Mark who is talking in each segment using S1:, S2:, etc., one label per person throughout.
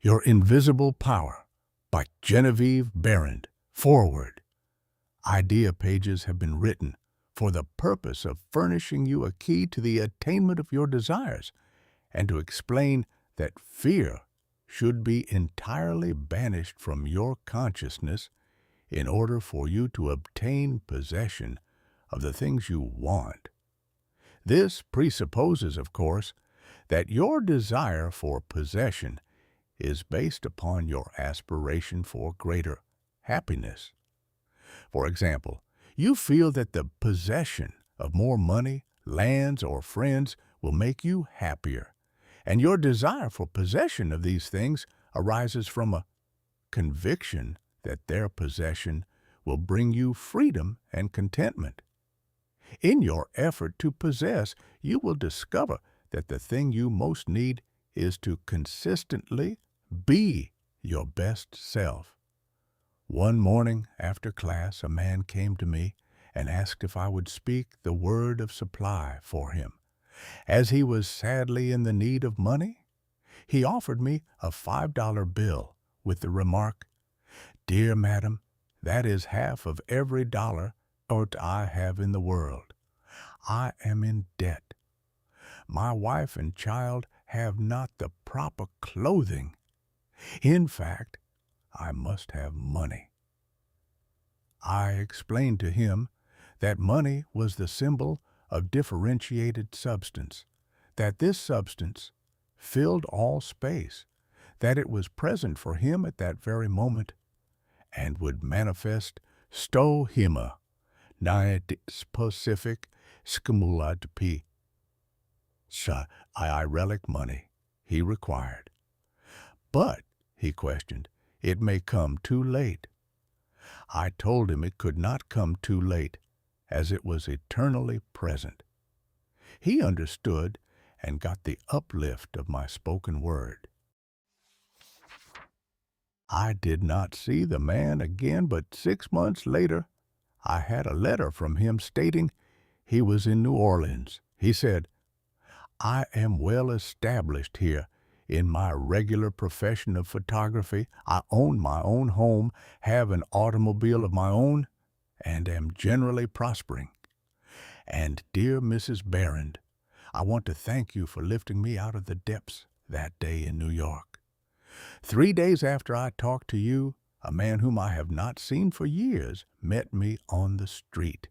S1: Your Invisible Power by Genevieve Behrend. Foreword. Idea pages have been written for the purpose of furnishing you a key to the attainment of your desires and to explain that fear should be entirely banished from your consciousness in order for you to obtain possession of the things you want. This presupposes, of course, that your desire for possession is based upon your aspiration for greater happiness. For example, you feel that the possession of more money, lands, or friends will make you happier, and your desire for possession of these things arises from a conviction that their possession will bring you freedom and contentment. In your effort to possess, you will discover that the thing you most need is to consistently be your best self. One morning after class, a man came to me and asked if I would speak the word of supply for him. As he was sadly in the need of money, he offered me a $5 bill with the remark, "Dear madam, that is half of every dollar I have in the world. I am in debt. My wife and child have not the proper clothing. In fact, I must have money." I explained to him that money was the symbol of differentiated substance, that this substance filled all space, that it was present for him at that very moment, and would manifest sto hima, niat specific stimulad p. I relic money, he required. But, he questioned, it may come too late. I told him it could not come too late, as it was eternally present. He understood and got the uplift of my spoken word. I did not see the man again, but 6 months later, I had a letter from him stating he was in New Orleans. He said, "I am well established here in my regular profession of photography. I own my own home, have an automobile of my own, and am generally prospering. And dear Mrs. Behrend, I want to thank you for lifting me out of the depths that day in New York. 3 days after I talked to you, a man whom I have not seen for years met me on the street.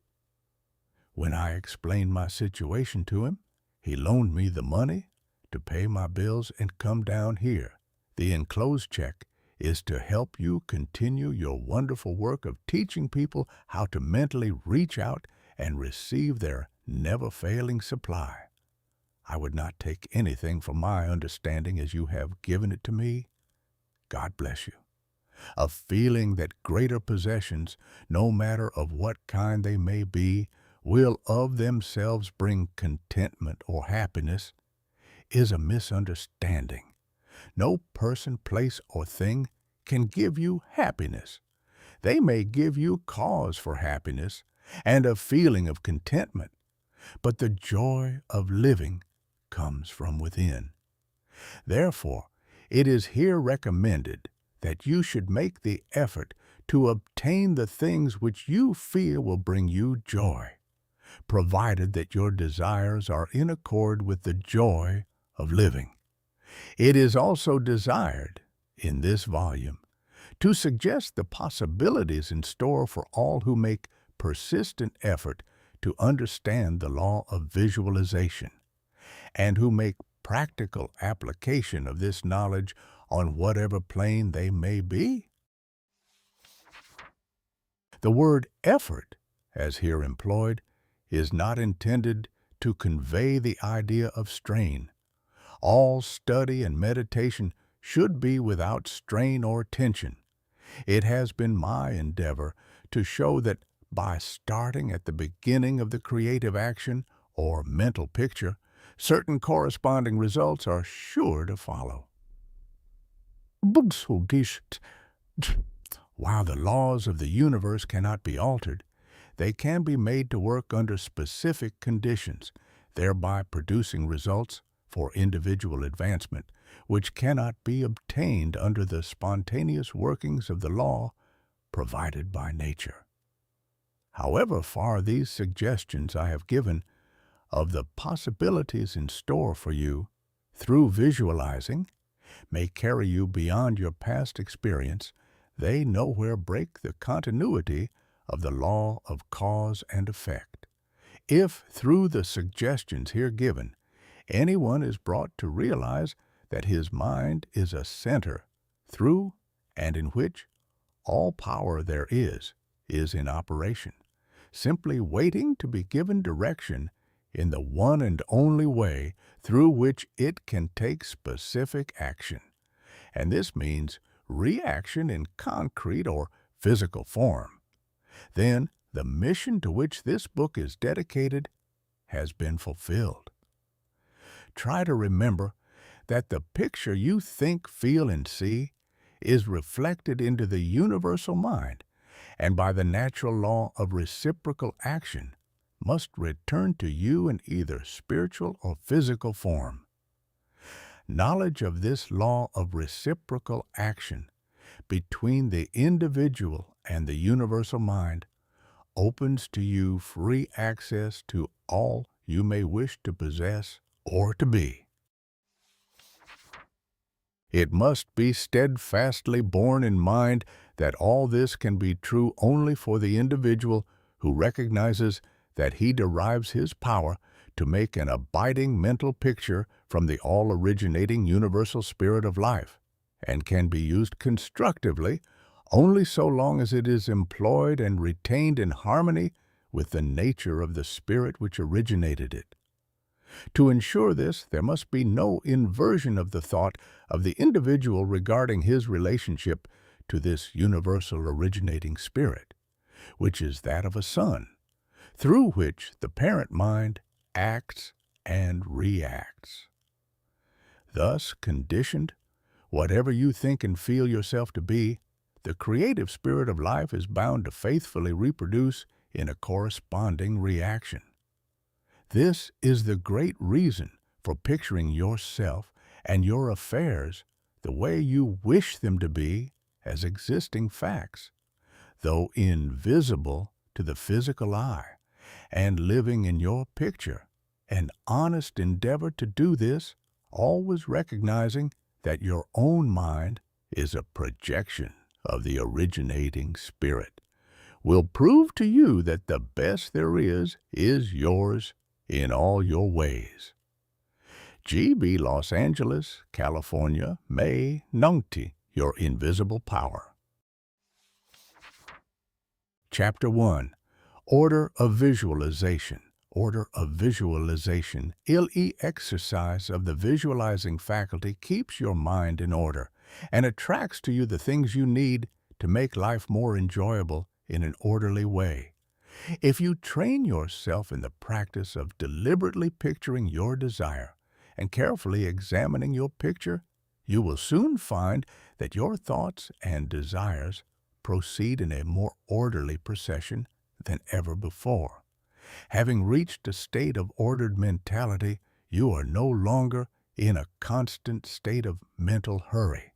S1: When I explained my situation to him, he loaned me the money to pay my bills and come down here. The enclosed check is to help you continue your wonderful work of teaching people how to mentally reach out and receive their never-failing supply. I would not take anything for my understanding as you have given it to me. God bless you." A feeling that greater possessions, no matter of what kind they may be, will of themselves bring contentment or happiness is a misunderstanding. No person, place, or thing can give you happiness. They may give you cause for happiness and a feeling of contentment, but the joy of living comes from within. Therefore, it is here recommended that you should make the effort to obtain the things which you feel will bring you joy, provided that your desires are in accord with the joy of living. It is also desired, in this volume, to suggest the possibilities in store for all who make persistent effort to understand the law of visualization, and who make practical application of this knowledge on whatever plane they may be. The word effort, as here employed, is not intended to convey the idea of strain. All study and meditation should be without strain or tension. It has been my endeavor to show that by starting at the beginning of the creative action or mental picture, certain corresponding results are sure to follow. While the laws of the universe cannot be altered, they can be made to work under specific conditions, thereby producing results for individual advancement, which cannot be obtained under the spontaneous workings of the law provided by nature. However far these suggestions I have given of the possibilities in store for you through visualizing may carry you beyond your past experience, they nowhere break the continuity of the law of cause and effect. If, through the suggestions here given, anyone is brought to realize that his mind is a center through and in which all power there is in operation, simply waiting to be given direction in the one and only way through which it can take specific action. And this means reaction in concrete or physical form. Then the mission to which this book is dedicated has been fulfilled. Try to remember that the picture you think, feel, and see is reflected into the universal mind, and by the natural law of reciprocal action, must return to you in either spiritual or physical form. Knowledge of this law of reciprocal action between the individual and the universal mind opens to you free access to all you may wish to possess or to be. It must be steadfastly borne in mind that all this can be true only for the individual who recognizes that he derives his power to make an abiding mental picture from the all-originating universal spirit of life, and can be used constructively only so long as it is employed and retained in harmony with the nature of the spirit which originated it. To ensure this, there must be no inversion of the thought of the individual regarding his relationship to this universal originating spirit, which is that of a son, through which the parent mind acts and reacts. Thus conditioned, whatever you think and feel yourself to be, the creative spirit of life is bound to faithfully reproduce in a corresponding reaction. This is the great reason for picturing yourself and your affairs the way you wish them to be as existing facts, though invisible to the physical eye, and living in your picture, an honest endeavor to do this, always recognizing that your own mind is a projection of the originating spirit, will prove to you that the best there is yours in all your ways. G.B. Los Angeles, California, May 90, Your Invisible Power. Chapter 1. Order of Visualization. Order of visualization. Ill-e exercise of the visualizing faculty keeps your mind in order and attracts to you the things you need to make life more enjoyable in an orderly way. If you train yourself in the practice of deliberately picturing your desire and carefully examining your picture, you will soon find that your thoughts and desires proceed in a more orderly procession than ever before. Having reached a state of ordered mentality, you are no longer in a constant state of mental hurry.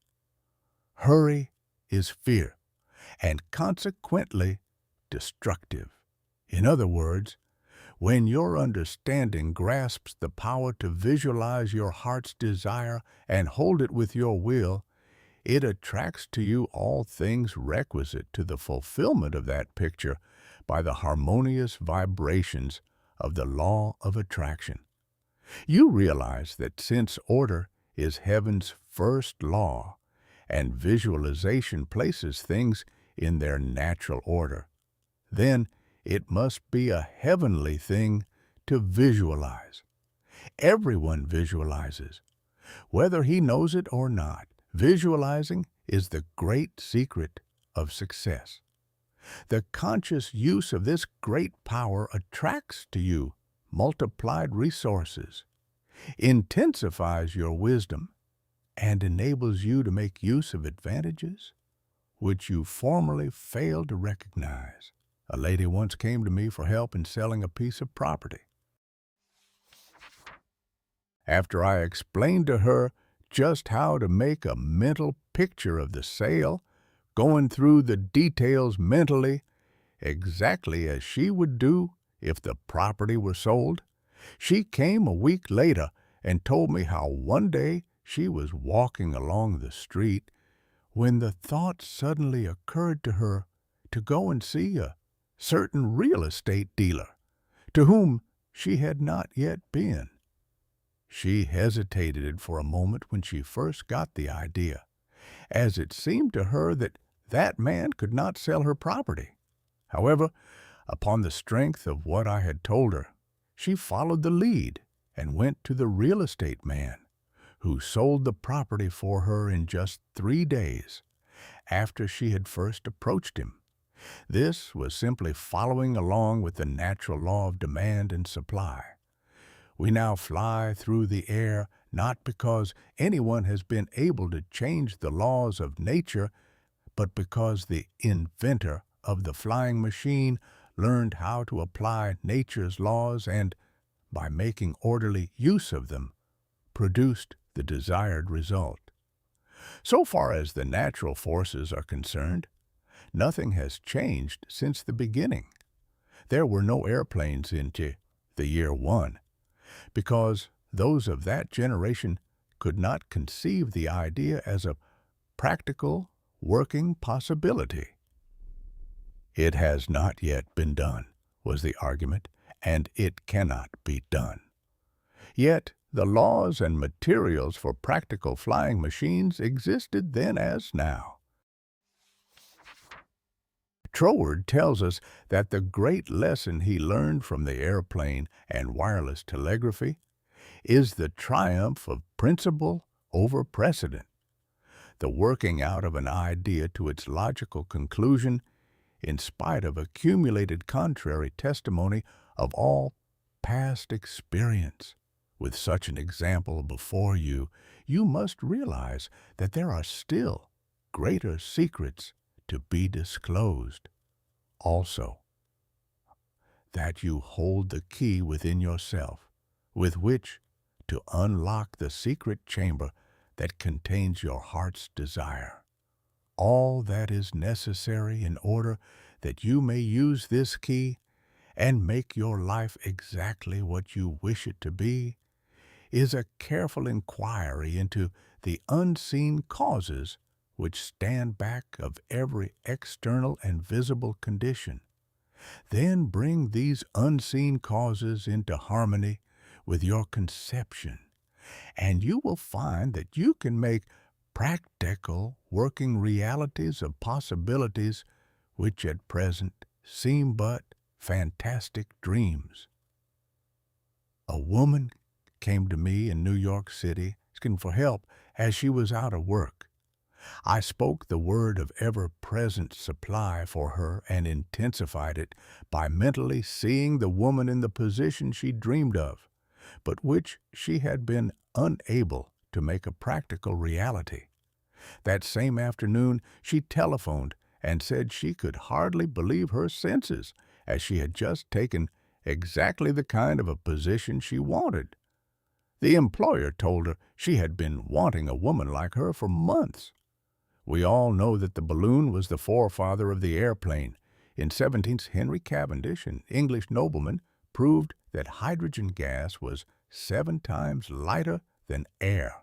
S1: Hurry is fear, and consequently destructive. In other words, when your understanding grasps the power to visualize your heart's desire and hold it with your will, it attracts to you all things requisite to the fulfillment of that picture by the harmonious vibrations of the law of attraction. You realize that since order is heaven's first law, and visualization places things in their natural order, then it must be a heavenly thing to visualize. Everyone visualizes. Whether he knows it or not, visualizing is the great secret of success. The conscious use of this great power attracts to you multiplied resources, intensifies your wisdom, and enables you to make use of advantages which you formerly failed to recognize. A lady once came to me for help in selling a piece of property. After I explained to her just how to make a mental picture of the sale, going through the details mentally, exactly as she would do if the property were sold, she came a week later and told me how one day she was walking along the street when the thought suddenly occurred to her to go and see a certain real estate dealer to whom she had not yet been. She hesitated for a moment when she first got the idea, as it seemed to her that that man could not sell her property. However, upon the strength of what I had told her, she followed the lead and went to the real estate man, who sold the property for her in just 3 days after she had first approached him. This was simply following along with the natural law of demand and supply. We now fly through the air not because anyone has been able to change the laws of nature, but because the inventor of the flying machine learned how to apply nature's laws and, by making orderly use of them, produced the desired result. So far as the natural forces are concerned, nothing has changed since the beginning. There were no airplanes into the year 1, because those of that generation could not conceive the idea as a practical, working possibility. It has not yet been done, was the argument, and it cannot be done. Yet the laws and materials for practical flying machines existed then as now. Troward tells us that the great lesson he learned from the airplane and wireless telegraphy is the triumph of principle over precedent, the working out of an idea to its logical conclusion in spite of accumulated contrary testimony of all past experience. With such an example before you, you must realize that there are still greater secrets to be disclosed. Also, that you hold the key within yourself, with which to unlock the secret chamber that contains your heart's desire. All that is necessary in order that you may use this key and make your life exactly what you wish it to be is a careful inquiry into the unseen causes which stand back of every external and visible condition. Then bring these unseen causes into harmony with your conception, and you will find that you can make practical working realities of possibilities which at present seem but fantastic dreams. A woman came to me in New York City asking for help as she was out of work. I spoke the word of ever-present supply for her and intensified it by mentally seeing the woman in the position she dreamed of, but which she had been unable to make a practical reality. That same afternoon she telephoned and said she could hardly believe her senses, as she had just taken exactly the kind of a position she wanted. The employer told her she had been wanting a woman like her for months. We all know that the balloon was the forefather of the airplane. In 17th, Henry Cavendish, an English nobleman, proved that hydrogen gas was 7 times lighter than air.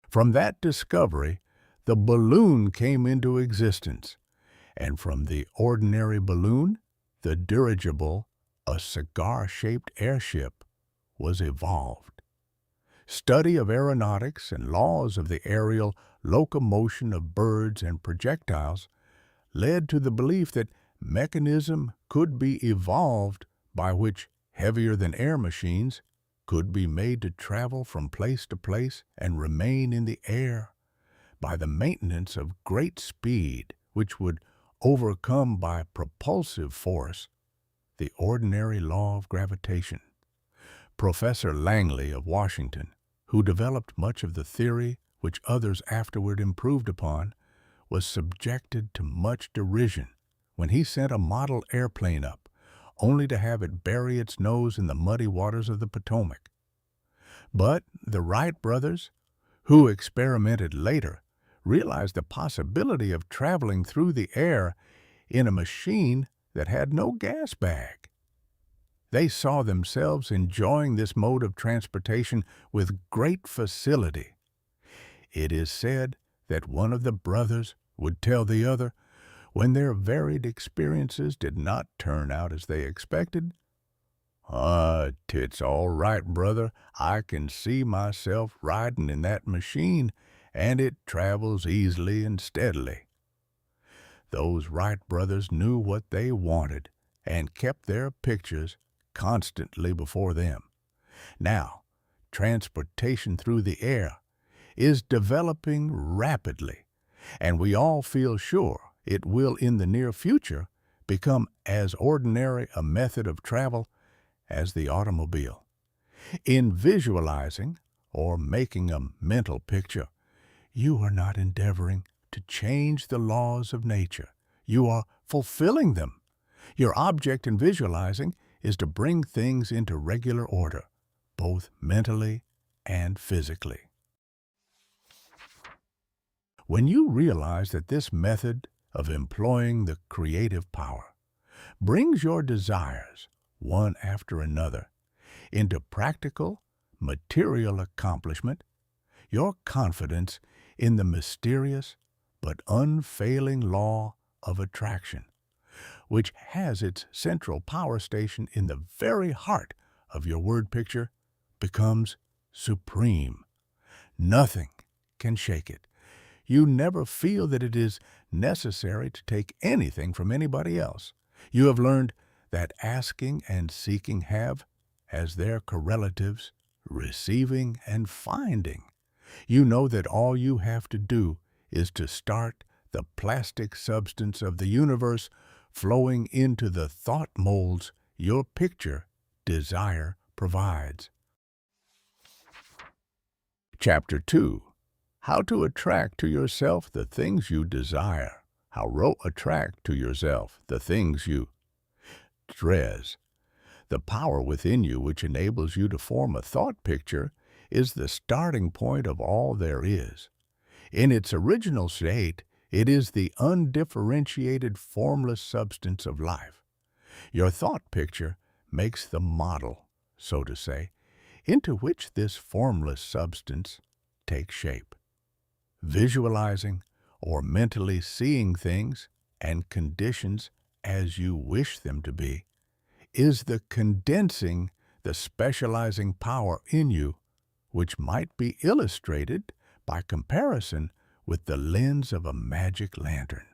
S1: From that discovery, the balloon came into existence, and from the ordinary balloon, the dirigible, a cigar-shaped airship, was evolved. Study of aeronautics and laws of the aerial locomotion of birds and projectiles led to the belief that mechanism could be evolved by which heavier-than-air machines could be made to travel from place to place and remain in the air by the maintenance of great speed, which would overcome by propulsive force the ordinary law of gravitation. Professor Langley of Washington, who developed much of the theory which others afterward improved upon, was subjected to much derision when he sent a model airplane up, only to have it bury its nose in the muddy waters of the Potomac. But the Wright brothers, who experimented later, realized the possibility of traveling through the air in a machine that had no gas bag. They saw themselves enjoying this mode of transportation with great facility. It is said that one of the brothers would tell the other, when their varied experiences did not turn out as they expected, "'Tis all right, brother. I can see myself riding in that machine, and it travels easily and steadily." Those Wright brothers knew what they wanted and kept their pictures constantly before them. Now, transportation through the air is developing rapidly, and we all feel sure it will in the near future become as ordinary a method of travel as the automobile. In visualizing or making a mental picture, you are not endeavoring to change the laws of nature. You are fulfilling them. Your object in visualizing is to bring things into regular order, both mentally and physically. When you realize that this method of employing the creative power brings your desires, one after another, into practical, material accomplishment, your confidence in the mysterious but unfailing law of attraction, which has its central power station in the very heart of your word picture, becomes supreme. Nothing can shake it. You never feel that it is necessary to take anything from anybody else. You have learned that asking and seeking have, as their correlatives, receiving and finding. You know that all you have to do is to start the plastic substance of the universe flowing into the thought molds your picture desire provides. Chapter 2. How to attract to yourself the things you desire. How attract to yourself the things you Drez. The power within you which enables you to form a thought picture is the starting point of all there is. In its original state, it is the undifferentiated, formless substance of life. Your thought picture makes the model, so to say, into which this formless substance takes shape. Visualizing or mentally seeing things and conditions as you wish them to be is the condensing, the specializing power in you, which might be illustrated by comparison with the lens of a magic lantern,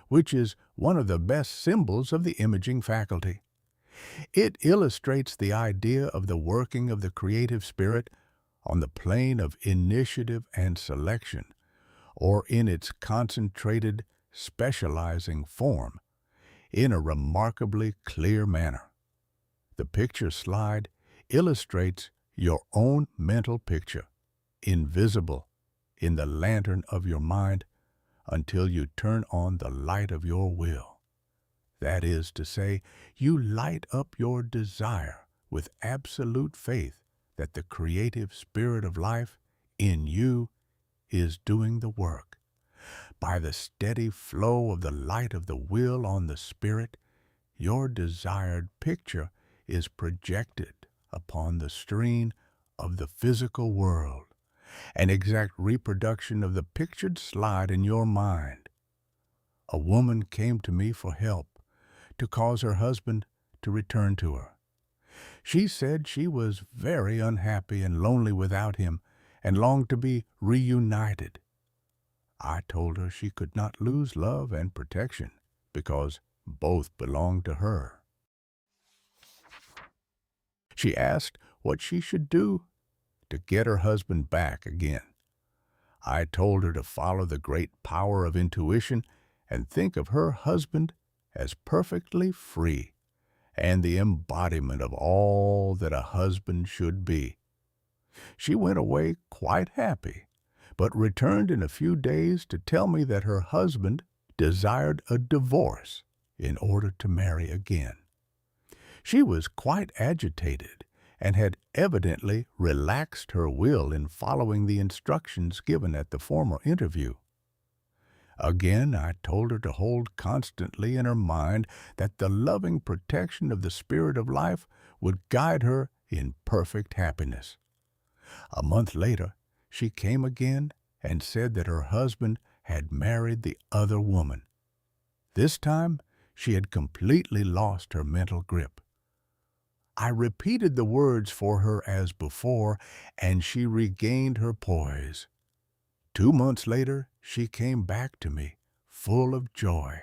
S1: which is one of the best symbols of the imaging faculty. It illustrates the idea of the working of the creative spirit on the plane of initiative and selection, or in its concentrated, specializing form, in a remarkably clear manner. The picture slide illustrates your own mental picture, invisible in the lantern of your mind, until you turn on the light of your will. That is to say, you light up your desire with absolute faith that the creative spirit of life in you is doing the work. By the steady flow of the light of the will on the spirit, your desired picture is projected upon the screen of the physical world, an exact reproduction of the pictured slide in your mind. A woman came to me for help to cause her husband to return to her. She said she was very unhappy and lonely without him and longed to be reunited. I told her she could not lose love and protection because both belonged to her. She asked what she should do to get her husband back again. I told her to follow the great power of intuition and think of her husband as perfectly free and the embodiment of all that a husband should be. She went away quite happy, but returned in a few days to tell me that her husband desired a divorce in order to marry again. She was quite agitated and had evidently relaxed her will in following the instructions given at the former interview. Again, I told her to hold constantly in her mind that the loving protection of the Spirit of life would guide her in perfect happiness. A month later, she came again and said that her husband had married the other woman. This time, she had completely lost her mental grip. I repeated the words for her as before, and she regained her poise. 2 months later, she came back to me, full of joy.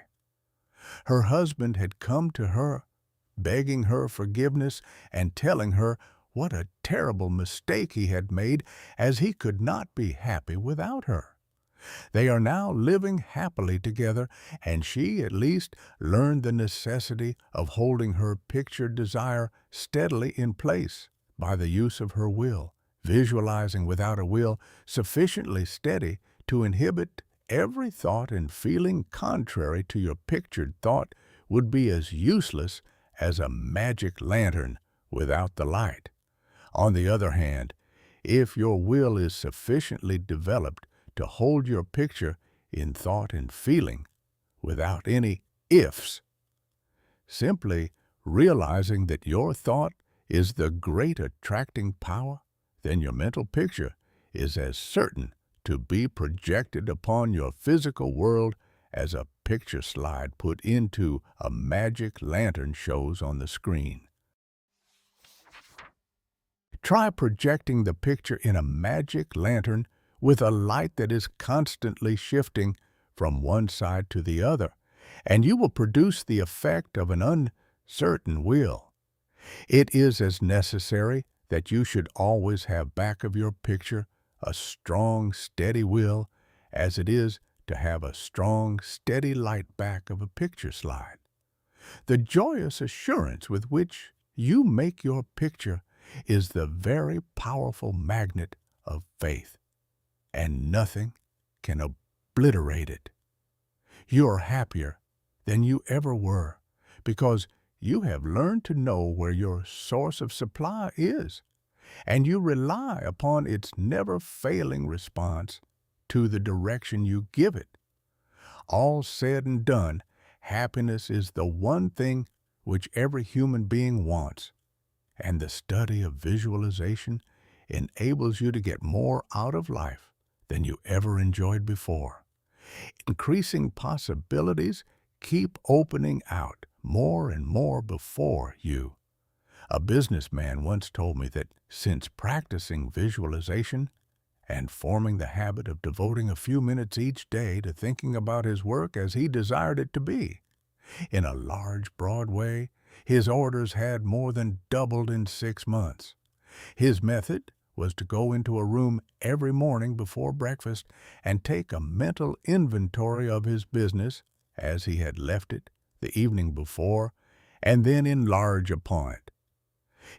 S1: Her husband had come to her, begging her forgiveness and telling her what a terrible mistake he had made, as he could not be happy without her. They are now living happily together, and she at least learned the necessity of holding her pictured desire steadily in place by the use of her will. Visualizing without a will sufficiently steady to inhibit every thought and feeling contrary to your pictured thought would be as useless as a magic lantern without the light. On the other hand, if your will is sufficiently developed to hold your picture in thought and feeling without any ifs, simply realizing that your thought is the great attracting power, then your mental picture is as certain to be projected upon your physical world as a picture slide put into a magic lantern shows on the screen. Try projecting the picture in a magic lantern with a light that is constantly shifting from one side to the other, and you will produce the effect of an uncertain will. It is as necessary that you should always have back of your picture a strong, steady will as it is to have a strong, steady light back of a picture slide. The joyous assurance with which you make your picture is the very powerful magnet of faith, and nothing can obliterate it. You are happier than you ever were because you have learned to know where your source of supply is, and you rely upon its never-failing response to the direction you give it. All said and done, happiness is the one thing which every human being wants, and the study of visualization enables you to get more out of life than you ever enjoyed before. Increasing possibilities keep opening out more and more before you. A businessman once told me that since practicing visualization and forming the habit of devoting a few minutes each day to thinking about his work as he desired it to be, in a large, broad way, his orders had more than doubled in 6 months. His method was to go into a room every morning before breakfast and take a mental inventory of his business as he had left it the evening before, and then enlarge upon it.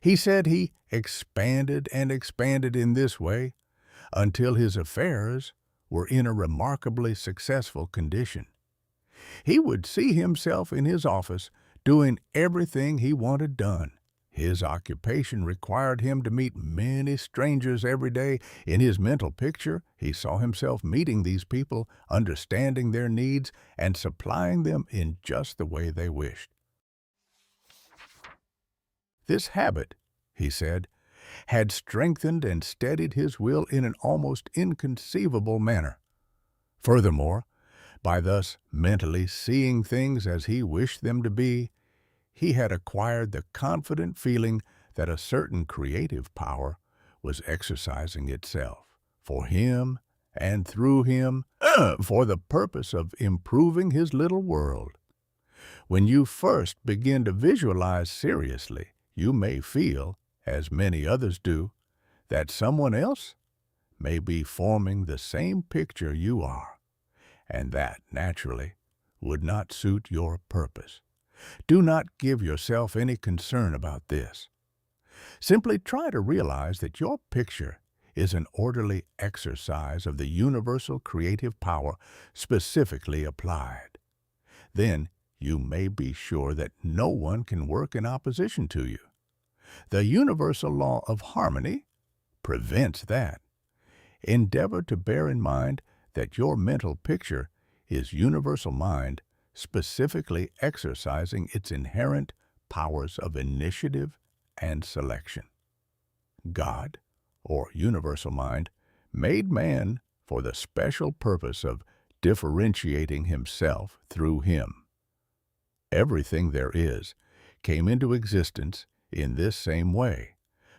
S1: He said he expanded and expanded in this way until his affairs were in a remarkably successful condition. He would see himself in his office doing everything he wanted done. His occupation required him to meet many strangers every day. In his mental picture, he saw himself meeting these people, understanding their needs, and supplying them in just the way they wished. This habit, he said, had strengthened and steadied his will in an almost inconceivable manner. Furthermore, by thus mentally seeing things as he wished them to be, he had acquired the confident feeling that a certain creative power was exercising itself for him and through him for the purpose of improving his little world. When you first begin to visualize seriously, you may feel, as many others do, that someone else may be forming the same picture you are, and that, naturally, would not suit your purpose. Do not give yourself any concern about this. Simply try to realize that your picture is an orderly exercise of the universal creative power specifically applied. Then you may be sure that no one can work in opposition to you. The universal law of harmony prevents that. Endeavor to bear in mind that your mental picture is universal mind specifically exercising its inherent powers of initiative and selection. God, or universal mind, made man for the special purpose of differentiating himself through him. Everything there is came into existence in this same way,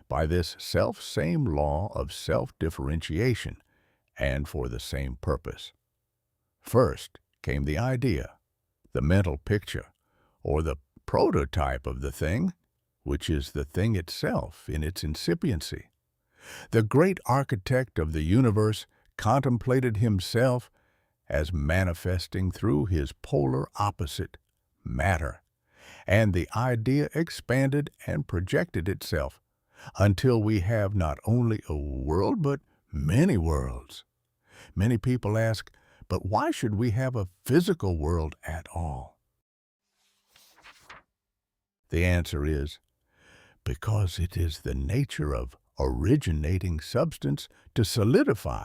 S1: by this self-same law of self-differentiation, and for the same purpose. First came the idea, the mental picture, or the prototype of the thing, which is the thing itself in its incipiency. The great architect of the universe contemplated himself as manifesting through his polar opposite, matter, and the idea expanded and projected itself until we have not only a world but many worlds. Many people ask, but why should we have a physical world at all? The answer is, because it is the nature of originating substance to solidify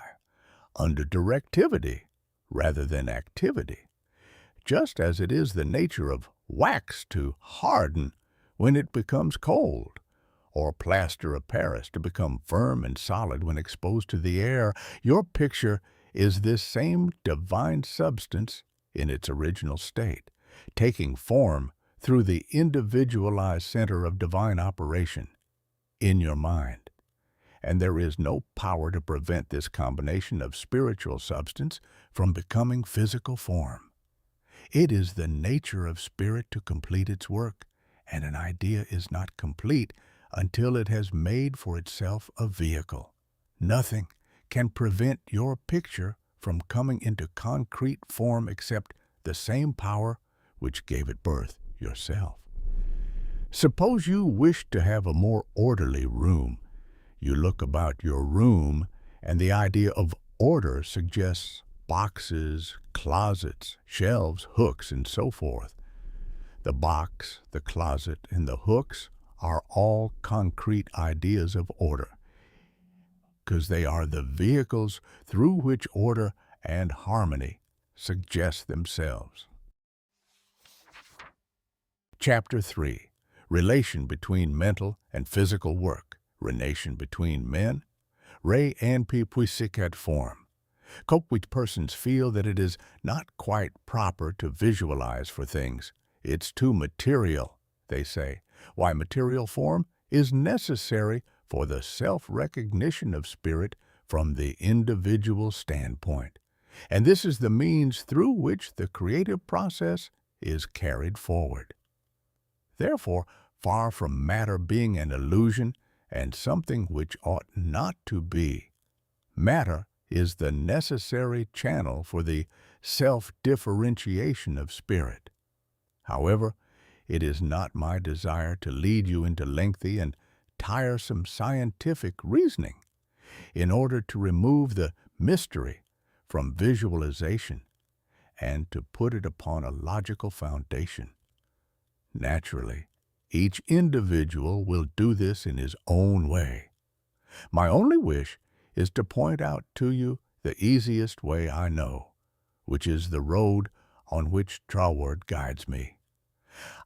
S1: under directivity rather than activity, just as it is the nature of wax to harden when it becomes cold, or plaster of Paris to become firm and solid when exposed to the air. Your picture is this same divine substance in its original state, taking form through the individualized center of divine operation in your mind. And there is no power to prevent this combination of spiritual substance from becoming physical form. It is the nature of spirit to complete its work, and an idea is not complete until it has made for itself a vehicle. Nothing can prevent your picture from coming into concrete form except the same power which gave it birth, yourself. Suppose you wish to have a more orderly room. You look about your room, and the idea of order suggests boxes, closets, shelves, hooks, and so forth. The box, the closet, and the hooks are all concrete ideas of order, because they are the vehicles through which order and harmony suggest themselves. Chapter 3. Relation between mental and physical work. Relation between men. Re and puisicat form. Coquit persons feel that it is not quite proper to visualize for things. It's too material, they say. Why, material form is necessary for the self-recognition of spirit from the individual standpoint. And this is the means through which the creative process is carried forward. Therefore, far from matter being an illusion and something which ought not to be, matter is the necessary channel for the self-differentiation of spirit. However, it is not my desire to lead you into lengthy and tiresome scientific reasoning in order to remove the mystery from visualization and to put it upon a logical foundation. Naturally, each individual will do this in his own way. My only wish is to point out to you the easiest way I know, which is the road on which Troward guides me.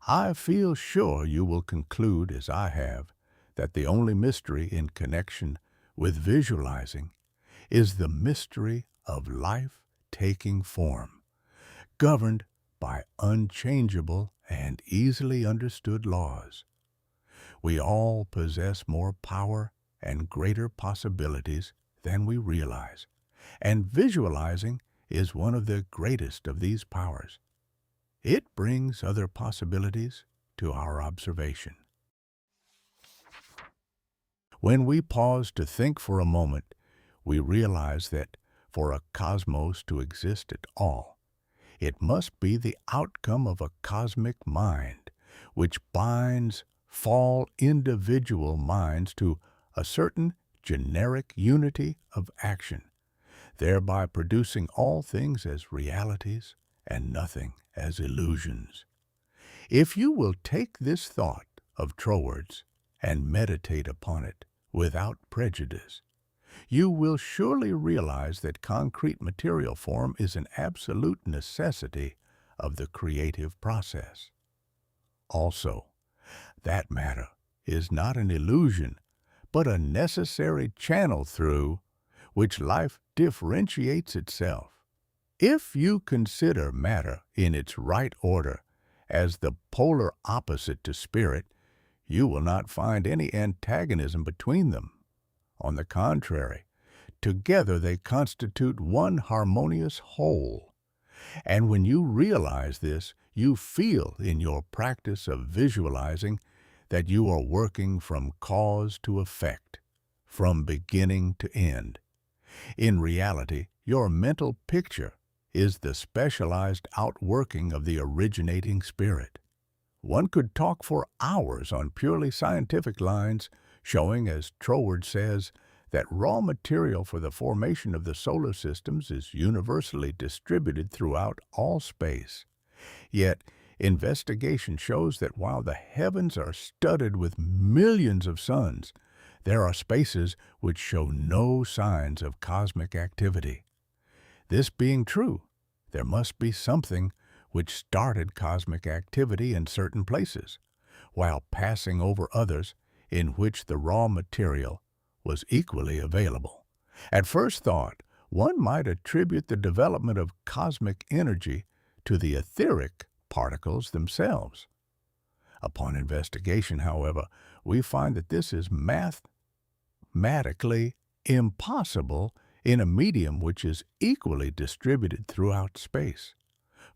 S1: I feel sure you will conclude, as I have, that the only mystery in connection with visualizing is the mystery of life taking form, governed by unchangeable and easily understood laws. We all possess more power and greater possibilities than we realize, and visualizing is one of the greatest of these powers. It brings other possibilities to our observation. When we pause to think for a moment, we realize that for a cosmos to exist at all, it must be the outcome of a cosmic mind, which binds fall individual minds to a certain generic unity of action, thereby producing all things as realities and nothing as illusions. If you will take this thought of Troward's and meditate upon it without prejudice, you will surely realize that concrete material form is an absolute necessity of the creative process. Also, that matter is not an illusion, but a necessary channel through which life differentiates itself. If you consider matter in its right order as the polar opposite to spirit, you will not find any antagonism between them. On the contrary, together they constitute one harmonious whole. And when you realize this, you feel in your practice of visualizing that you are working from cause to effect, from beginning to end. In reality, your mental picture is the specialized outworking of the originating spirit. One could talk for hours on purely scientific lines, showing, as Troward says, that raw material for the formation of the solar systems is universally distributed throughout all space. Yet, investigation shows that while the heavens are studded with millions of suns, there are spaces which show no signs of cosmic activity. This being true, there must be something which started cosmic activity in certain places, while passing over others in which the raw material was equally available. At first thought, one might attribute the development of cosmic energy to the etheric particles themselves. Upon investigation, however, we find that this is mathematically impossible in a medium which is equally distributed throughout space,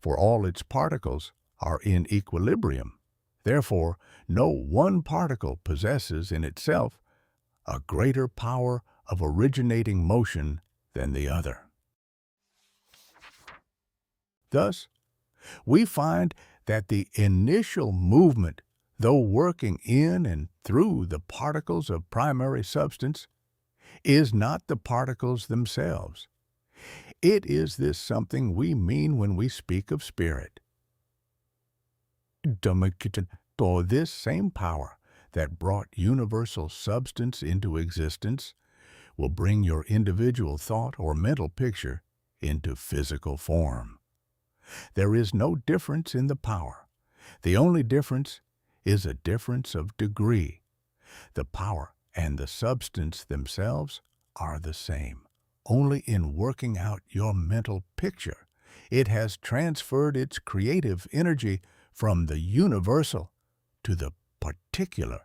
S1: for all its particles are in equilibrium. Therefore, no one particle possesses in itself a greater power of originating motion than the other. Thus, we find that the initial movement, though working in and through the particles of primary substance, is not the particles themselves. It is this something we mean when we speak of spirit. This same power that brought universal substance into existence will bring your individual thought or mental picture into physical form. There is no difference in the power. The only difference is a difference of degree. The power and the substance themselves are the same. Only in working out your mental picture, it has transferred its creative energy from the universal to the particular,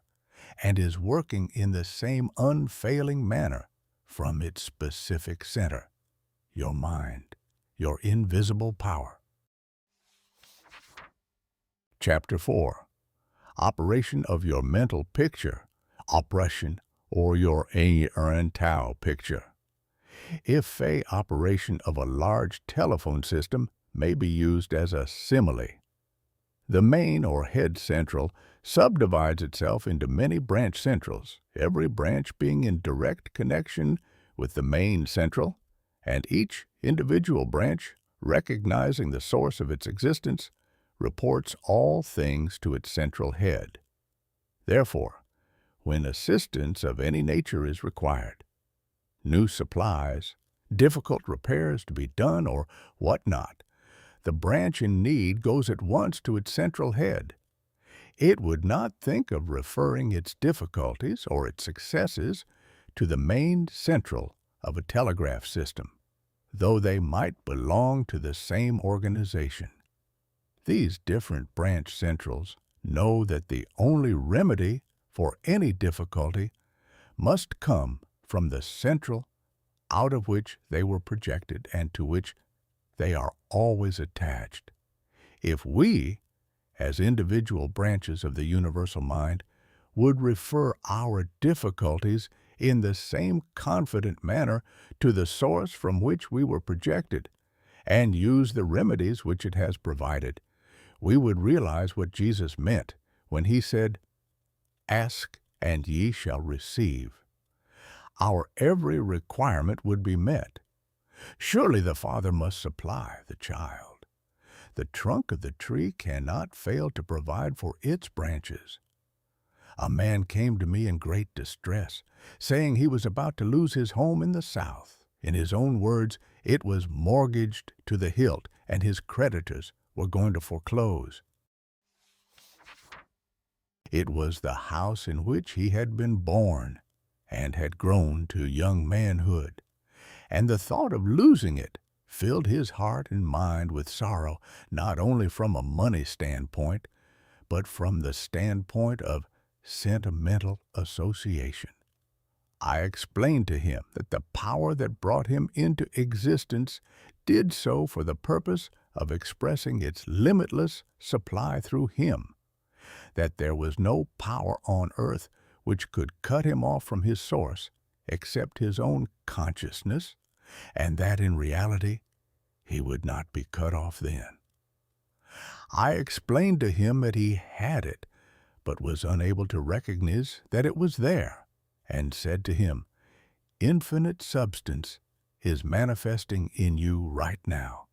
S1: and is working in the same unfailing manner from its specific center, your mind, your invisible power. Chapter 4. Operation of your mental picture, operation, or your Tao picture. If a operation of a large telephone system may be used as a simile. The main or head central subdivides itself into many branch centrals, every branch being in direct connection with the main central, and each individual branch, recognizing the source of its existence, reports all things to its central head. Therefore, when assistance of any nature is required, new supplies, difficult repairs to be done, or what not, the branch in need goes at once to its central head. It would not think of referring its difficulties or its successes to the main central of a telegraph system, though they might belong to the same organization. These different branch centrals know that the only remedy for any difficulty must come from the central out of which they were projected and to which they are always attached. If we, as individual branches of the universal mind, would refer our difficulties in the same confident manner to the source from which we were projected, and use the remedies which it has provided, we would realize what Jesus meant when he said, "Ask, and ye shall receive." Our every requirement would be met. Surely the Father must supply the child. the trunk of the tree cannot fail to provide for its branches. A man came to me in great distress, saying he was about to lose his home in the South. In his own words, it was mortgaged to the hilt, and his creditors were going to foreclose. It was the house in which he had been born and had grown to young manhood, and the thought of losing it filled his heart and mind with sorrow, not only from a money standpoint, but from the standpoint of sentimental association. I explained to him that the power that brought him into existence did so for the purpose of expressing its limitless supply through him, that there was no power on earth which could cut him off from his source except his own consciousness, and that in reality he would not be cut off then. I explained to him that he had it, but was unable to recognize that it was there, and said to him, "Infinite substance is manifesting in you right now."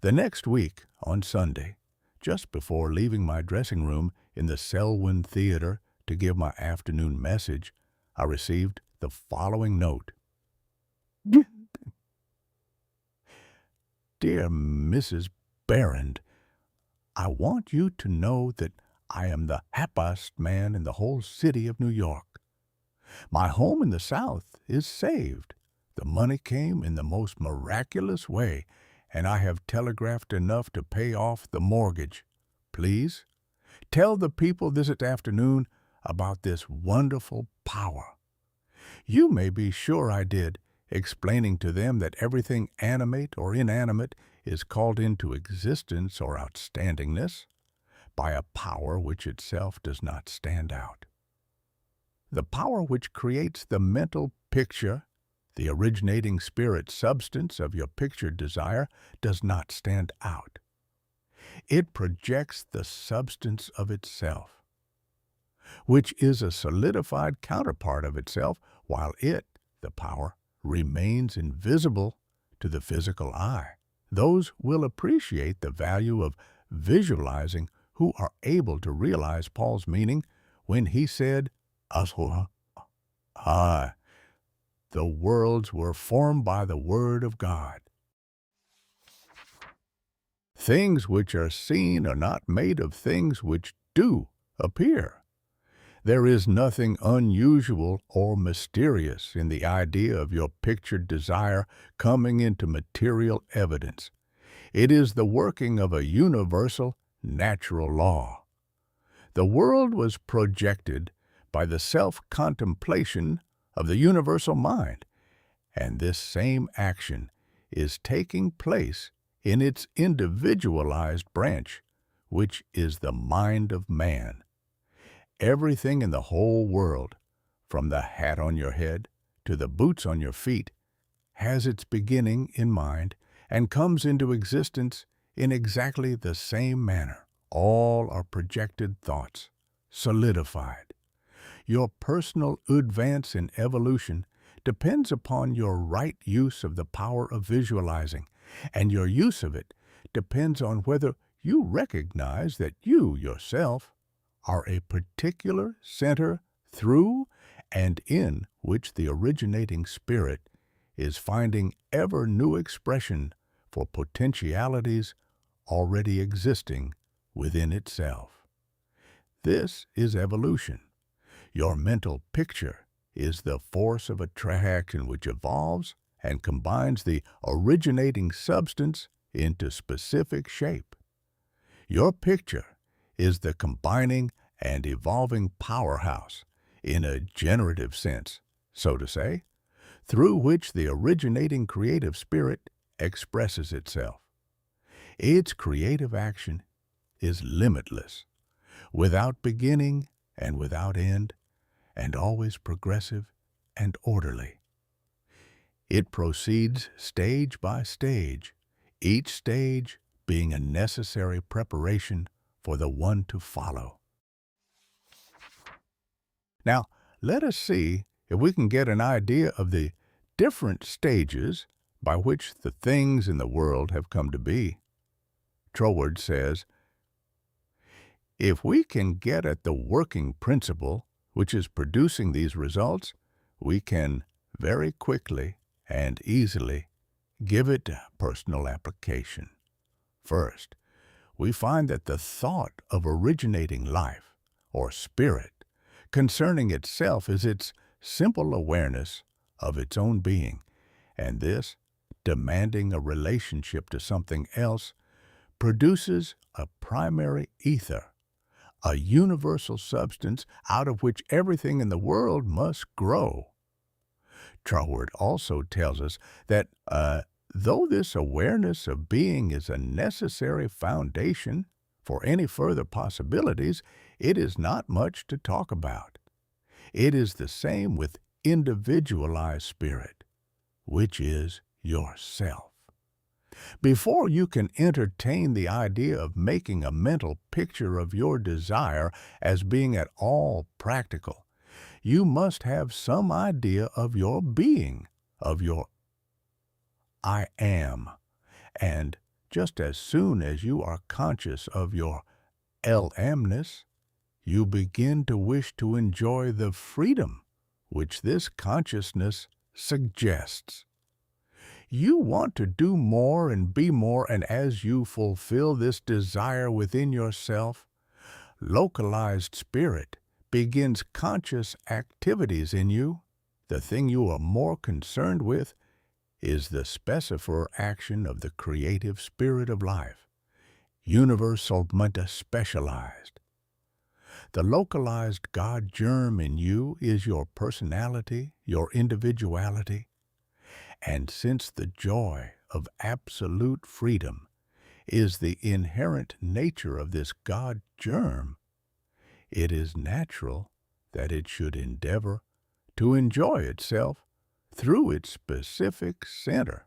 S1: The next week, on Sunday, just before leaving my dressing room in the Selwyn Theater to give my afternoon message, I received the following note. Dear Mrs. Behrend, I want you to know that I am the happiest man in the whole city of New York. My home in the South is saved. The money came in the most miraculous way, and I have telegraphed enough to pay off the mortgage. Please tell the people this afternoon about this wonderful power. You may be sure I did, explaining to them that everything animate or inanimate is called into existence or outstandingness by a power which itself does not stand out. The power which creates the mental picture, the originating spirit substance of your pictured desire, does not stand out. It projects the substance of itself, which is a solidified counterpart of itself, while it, the power, remains invisible to the physical eye. Those will appreciate the value of visualizing who are able to realize Paul's meaning when he said, the worlds were formed by the word of God. Things which are seen are not made of things which do appear. There is nothing unusual or mysterious in the idea of your pictured desire coming into material evidence. It is the working of a universal, natural law. The world was projected by the self-contemplation of the universal mind, and this same action is taking place in its individualized branch, which is the mind of man. Everything in the whole world, from the hat on your head to the boots on your feet, has its beginning in mind and comes into existence in exactly the same manner. All are projected thoughts, solidified. Your personal advance in evolution depends upon your right use of the power of visualizing, and your use of it depends on whether you recognize that you yourself are a particular center through and in which the originating spirit is finding ever new expression for potentialities already existing within itself. This is evolution. Your mental picture is the force of attraction which evolves and combines the originating substance into specific shape. Your picture is the combining and evolving powerhouse, in a generative sense, so to say, through which the originating creative spirit expresses itself. Its creative action is limitless, without beginning and without end, and always progressive and orderly. It proceeds stage by stage, each stage being a necessary preparation for the one to follow. Now, let us see if we can get an idea of the different stages by which the things in the world have come to be. Troward says, if we can get at the working principle which is producing these results, we can very quickly and easily give it personal application. First, we find that the thought of originating life, or spirit, concerning itself is its simple awareness of its own being, and this, demanding a relationship to something else, produces a primary ether, a universal substance out of which everything in the world must grow. Troward also tells us that though this awareness of being is a necessary foundation for any further possibilities, it is not much to talk about. It is the same with individualized spirit, which is yourself. Before you can entertain the idea of making a mental picture of your desire as being at all practical, you must have some idea of your being, of your I am. And just as soon as you are conscious of your LMness, you begin to wish to enjoy the freedom which this consciousness suggests. You want to do more and be more, and as you fulfill this desire within yourself, localized spirit begins conscious activities in you. The thing you are more concerned with is the specifier action of the creative spirit of life, universal specialized. The localized God germ in you is your personality, your individuality, and since the joy of absolute freedom is the inherent nature of this God germ, it is natural that it should endeavor to enjoy itself through its specific center.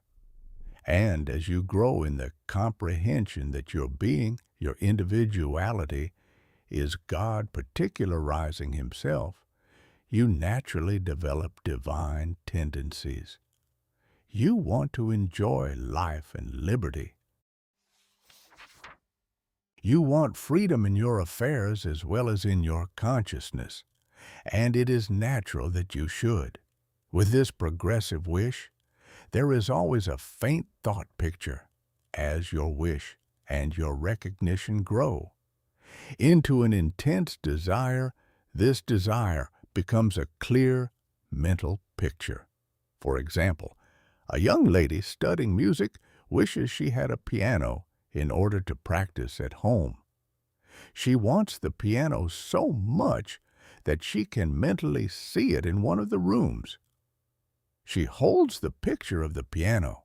S1: And as you grow in the comprehension that your being, your individuality, is God particularizing himself, you naturally develop divine tendencies. You want to enjoy life and liberty. You want freedom in your affairs as well as in your consciousness, and it is natural that you should. With this progressive wish, there is always a faint thought picture as your wish and your recognition grow. Into an intense desire, this desire becomes a clear mental picture. For example, a young lady studying music wishes she had a piano in order to practice at home. She wants the piano so much that she can mentally see it in one of the rooms. She holds the picture of the piano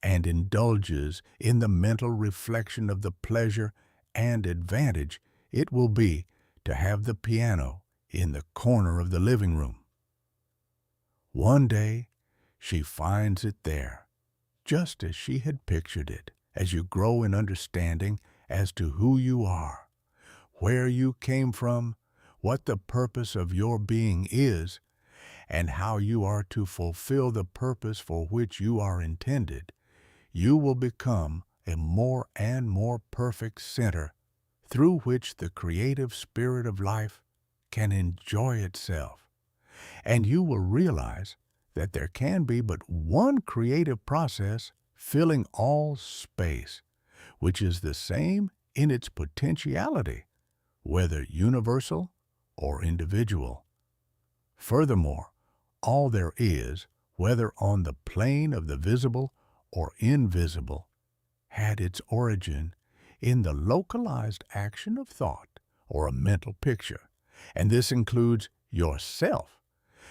S1: and indulges in the mental reflection of the pleasure and advantage it will be to have the piano in the corner of the living room. One day, she finds it there, just as she had pictured it, as you grow in understanding as to who you are, where you came from, what the purpose of your being is, and how you are to fulfill the purpose for which you are intended. You will become a more and more perfect center through which the creative spirit of life can enjoy itself. And you will realize that there can be but one creative process filling all space, which is the same in its potentiality, whether universal or individual. Furthermore, all there is, whether on the plane of the visible or invisible, had its origin in the localized action of thought or a mental picture, and this includes yourself,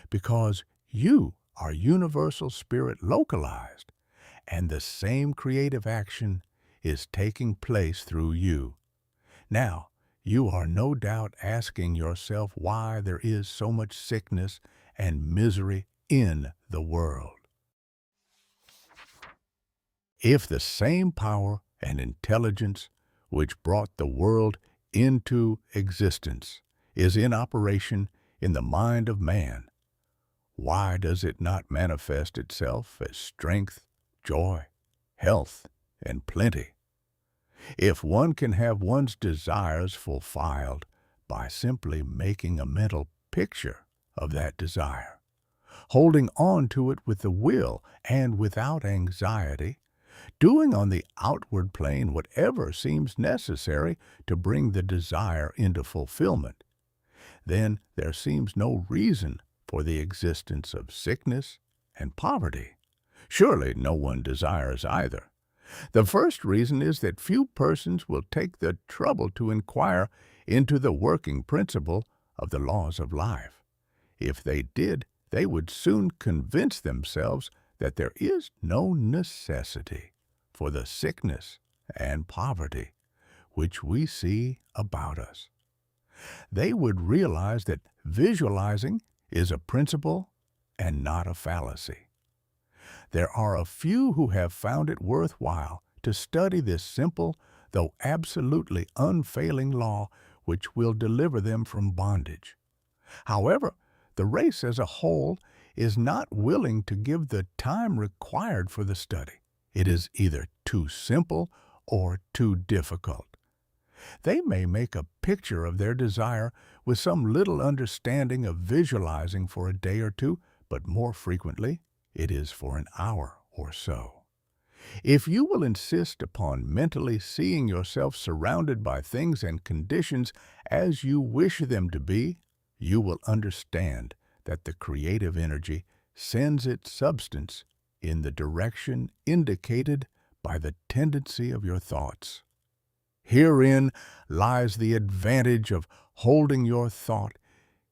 S1: because you are universal spirit localized, and the same creative action is taking place through you. Now, you are no doubt asking yourself why there is so much sickness and misery in the world. If the same power and intelligence which brought the world into existence is in operation in the mind of man, why does it not manifest itself as strength, joy, health, and plenty? If one can have one's desires fulfilled by simply making a mental picture of that desire, holding on to it with the will and without anxiety, doing on the outward plane whatever seems necessary to bring the desire into fulfillment, then there seems no reason for the existence of sickness and poverty. Surely no one desires either. The first reason is that few persons will take the trouble to inquire into the working principle of the laws of life. If they did, they would soon convince themselves that there is no necessity for the sickness and poverty which we see about us. They would realize that visualizing is a principle and not a fallacy. There are a few who have found it worthwhile to study this simple, though absolutely unfailing law which will deliver them from bondage. However, the race as a whole is not willing to give the time required for the study. It is either too simple or too difficult. They may make a picture of their desire with some little understanding of visualizing for a day or two, but more frequently it is for an hour or so. If you will insist upon mentally seeing yourself surrounded by things and conditions as you wish them to be, you will understand that the creative energy sends its substance in the direction indicated by the tendency of your thoughts. Herein lies the advantage of holding your thought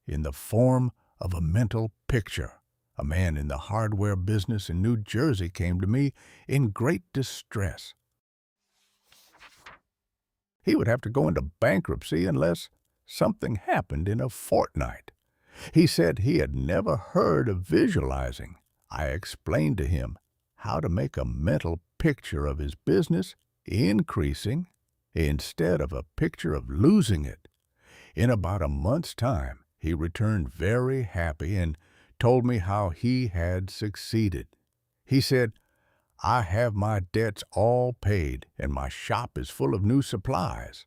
S1: in the form of a mental picture. A man in the hardware business in New Jersey came to me in great distress. He would have to go into bankruptcy unless something happened in a fortnight. He said he had never heard of visualizing. I explained to him how to make a mental picture of his business increasing instead of a picture of losing it. In about a month's time, he returned very happy and told me how he had succeeded. He said, "I have my debts all paid, and my shop is full of new supplies."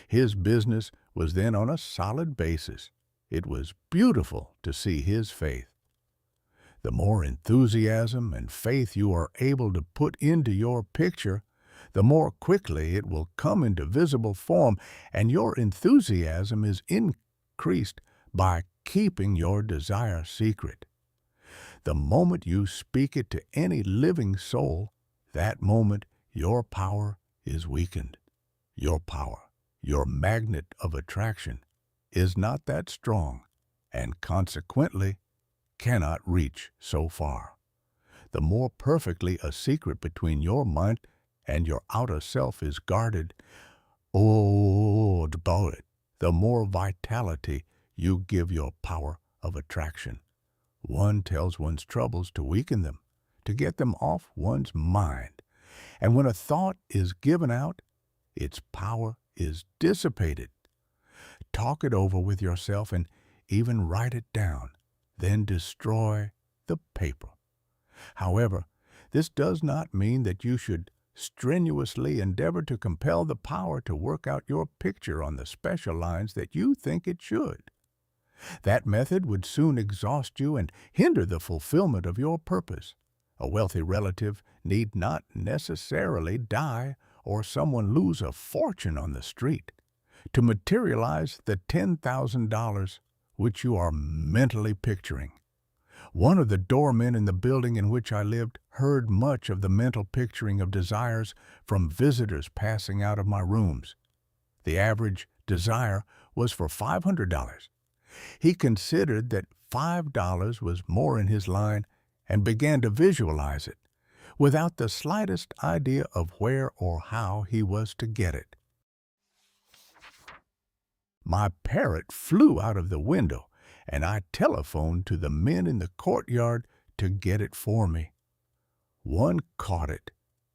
S1: His business was then on a solid basis. It was beautiful to see his faith. The more enthusiasm and faith you are able to put into your picture, the more quickly it will come into visible form, and your enthusiasm is increased by keeping your desire secret. The moment you speak it to any living soul, that moment your power is weakened. Your power, your magnet of attraction, is not that strong, and consequently cannot reach so far. The more perfectly a secret between your mind and your outer self is guarded, the more vitality you give your power of attraction. One tells one's troubles to weaken them, to get them off one's mind. And when a thought is given out, its power is dissipated. Talk it over with yourself and even write it down, then destroy the paper. However, this does not mean that you should strenuously endeavor to compel the power to work out your picture on the special lines that you think it should. That method would soon exhaust you and hinder the fulfillment of your purpose. A wealthy relative need not necessarily die or someone lose a fortune on the street to materialize the $10,000 which you are mentally picturing. One of the doormen in the building in which I lived heard much of the mental picturing of desires from visitors passing out of my rooms. The average desire was for $500. He considered that $5 was more in his line and began to visualize it, without the slightest idea of where or how he was to get it. My parrot flew out of the window, and I telephoned to the men in the courtyard to get it for me. One caught it,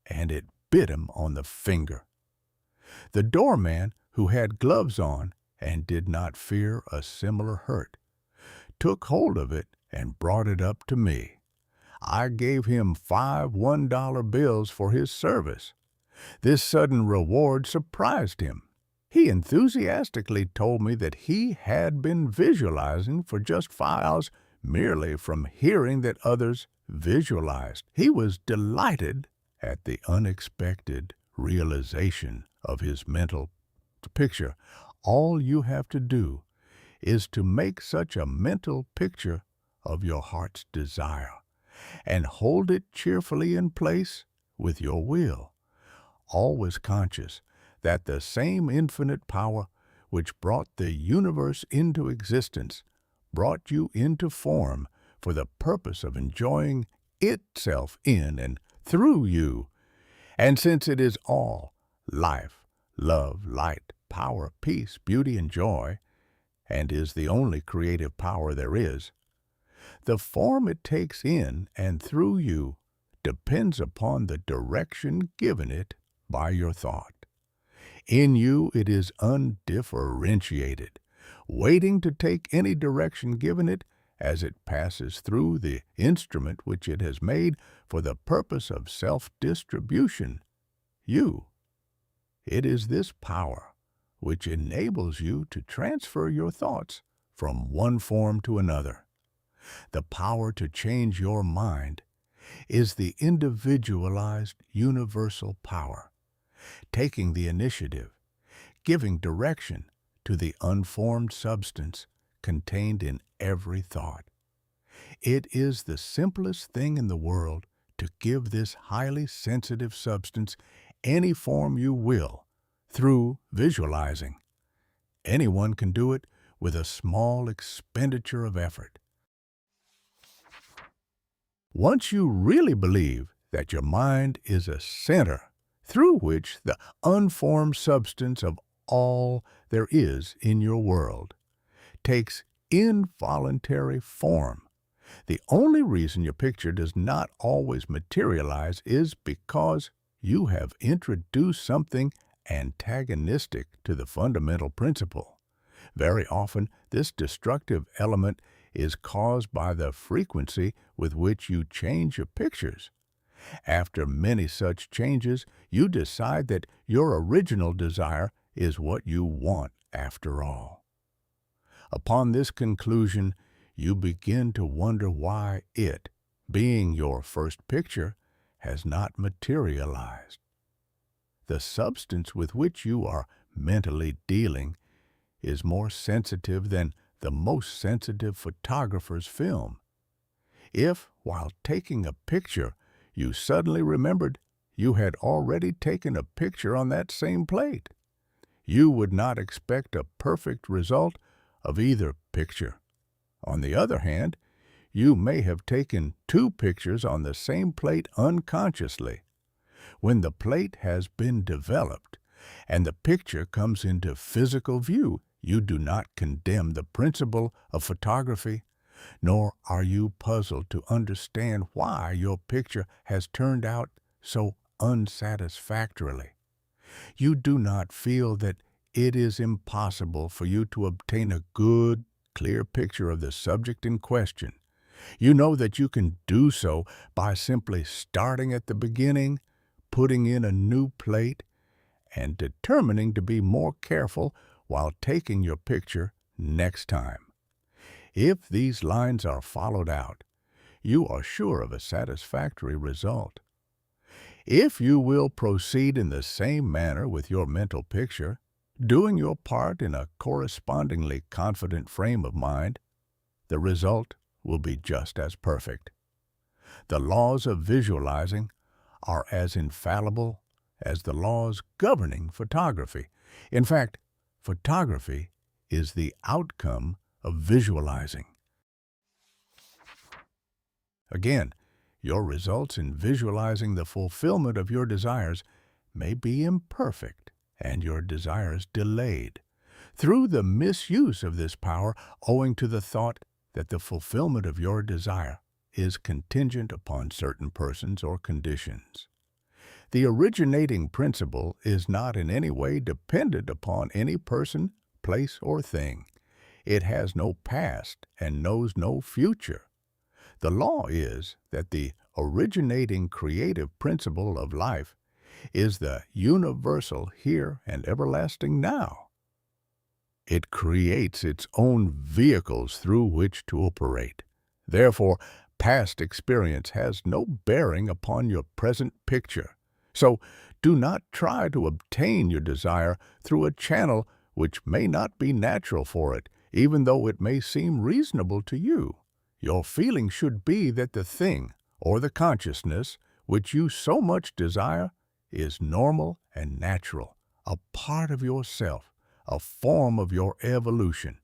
S1: and it bit him on the finger. The doorman, who had gloves on and did not fear a similar hurt, took hold of it and brought it up to me. I gave him 5 $1 bills for his service. This sudden reward surprised him. He enthusiastically told me that he had been visualizing for just 5 hours merely from hearing that others visualized. He was delighted at the unexpected realization of his mental picture. All you have to do is to make such a mental picture of your heart's desire and hold it cheerfully in place with your will, always conscious that the same infinite power which brought the universe into existence brought you into form for the purpose of enjoying itself in and through you. And since it is all life, love, light, power, peace, beauty, and joy, and is the only creative power there is, the form it takes in and through you depends upon the direction given it by your thought. In you it is undifferentiated, waiting to take any direction given it as it passes through the instrument which it has made for the purpose of self-distribution. You. It is this power which enables you to transfer your thoughts from one form to another. The power to change your mind is the individualized universal power, taking the initiative, giving direction to the unformed substance contained in every thought. It is the simplest thing in the world to give this highly sensitive substance any form you will through visualizing. Anyone can do it with a small expenditure of effort. Once you really believe that your mind is a center through which the unformed substance of all there is in your world takes involuntary form, the only reason your picture does not always materialize is because you have introduced something antagonistic to the fundamental principle. Very often, this destructive element is caused by the frequency with which you change your pictures. After many such changes, you decide that your original desire is what you want after all. Upon this conclusion, you begin to wonder why it, being your first picture, has not materialized. The substance with which you are mentally dealing is more sensitive than the most sensitive photographer's film. If, while taking a picture, you suddenly remembered you had already taken a picture on that same plate, you would not expect a perfect result of either picture. On the other hand, you may have taken 2 pictures on the same plate unconsciously. When the plate has been developed and the picture comes into physical view, you do not condemn the principle of photography, nor are you puzzled to understand why your picture has turned out so unsatisfactorily. You do not feel that it is impossible for you to obtain a good, clear picture of the subject in question. You know that you can do so by simply starting at the beginning, putting in a new plate, and determining to be more careful while taking your picture next time. If these lines are followed out, you are sure of a satisfactory result. If you will proceed in the same manner with your mental picture, doing your part in a correspondingly confident frame of mind, the result will be just as perfect. The laws of visualizing are as infallible as the laws governing photography. In fact, photography is the outcome of visualizing. Again, your results in visualizing the fulfillment of your desires may be imperfect and your desires delayed through the misuse of this power owing to the thought that the fulfillment of your desire is contingent upon certain persons or conditions. The originating principle is not in any way dependent upon any person, place, or thing. It has no past and knows no future. The law is that the originating creative principle of life is the universal here and everlasting now. It creates its own vehicles through which to operate. Therefore, past experience has no bearing upon your present picture. So, do not try to obtain your desire through a channel which may not be natural for it, even though it may seem reasonable to you. Your feeling should be that the thing, or the consciousness, which you so much desire, is normal and natural, a part of yourself, a form of your evolution.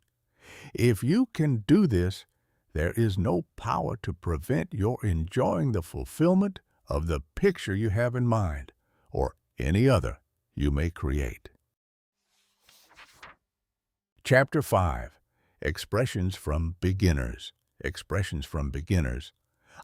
S1: If you can do this, there is no power to prevent your enjoying the fulfillment of the picture you have in mind, or any other you may create. Chapter 5. Expressions from Beginners. Expressions from beginners.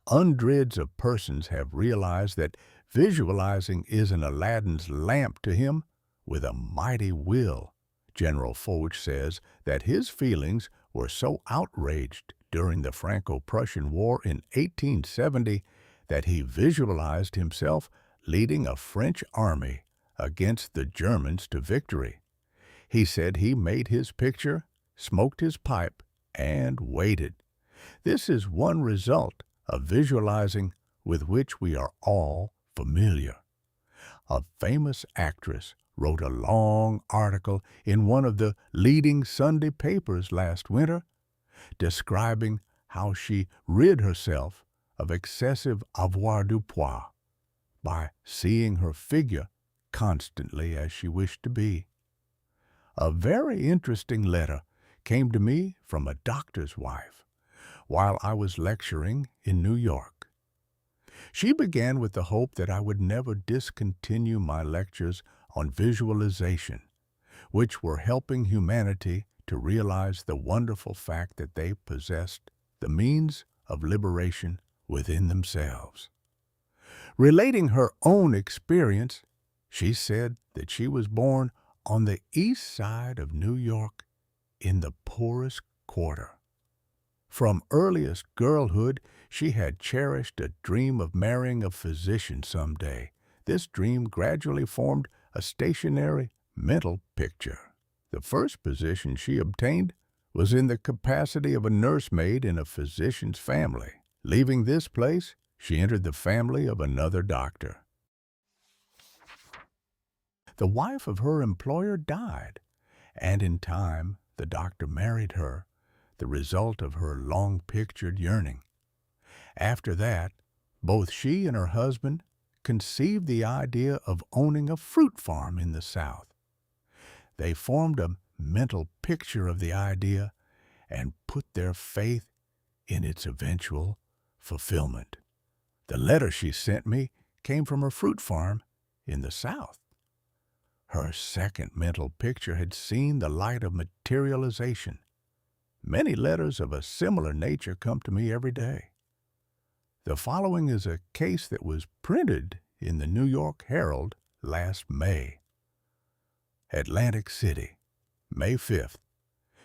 S1: Hundreds of persons have realized that visualizing is an Aladdin's lamp to him with a mighty will. General Foch says that his feelings were so outraged during the Franco-Prussian War in 1870 that he visualized himself leading a French army against the Germans to victory. He said he made his picture, smoked his pipe, and waited. This is one result of visualizing with which we are all familiar. A famous actress wrote a long article in one of the leading Sunday papers last winter, describing how she rid herself of excessive avoirdupois by seeing her figure constantly as she wished to be. A very interesting letter came to me from a doctor's wife while I was lecturing in New York. She began with the hope that I would never discontinue my lectures on visualization, which were helping humanity to realize the wonderful fact that they possessed the means of liberation within themselves. Relating her own experience, she said that she was born on the east side of New York in the poorest quarter. From earliest girlhood, she had cherished a dream of marrying a physician someday. This dream gradually formed a stationary mental picture. The first position she obtained was in the capacity of a nursemaid in a physician's family. Leaving this place, she entered the family of another doctor. The wife of her employer died, and in time the doctor married her, the result of her long-pictured yearning. After that, both she and her husband conceived the idea of owning a fruit farm in the South. They formed a mental picture of the idea and put their faith in its eventual fulfillment. The letter she sent me came from her fruit farm in the South. Her second mental picture had seen the light of materialization. Many letters of a similar nature come to me every day. The following is a case that was printed in the New York Herald last May. Atlantic City, May 5th.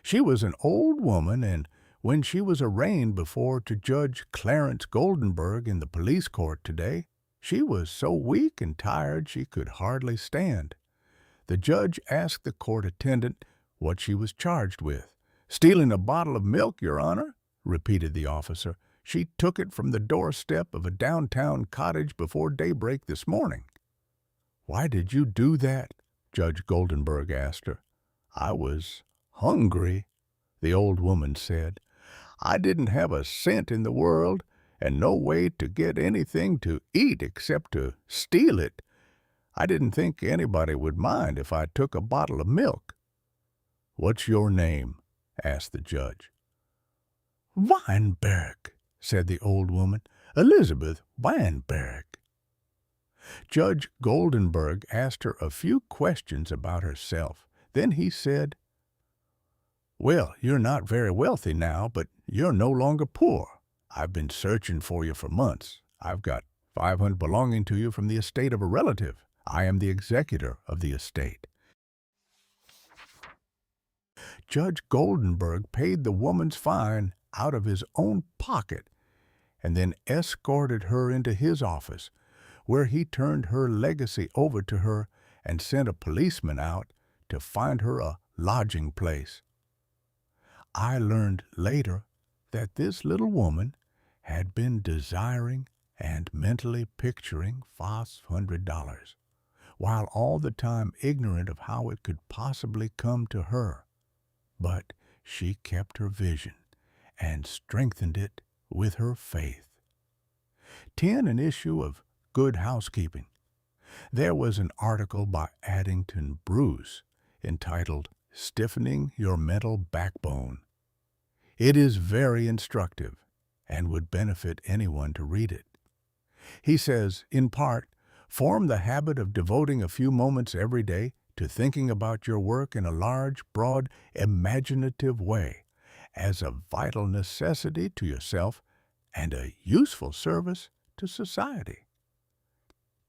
S1: She was an old woman, and when she was arraigned before to Judge Clarence Goldenberg in the police court today, she was so weak and tired she could hardly stand. The judge asked the court attendant what she was charged with. "Stealing a bottle of milk, Your Honor," repeated the officer. "She took it from the doorstep of a downtown cottage before daybreak this morning." "Why did you do that?" Judge Goldenberg asked her. "I was hungry," the old woman said. "I didn't have a cent in the world and no way to get anything to eat except to steal it. I didn't think anybody would mind if I took a bottle of milk." "What's your name?" asked the judge. "Weinberg," said the old woman. "Elizabeth Weinberg." Judge Goldenberg asked her a few questions about herself. Then he said, "Well, you're not very wealthy now, but you're no longer poor. I've been searching for you for months. I've got $500 belonging to you from the estate of a relative. I am the executor of the estate." Judge Goldenberg paid the woman's fine out of his own pocket and then escorted her into his office, where he turned her legacy over to her and sent a policeman out to find her a lodging place. I learned later that this little woman had been desiring and mentally picturing $500, while all the time ignorant of how it could possibly come to her. But she kept her vision and strengthened it with her faith. 10. An issue of good housekeeping. There was an article by Addington Bruce entitled Stiffening Your Mental Backbone. It is very instructive and would benefit anyone to read it. He says, in part, form the habit of devoting a few moments every day to thinking about your work in a large, broad, imaginative way as a vital necessity to yourself and a useful service to society.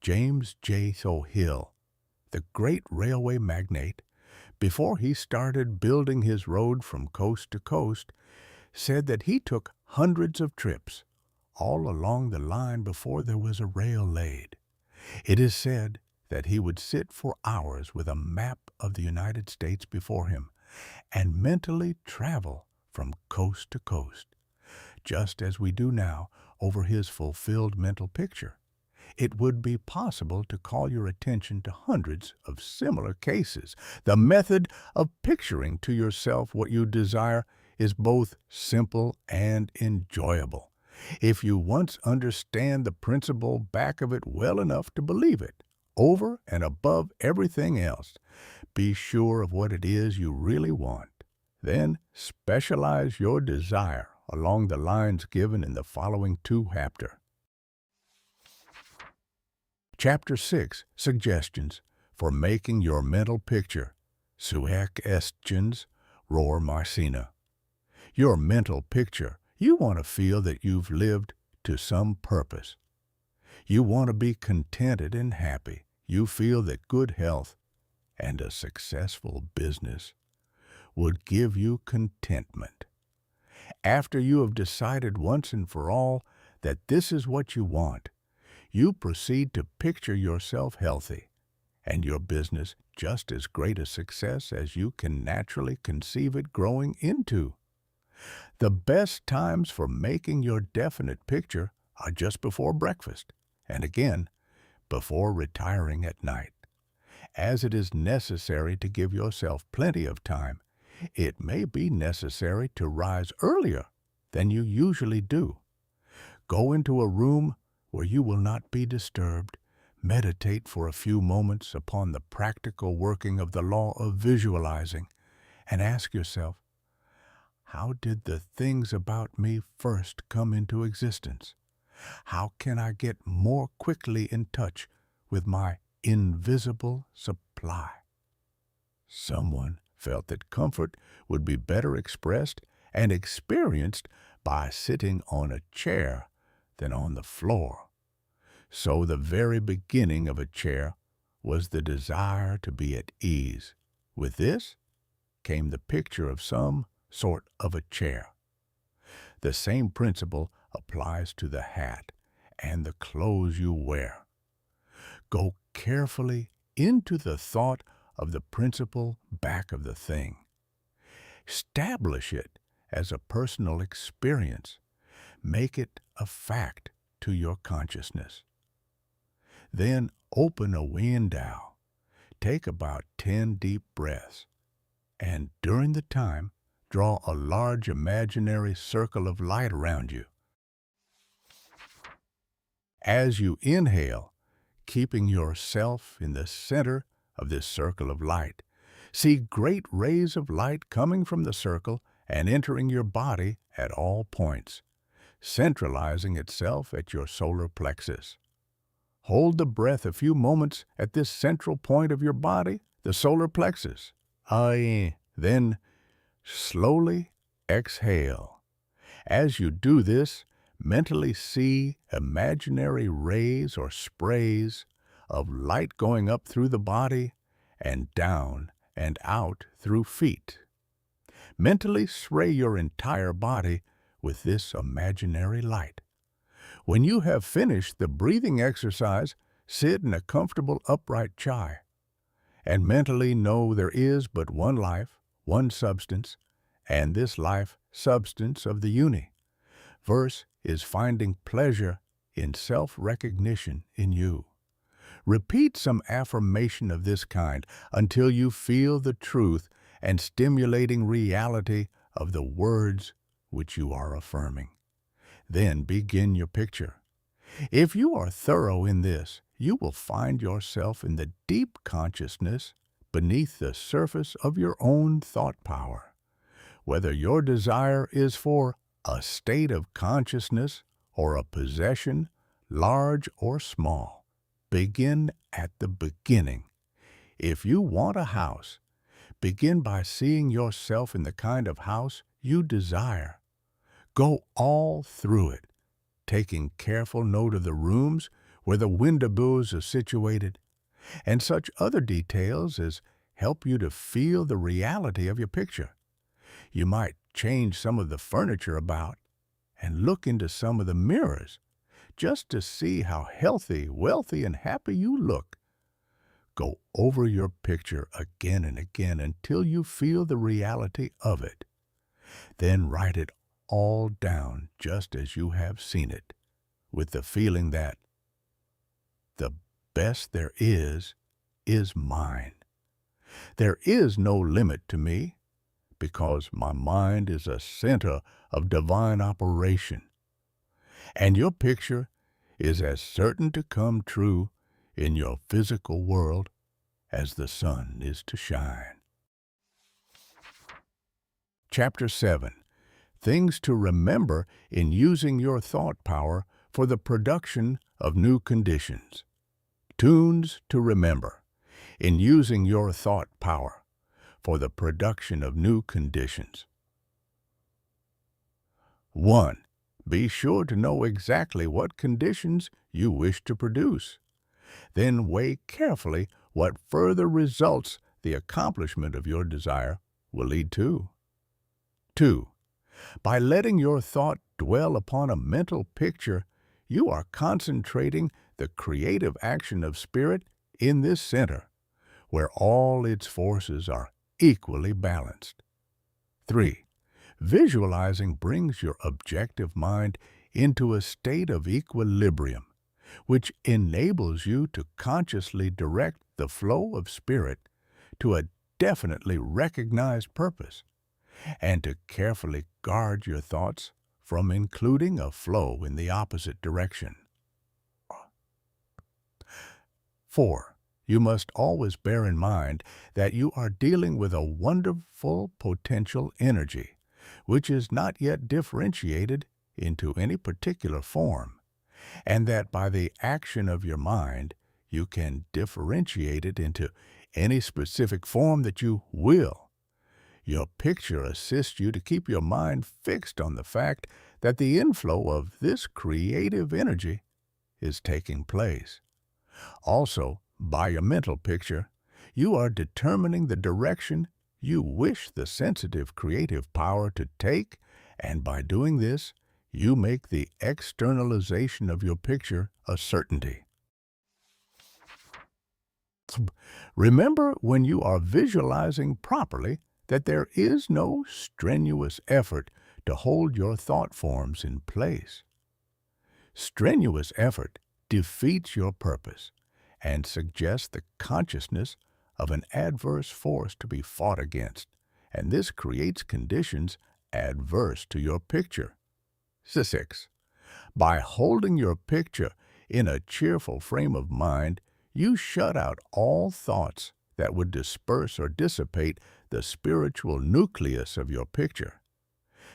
S1: James J. Hill, the great railway magnate, before he started building his road from coast to coast, said that he took hundreds of trips all along the line before there was a rail laid. It is said that he would sit for hours with a map of the United States before him and mentally travel from coast to coast, just as we do now over his fulfilled mental picture. It would be possible to call your attention to hundreds of similar cases. The method of picturing to yourself what you desire is both simple and enjoyable, if you once understand the principle back of it well enough to believe it. Over and above everything else, be sure of what it is you really want. Then specialize your desire along the lines given in the following 2 chapters. Chapter 6, Suggestions for Making Your Mental Picture. Suggestions, Roar Marcina. Your mental picture. You want to feel that you've lived to some purpose. You want to be contented and happy. You feel that good health and a successful business would give you contentment. After you have decided once and for all that this is what you want, you proceed to picture yourself healthy and your business just as great a success as you can naturally conceive it growing into. The best times for making your definite picture are just before breakfast and again before retiring at night. As it is necessary to give yourself plenty of time, it may be necessary to rise earlier than you usually do. Go into a room where you will not be disturbed. Meditate for a few moments upon the practical working of the law of visualizing and ask yourself, how did the things about me first come into existence? How can I get more quickly in touch with my invisible supply? Someone felt that comfort would be better expressed and experienced by sitting on a chair than on the floor. So the very beginning of a chair was the desire to be at ease. With this came the picture of some sort of a chair. The same principle applies to the hat and the clothes you wear. Go carefully into the thought of the principle back of the thing. Establish it as a personal experience. Make it a fact to your consciousness. Then open a window. Take about 10 deep breaths, and during the time, draw a large imaginary circle of light around you. As you inhale, keeping yourself in the center of this circle of light, see great rays of light coming from the circle and entering your body at all points, centralizing itself at your solar plexus. Hold the breath a few moments at this central point of your body, the solar plexus. Then slowly exhale. As you do this, mentally see imaginary rays or sprays of light going up through the body and down and out through feet. Mentally spray your entire body with this imaginary light. When you have finished the breathing exercise, Sit in a comfortable upright chair and mentally know there is but one life, one substance, and this life substance of the uni. Verse is finding pleasure in self-recognition in you. Repeat some affirmation of this kind until you feel the truth and stimulating reality of the words which you are affirming. Then begin your picture. If you are thorough in this, you will find yourself in the deep consciousness beneath the surface of your own thought power. Whether your desire is for a state of consciousness or a possession, large or small, begin at the beginning. If you want a house, begin by seeing yourself in the kind of house you desire. Go all through it, taking careful note of the rooms where the windows are situated, and such other details as help you to feel the reality of your picture. You might change some of the furniture about and look into some of the mirrors just to see how healthy, wealthy, and happy you look. Go over your picture again and again until you feel the reality of it. Then write it all down just as you have seen it, with the feeling that the best there is mine. There is no limit to me, because my mind is a center of divine operation. And your picture is as certain to come true in your physical world as the sun is to shine. Chapter 7. Things to remember in using your thought power for the production of new conditions. Tunes to remember in using your thought power for the production of new conditions. 1. Be sure to know exactly what conditions you wish to produce. Then weigh carefully what further results the accomplishment of your desire will lead to. 2. By letting your thought dwell upon a mental picture, you are concentrating the creative action of spirit in this center, where all its forces are equally balanced. 3. Visualizing brings your objective mind into a state of equilibrium, which enables you to consciously direct the flow of spirit to a definitely recognized purpose, and to carefully guard your thoughts from including a flow in the opposite direction. 4. You must always bear in mind that you are dealing with a wonderful potential energy, which is not yet differentiated into any particular form, and that by the action of your mind, you can differentiate it into any specific form that you will. Your picture assists you to keep your mind fixed on the fact that the inflow of this creative energy is taking place. Also, by your mental picture, you are determining the direction you wish the sensitive creative power to take, and by doing this, you make the externalization of your picture a certainty. Remember, when you are visualizing properly, that there is no strenuous effort to hold your thought forms in place. Strenuous effort defeats your purpose and suggests the consciousness of an adverse force to be fought against, and this creates conditions adverse to your picture. 6. By holding your picture in a cheerful frame of mind, you shut out all thoughts that would disperse or dissipate the spiritual nucleus of your picture.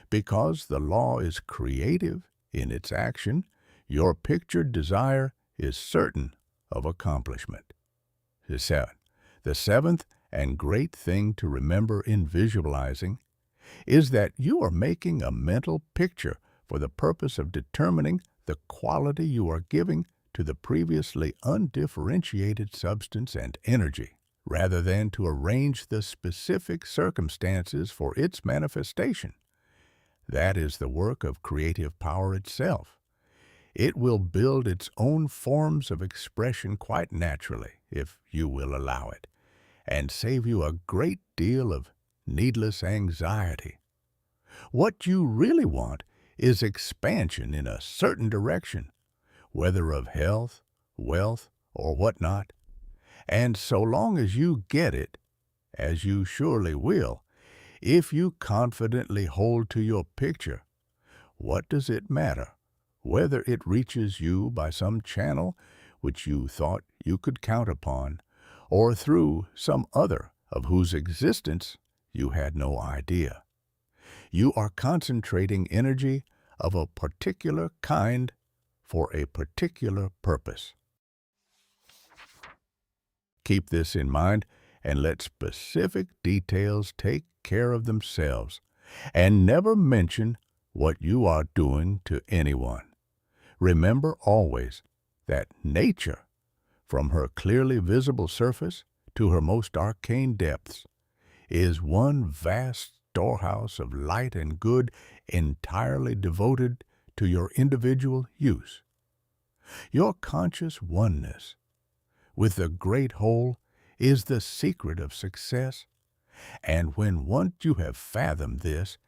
S1: Because the law is creative in its action, your pictured desire is certain of accomplishment. 7. The seventh and great thing to remember in visualizing is that you are making a mental picture for the purpose of determining the quality you are giving to the previously undifferentiated substance and energy, rather than to arrange the specific circumstances for its manifestation. That is the work of creative power itself. It will build its own forms of expression quite naturally, if you will allow it, and save you a great deal of needless anxiety. What you really want is expansion in a certain direction, whether of health, wealth, or whatnot. And so long as you get it, as you surely will, if you confidently hold to your picture, what does it matter whether it reaches you by some channel which you thought you could count upon, or through some other of whose existence you had no idea? You are concentrating energy of a particular kind for a particular purpose. Keep this in mind and let specific details take care of themselves, and never mention what you are doing to anyone. Remember always that nature, from her clearly visible surface to her most arcane depths, is one vast storehouse of light and good entirely devoted to your individual use. Your conscious oneness with the great whole is the secret of success, and when once you have fathomed this,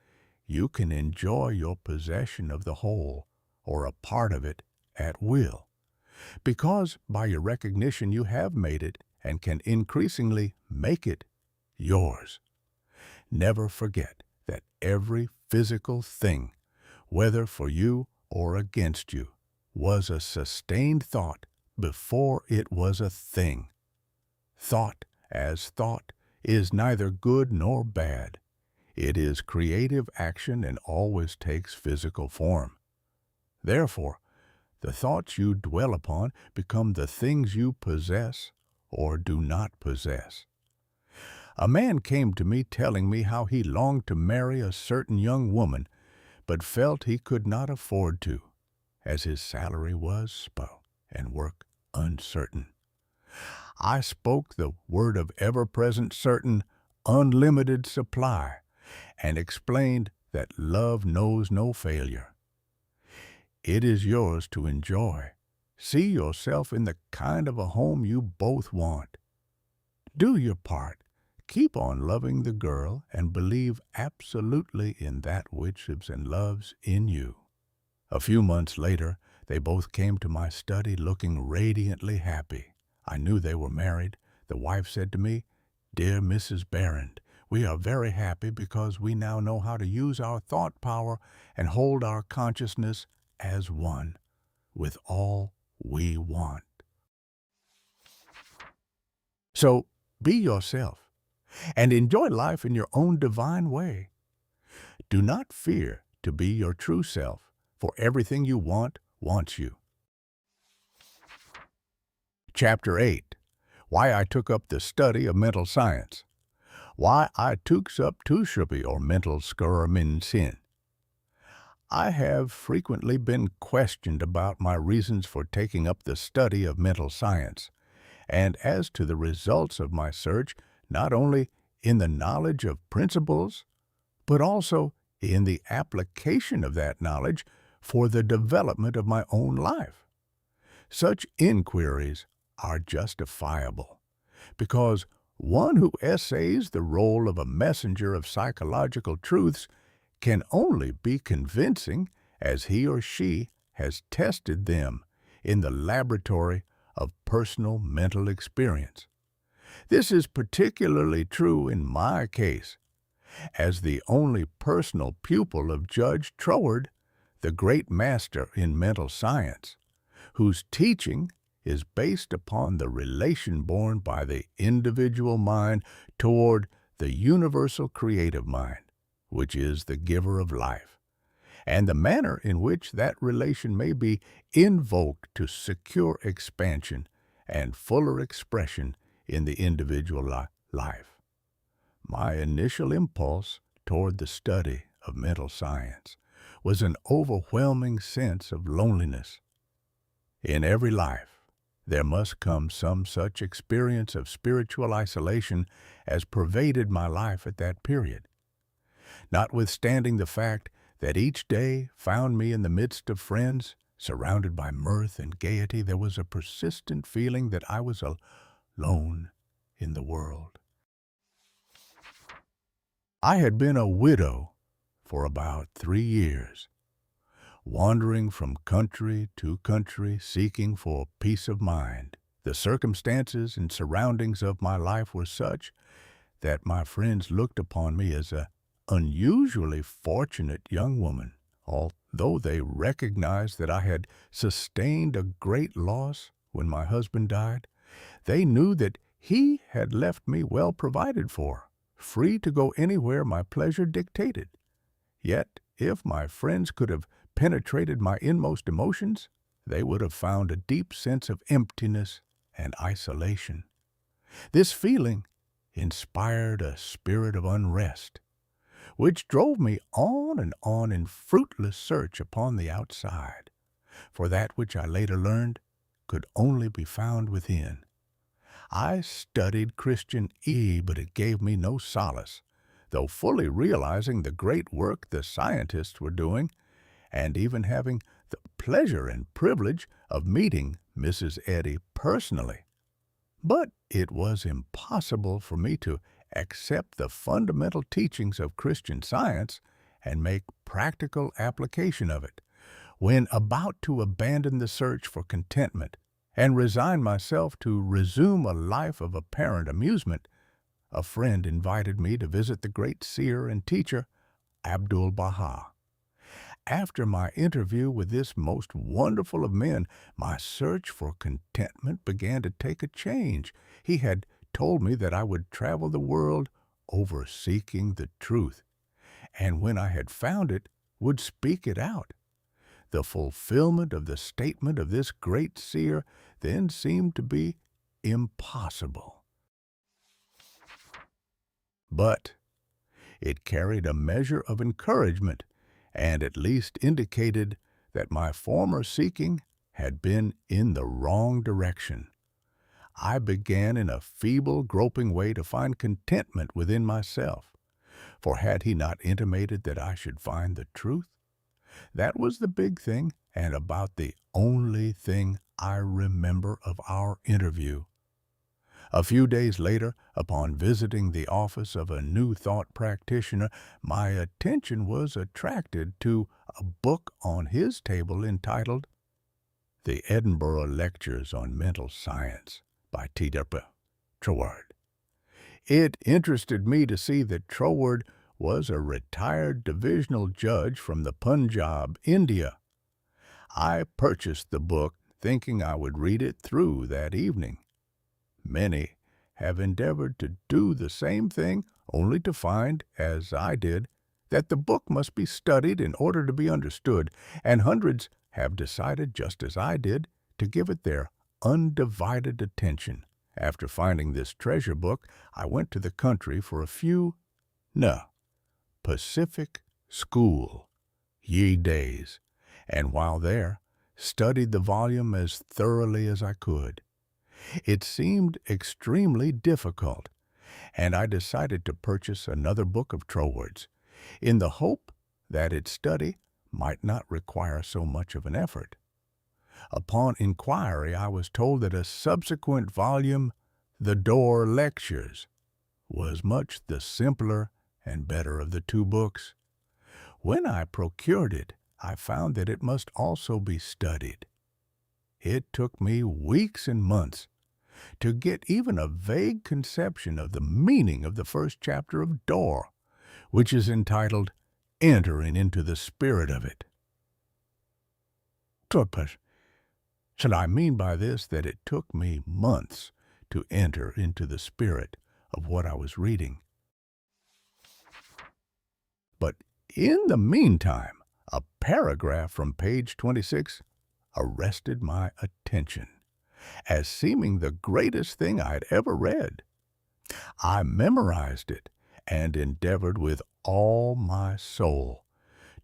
S1: you can enjoy your possession of the whole, or a part of it, at will, because by your recognition you have made it and can increasingly make it yours. Never forget that every physical thing, whether for you or against you, was a sustained thought before it was a thing. Thought, as thought, is neither good nor bad. It is creative action and always takes physical form. Therefore, the thoughts you dwell upon become the things you possess or do not possess. A man came to me telling me how he longed to marry a certain young woman, but felt he could not afford to, as his salary was small and work uncertain. I spoke the word of ever-present certain, unlimited supply, and explained that love knows no failure. It is yours to enjoy. See yourself in the kind of a home you both want. Do your part. Keep on loving the girl and believe absolutely in that which lives and loves in you. A few months later, they both came to my study looking radiantly happy. I knew they were married. The wife said to me, "Dear Mrs. Behrend, we are very happy because we now know how to use our thought power and hold our consciousness as one with all we want." So be yourself and enjoy life in your own divine way. Do not fear to be your true self, for everything you want wants you. Chapter 8. Why I took up the study of mental science. Why I took up tushrupi or mental skuraminsin. I have frequently been questioned about my reasons for taking up the study of mental science, and as to the results of my search, not only in the knowledge of principles, but also in the application of that knowledge for the development of my own life. Such inquiries are justifiable, because one who essays the role of a messenger of psychological truths can only be convincing as he or she has tested them in the laboratory of personal mental experience. This is particularly true in my case, as the only personal pupil of Judge Troward, the great master in mental science, whose teaching is based upon the relation borne by the individual mind toward the universal creative mind, which is the giver of life, and the manner in which that relation may be invoked to secure expansion and fuller expression in the individual life. My initial impulse toward the study of mental science was an overwhelming sense of loneliness. In every life, there must come some such experience of spiritual isolation as pervaded my life at that period. Notwithstanding the fact that each day found me in the midst of friends, Surrounded by mirth and gaiety, there was a persistent feeling that I was alone in the world. I had been a widow for about 3 years, wandering from country to country seeking for peace of mind. The circumstances and surroundings of my life were such that my friends looked upon me as an unusually fortunate young woman. Although they recognized that I had sustained a great loss when my husband died, they knew that he had left me well provided for, free to go anywhere my pleasure dictated. Yet, if my friends could have penetrated my inmost emotions, they would have found a deep sense of emptiness and isolation. This feeling inspired a spirit of unrest, which drove me on and on in fruitless search upon the outside, for that which I later learned could only be found within. I studied Christian but it gave me no solace, though fully realizing the great work the scientists were doing, and even having the pleasure and privilege of meeting Mrs. Eddy personally. But it was impossible for me to accept the fundamental teachings of Christian Science and make practical application of it. When about to abandon the search for contentment and resign myself to resume a life of apparent amusement, a friend invited me to visit the great seer and teacher, Abdu'l-Baha. After my interview with this most wonderful of men, my search for contentment began to take a change. He had told me that I would travel the world over seeking the truth, and when I had found it, would speak it out. The fulfillment of the statement of this great seer then seemed to be impossible. But it carried a measure of encouragement, and at least indicated that my former seeking had been in the wrong direction. I began in a feeble, groping way to find contentment within myself, for had he not intimated that I should find the truth? That was the big thing, and about the only thing I remember of our interview. A few days later, upon visiting the office of a New Thought practitioner, my attention was attracted to a book on his table entitled The Edinburgh Lectures on Mental Science by Troward. It interested me to see that Troward was a retired divisional judge from the Punjab, India. I purchased the book thinking I would read it through that evening. Many have endeavored to do the same thing, only to find, as I did, that the book must be studied in order to be understood, and hundreds have decided, just as I did, to give it their undivided attention. After finding this treasure book, I went to the country for a few, Pacific School days, and while there, studied the volume as thoroughly as I could. It seemed extremely difficult, and I decided to purchase another book of Troward's, in the hope that its study might not require so much of an effort. Upon inquiry, I was told that a subsequent volume, The Door Lectures, was much the simpler and better of the two books. When I procured it, I found that it must also be studied. It took me weeks and months to get even a vague conception of the meaning of the first chapter of Door, which is entitled Entering into the Spirit of It. Shall I mean by this that it took me months to enter into the spirit of what I was reading? But in the meantime, a paragraph from page 26 arrested my attention as seeming the greatest thing I had ever read. I memorized it and endeavored with all my soul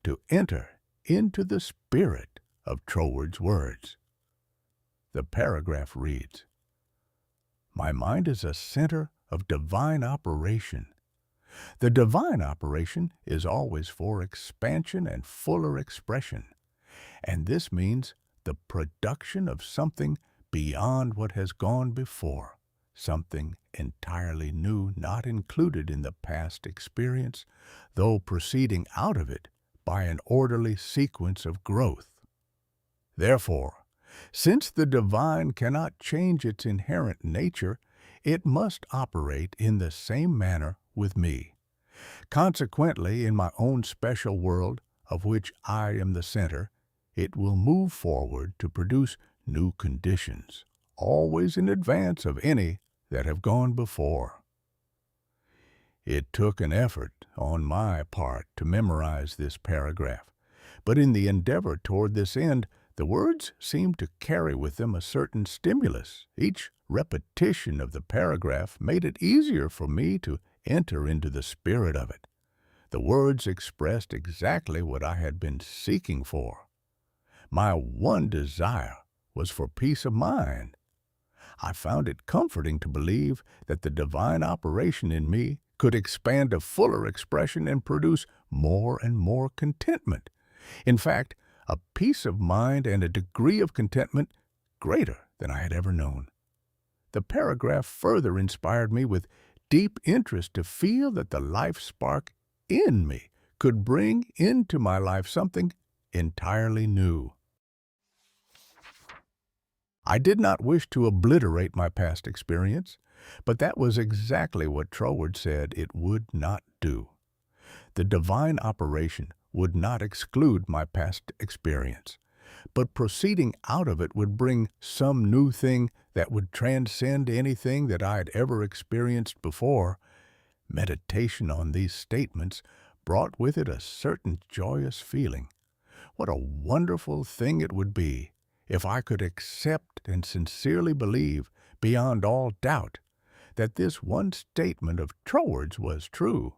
S1: to enter into the spirit of Troward's words. The paragraph reads, "My mind is a center of divine operation. The divine operation is always for expansion and fuller expression, and this means the production of something beyond what has gone before, something entirely new, not included in the past experience, though proceeding out of it by an orderly sequence of growth. Therefore, since the divine cannot change its inherent nature, it must operate in the same manner with me. Consequently, in my own special world, of which I am the center, it will move forward to produce new conditions, always in advance of any that have gone before. It took an effort on my part to memorize this paragraph, but in the endeavor toward this end, the words seemed to carry with them a certain stimulus. Each repetition of the paragraph made it easier for me to enter into the spirit of it. The words expressed exactly what I had been seeking for. My one desire was for peace of mind. I found it comforting to believe that the divine operation in me could expand to fuller expression and produce more and more contentment. In fact, a peace of mind and a degree of contentment greater than I had ever known. The paragraph further inspired me with deep interest to feel that the life spark in me could bring into my life something entirely new. I did not wish to obliterate my past experience, but that was exactly what Troward said it would not do. The divine operation would not exclude my past experience, but proceeding out of it would bring some new thing that would transcend anything that I had ever experienced before. Meditation on these statements brought with it a certain joyous feeling. What a wonderful thing it would be if I could accept and sincerely believe, beyond all doubt, that this one statement of Troward's was true.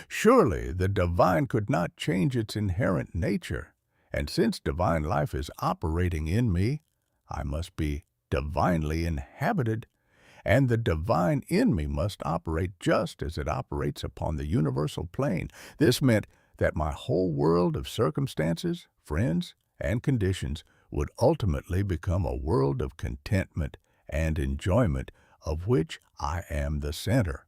S1: Surely the divine could not change its inherent nature, and since divine life is operating in me, I must be divinely inhabited, and the divine in me must operate just as it operates upon the universal plane. This meant that my whole world of circumstances, friends, and conditions would ultimately become a world of contentment and enjoyment of which I am the center.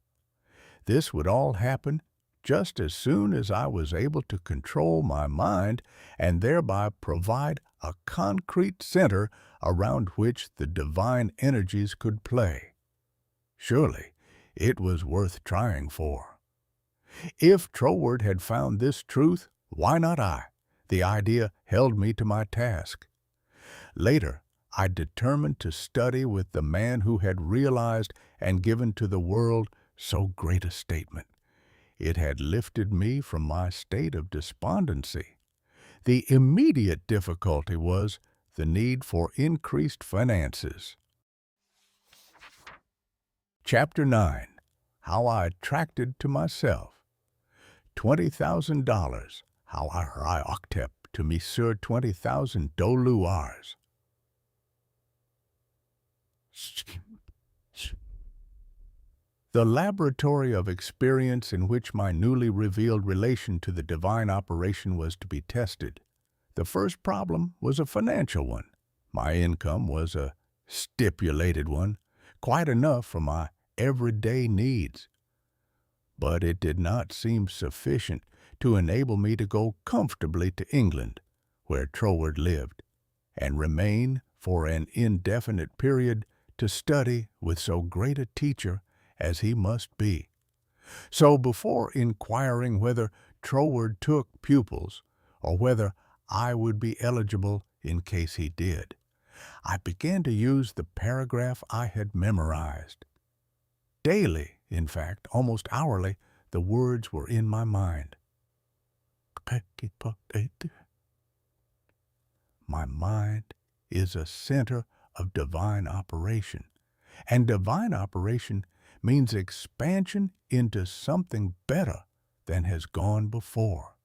S1: This would all happen just as soon as I was able to control my mind and thereby provide a concrete center around which the divine energies could play. Surely it was worth trying for. If Troward had found this truth, why not I? The idea held me to my task. Later, I determined to study with the man who had realized and given to the world so great a statement. It had lifted me from my state of despondency. The immediate difficulty was the need for increased finances. Chapter 9. How I Attracted to Myself. $20,000. How I octep to Monsieur 20,000 $. The laboratory of experience in which my newly revealed relation to the divine operation was to be tested. The first problem was a financial one. My income was a stipulated one, quite enough for my everyday needs. But it did not seem sufficient to enable me to go comfortably to England, where Troward lived, and remain for an indefinite period to study with so great a teacher as he must be. So before inquiring whether Troward took pupils, or whether I would be eligible in case he did, I began to use the paragraph I had memorized. Daily, in fact, almost hourly, the words were in my mind. My mind is a center of divine operation, and divine operation means expansion into something better than has gone before.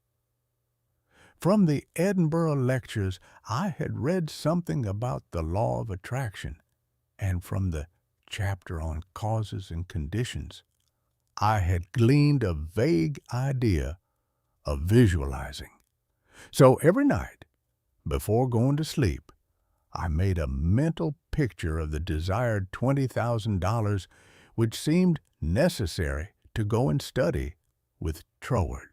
S1: From the Edinburgh lectures, I had read something about the law of attraction, and from the chapter on causes and conditions, I had gleaned a vague idea of visualizing. So every night, before going to sleep, I made a mental picture of the desired $20,000, which seemed necessary to go and study with Troward.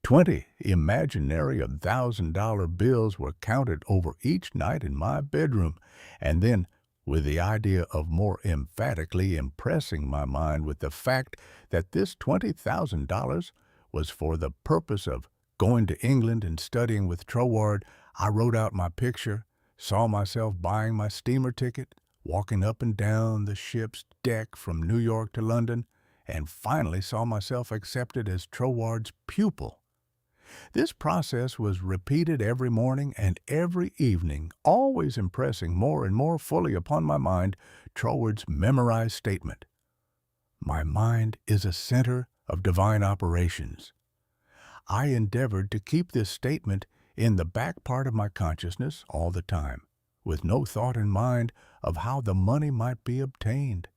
S1: 20 imaginary $1,000 bills were counted over each night in my bedroom, and then, with the idea of more emphatically impressing my mind with the fact that this $20,000 was for the purpose of going to England and studying with Troward, I wrote out my picture, saw myself buying my steamer ticket, walking up and down the ship's deck from New York to London, and finally saw myself accepted as Troward's pupil. This process was repeated every morning and every evening, always impressing more and more fully upon my mind Troward's memorized statement. My mind is a center of divine operations. I endeavored to keep this statement in the back part of my consciousness all the time, with no thought in mind of how the money might be obtained.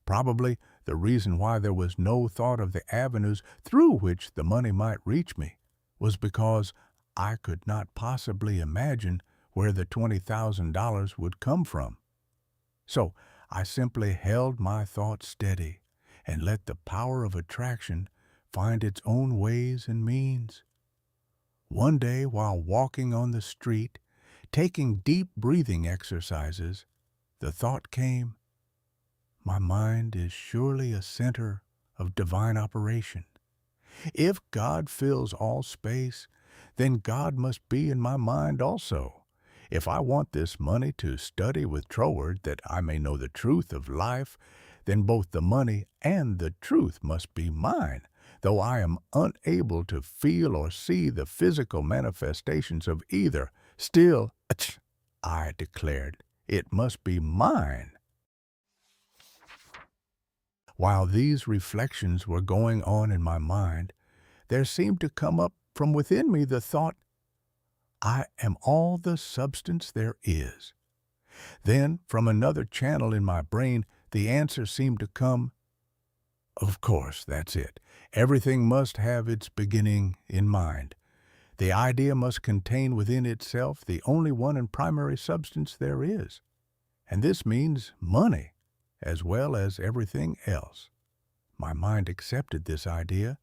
S1: Probably the reason why there was no thought of the avenues through which the money might reach me was because I could not possibly imagine where the $20,000 would come from. So I simply held my thoughts steady and let the power of attraction find its own ways and means. One day, while walking on the street, taking deep breathing exercises, the thought came, my mind is surely a center of divine operation. If God fills all space, then God must be in my mind also. If I want this money to study with Troward that I may know the truth of life, then both the money and the truth must be mine, though I am unable to feel or see the physical manifestations of either. Still, I declared, it must be mine. While these reflections were going on in my mind, there seemed to come up from within me the thought, I am all the substance there is. Then, from another channel in my brain, the answer seemed to come, of course, that's it. Everything must have its beginning in mind. The idea must contain within itself the only one and primary substance there is. And this means money, as well as everything else. My mind accepted this idea,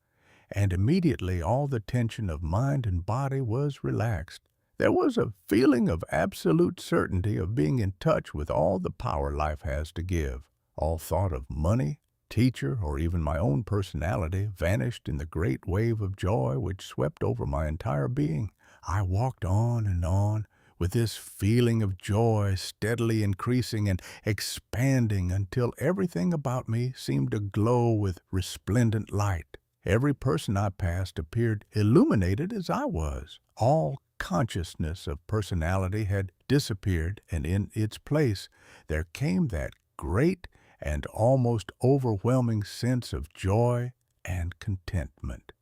S1: and immediately all the tension of mind and body was relaxed. There was a feeling of absolute certainty of being in touch with all the power life has to give. All thought of money, teacher, or even my own personality vanished in the great wave of joy which swept over my entire being. I walked on, with this feeling of joy steadily increasing and expanding until everything about me seemed to glow with resplendent light. Every person I passed appeared illuminated as I was. All consciousness of personality had disappeared, and in its place there came that great and almost overwhelming sense of joy and contentment.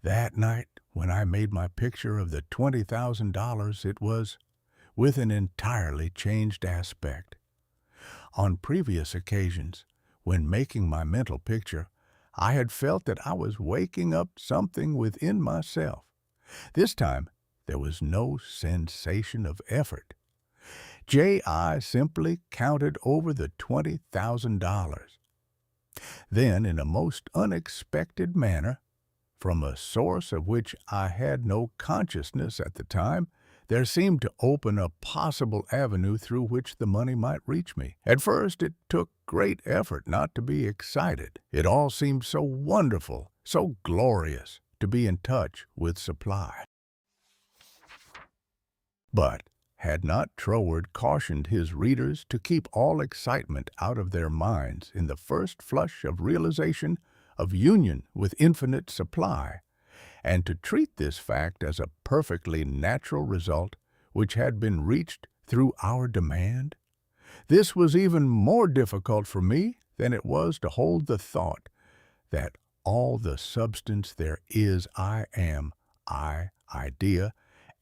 S1: That night, when I made my picture of the $20,000, it was with an entirely changed aspect. On previous occasions, when making my mental picture, I had felt that I was waking up something within myself. This time, there was no sensation of effort. I simply counted over the $20,000. Then, in a most unexpected manner, from a source of which I had no consciousness at the time, there seemed to open a possible avenue through which the money might reach me. At first, it took great effort not to be excited. It all seemed so wonderful, so glorious, to be in touch with supply. But had not Troward cautioned his readers to keep all excitement out of their minds in the first flush of realization of union with infinite supply, and to treat this fact as a perfectly natural result which had been reached through our demand? This was even more difficult for me than it was to hold the thought that all the substance there is I am, idea,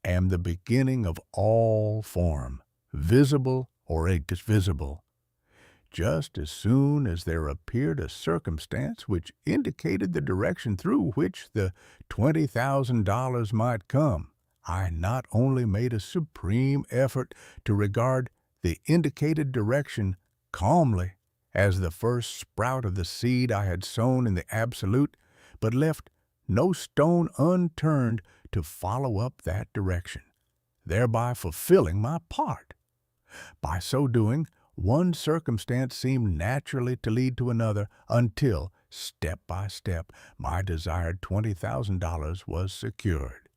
S1: am the beginning of all form, visible or invisible. Just as soon as there appeared a circumstance which indicated the direction through which the $20,000 might come, I not only made a supreme effort to regard the indicated direction calmly as the first sprout of the seed I had sown in the absolute, but left no stone unturned to follow up that direction, thereby fulfilling my part. By so doing, one circumstance seemed naturally to lead to another until, step by step, my desired $20,000 was secured.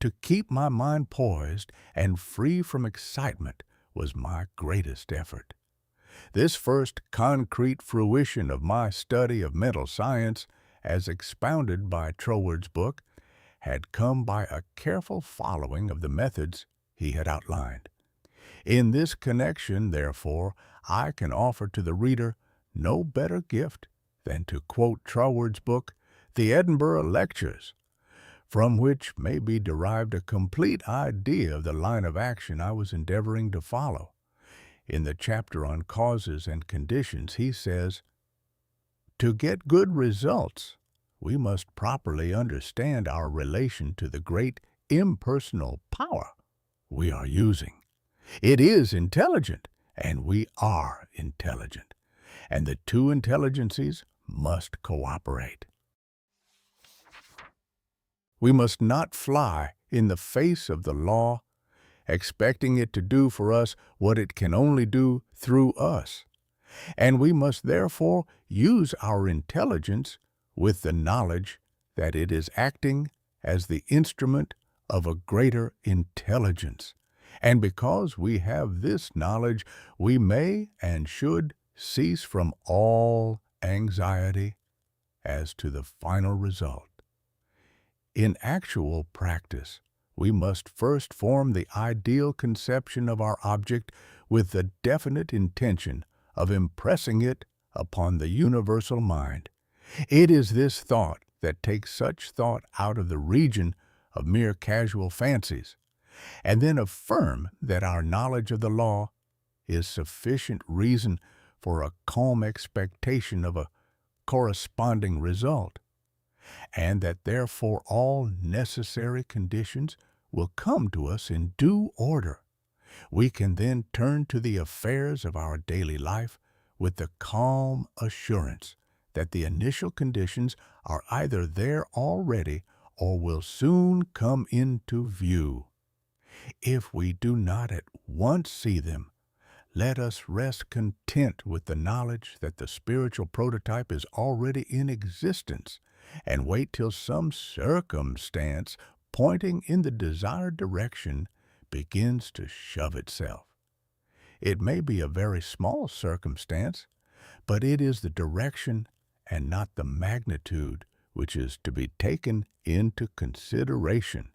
S1: To keep my mind poised and free from excitement was my greatest effort. This first concrete fruition of my study of mental science, as expounded by Troward's book, had come by a careful following of the methods he had outlined. In this connection, therefore, I can offer to the reader no better gift than to quote Troward's book, The Edinburgh Lectures, from which may be derived a complete idea of the line of action I was endeavoring to follow. In the chapter on causes and conditions, he says, "To get good results, we must properly understand our relation to the great impersonal power we are using. It is intelligent, and we are intelligent, and the two intelligences must cooperate. We must not fly in the face of the law, expecting it to do for us what it can only do through us, and we must therefore use our intelligence with the knowledge that it is acting as the instrument of a greater intelligence. And because we have this knowledge, we may and should cease from all anxiety as to the final result. In actual practice, we must first form the ideal conception of our object with the definite intention of impressing it upon the universal mind. It is this thought that takes such thought out of the region of mere casual fancies, and then affirm that our knowledge of the law is sufficient reason for a calm expectation of a corresponding result, and that therefore all necessary conditions will come to us in due order. We can then turn to the affairs of our daily life with the calm assurance that the initial conditions are either there already or will soon come into view. If we do not at once see them, let us rest content with the knowledge that the spiritual prototype is already in existence, and wait till some circumstance pointing in the desired direction begins to shove itself. It may be a very small circumstance, but it is the direction and not the magnitude which is to be taken into consideration.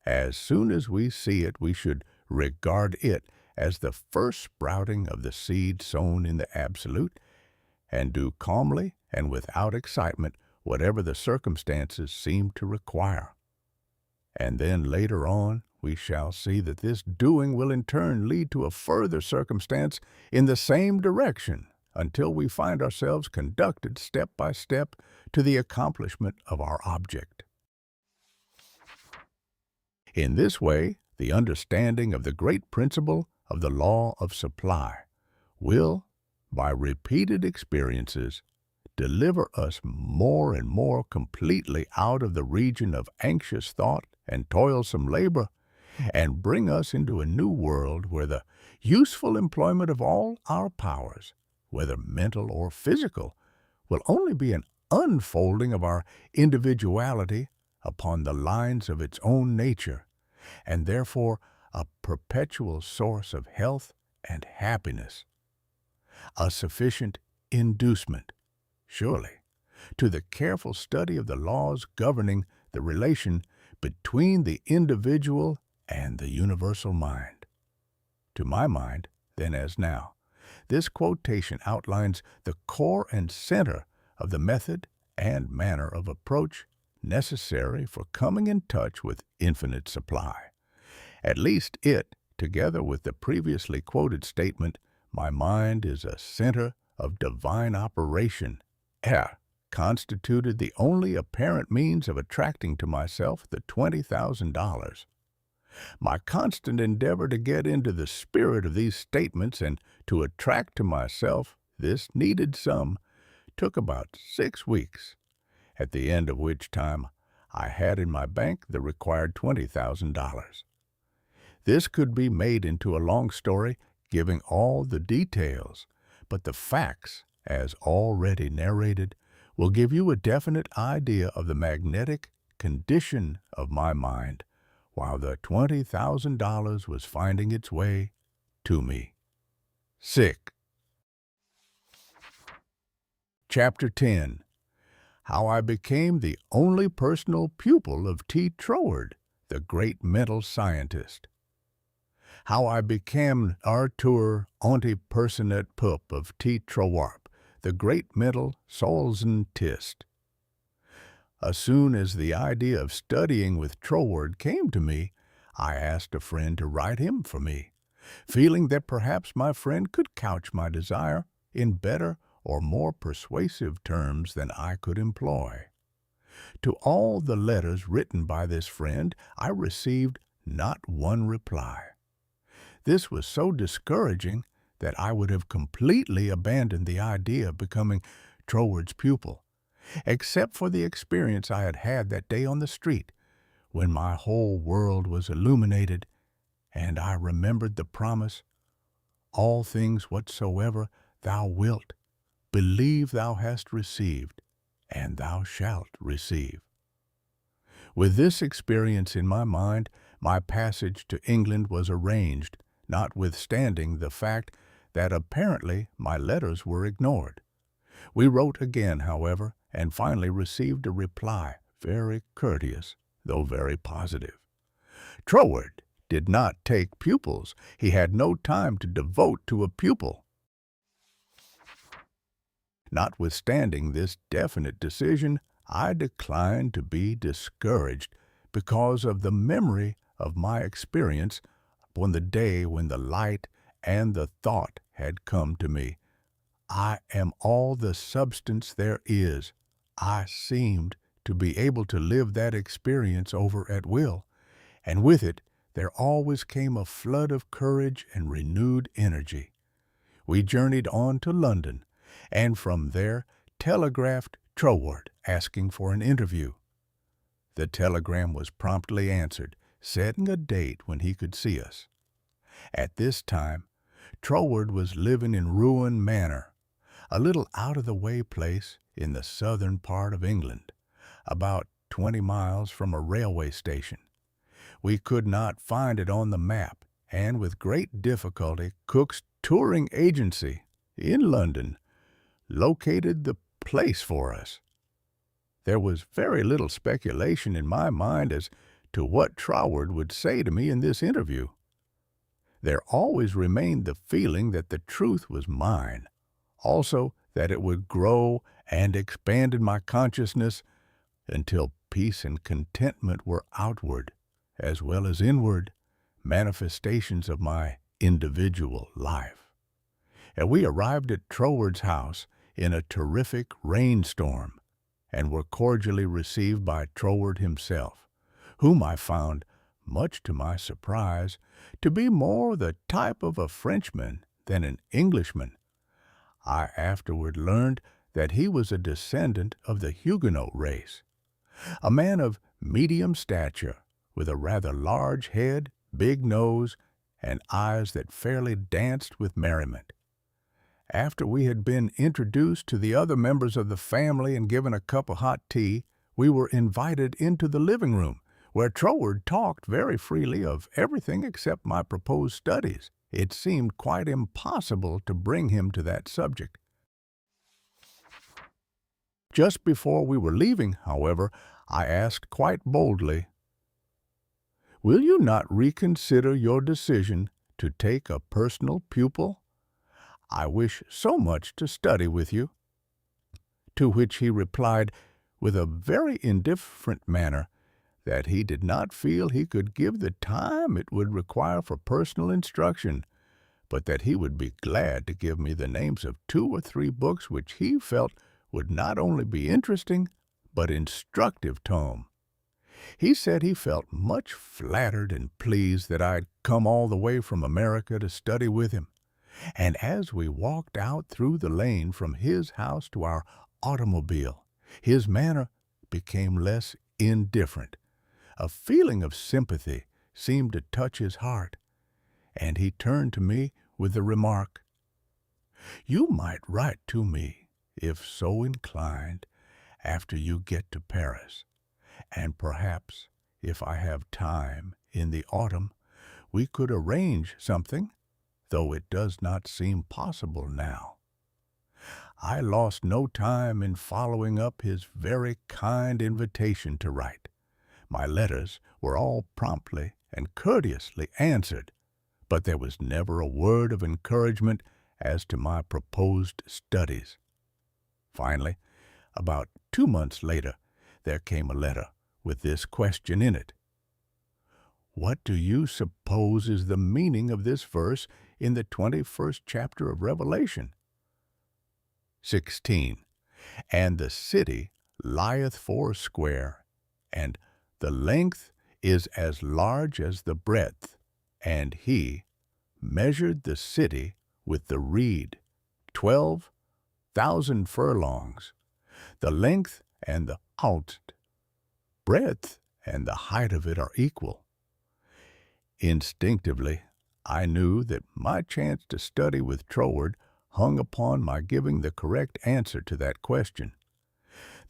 S1: As soon as we see it, we should regard it as the first sprouting of the seed sown in the absolute, and do calmly and without excitement whatever the circumstances seem to require. And then later on, we shall see that this doing will in turn lead to a further circumstance in the same direction, until we find ourselves conducted step by step to the accomplishment of our object. In this way, the understanding of the great principle of the law of supply will, by repeated experiences, deliver us more and more completely out of the region of anxious thought and toilsome labor, and bring us into a new world where the useful employment of all our powers, whether mental or physical, will only be an unfolding of our individuality upon the lines of its own nature, and therefore a perpetual source of health and happiness. A sufficient inducement, surely, to the careful study of the laws governing the relation between the individual and the universal mind. To my mind, then as now, this quotation outlines the core and center of the method and manner of approach necessary for coming in touch with infinite supply. At least it, together with the previously quoted statement, "My mind is a center of divine operation," constituted the only apparent means of attracting to myself the $20,000. My constant endeavor to get into the spirit of these statements and to attract to myself this needed sum took about 6 weeks, at the end of which time I had in my bank the required $20,000. This could be made into a long story giving all the details, but the facts, as already narrated, will give you a definite idea of the magnetic condition of my mind while the $20,000 was finding its way to me. Sick. Chapter 10. How I became the only personal pupil of T. Troward, the great mental scientist. How I became Artur Antipersonet Pup of T. Troward, the great mental scientist. As soon as the idea of studying with Troward came to me, I asked a friend to write him for me, feeling that perhaps my friend could couch my desire in better or more persuasive terms than I could employ. To all the letters written by this friend, I received not one reply. This was so discouraging that I would have completely abandoned the idea of becoming Troward's pupil, except for the experience I had had that day on the street, when my whole world was illuminated, and I remembered the promise, "All things whatsoever thou wilt, believe thou hast received, and thou shalt receive." With this experience in my mind, my passage to England was arranged, notwithstanding the fact that apparently my letters were ignored. We wrote again, however, and finally received a reply, very courteous, though very positive. Troward did not take pupils. He had no time to devote to a pupil. Notwithstanding this definite decision, I declined to be discouraged because of the memory of my experience on the day when the light and the thought had come to me. I am all the substance there is. I seemed to be able to live that experience over at will, and with it there always came a flood of courage and renewed energy. We journeyed on to London, and from there telegraphed Troward asking for an interview. The telegram was promptly answered, setting a date when he could see us. At this time, Troward was living in Ruin Manor, a little out-of-the-way place in the southern part of England, about 20 miles from a railway station. We could not find it on the map, and with great difficulty Cook's touring agency in London located the place for us. There was very little speculation in my mind as to what Troward would say to me in this interview. There always remained the feeling that the truth was mine, also that it would grow and expand in my consciousness until peace and contentment were outward, as well as inward, manifestations of my individual life. And we arrived at Troward's house in a terrific rainstorm, and were cordially received by Troward himself, whom I found, much to my surprise, to be more the type of a Frenchman than an Englishman. I afterward learned that he was a descendant of the Huguenot race, a man of medium stature, with a rather large head, big nose, and eyes that fairly danced with merriment. After we had been introduced to the other members of the family and given a cup of hot tea, we were invited into the living room, where Troward talked very freely of everything except my proposed studies. It seemed quite impossible to bring him to that subject. Just before we were leaving, however, I asked quite boldly, "Will you not reconsider your decision to take a personal pupil? I wish so much to study with you." To which he replied, with a very indifferent manner, that he did not feel he could give the time it would require for personal instruction, but that he would be glad to give me the names of 2 or 3 books which he felt would not only be interesting, but instructive to him. He said he felt much flattered and pleased that I'd come all the way from America to study with him. And as we walked out through the lane from his house to our automobile, his manner became less indifferent. A feeling of sympathy seemed to touch his heart, and he turned to me with the remark, "You might write to me, if so inclined, after you get to Paris, and perhaps, if I have time in the autumn, we could arrange something, though it does not seem possible now." I lost no time in following up his very kind invitation to write. My letters were all promptly and courteously answered, but there was never a word of encouragement as to my proposed studies. Finally, about 2 months later, there came a letter with this question in it: "What do you suppose is the meaning of this verse in the 21st chapter of Revelation?" 16. "And the city lieth foursquare, and the length is as large as the breadth, and he measured the city with the reed, 12,000 furlongs. The length and the breadth and the height of it are equal." Instinctively, I knew that my chance to study with Troward hung upon my giving the correct answer to that question.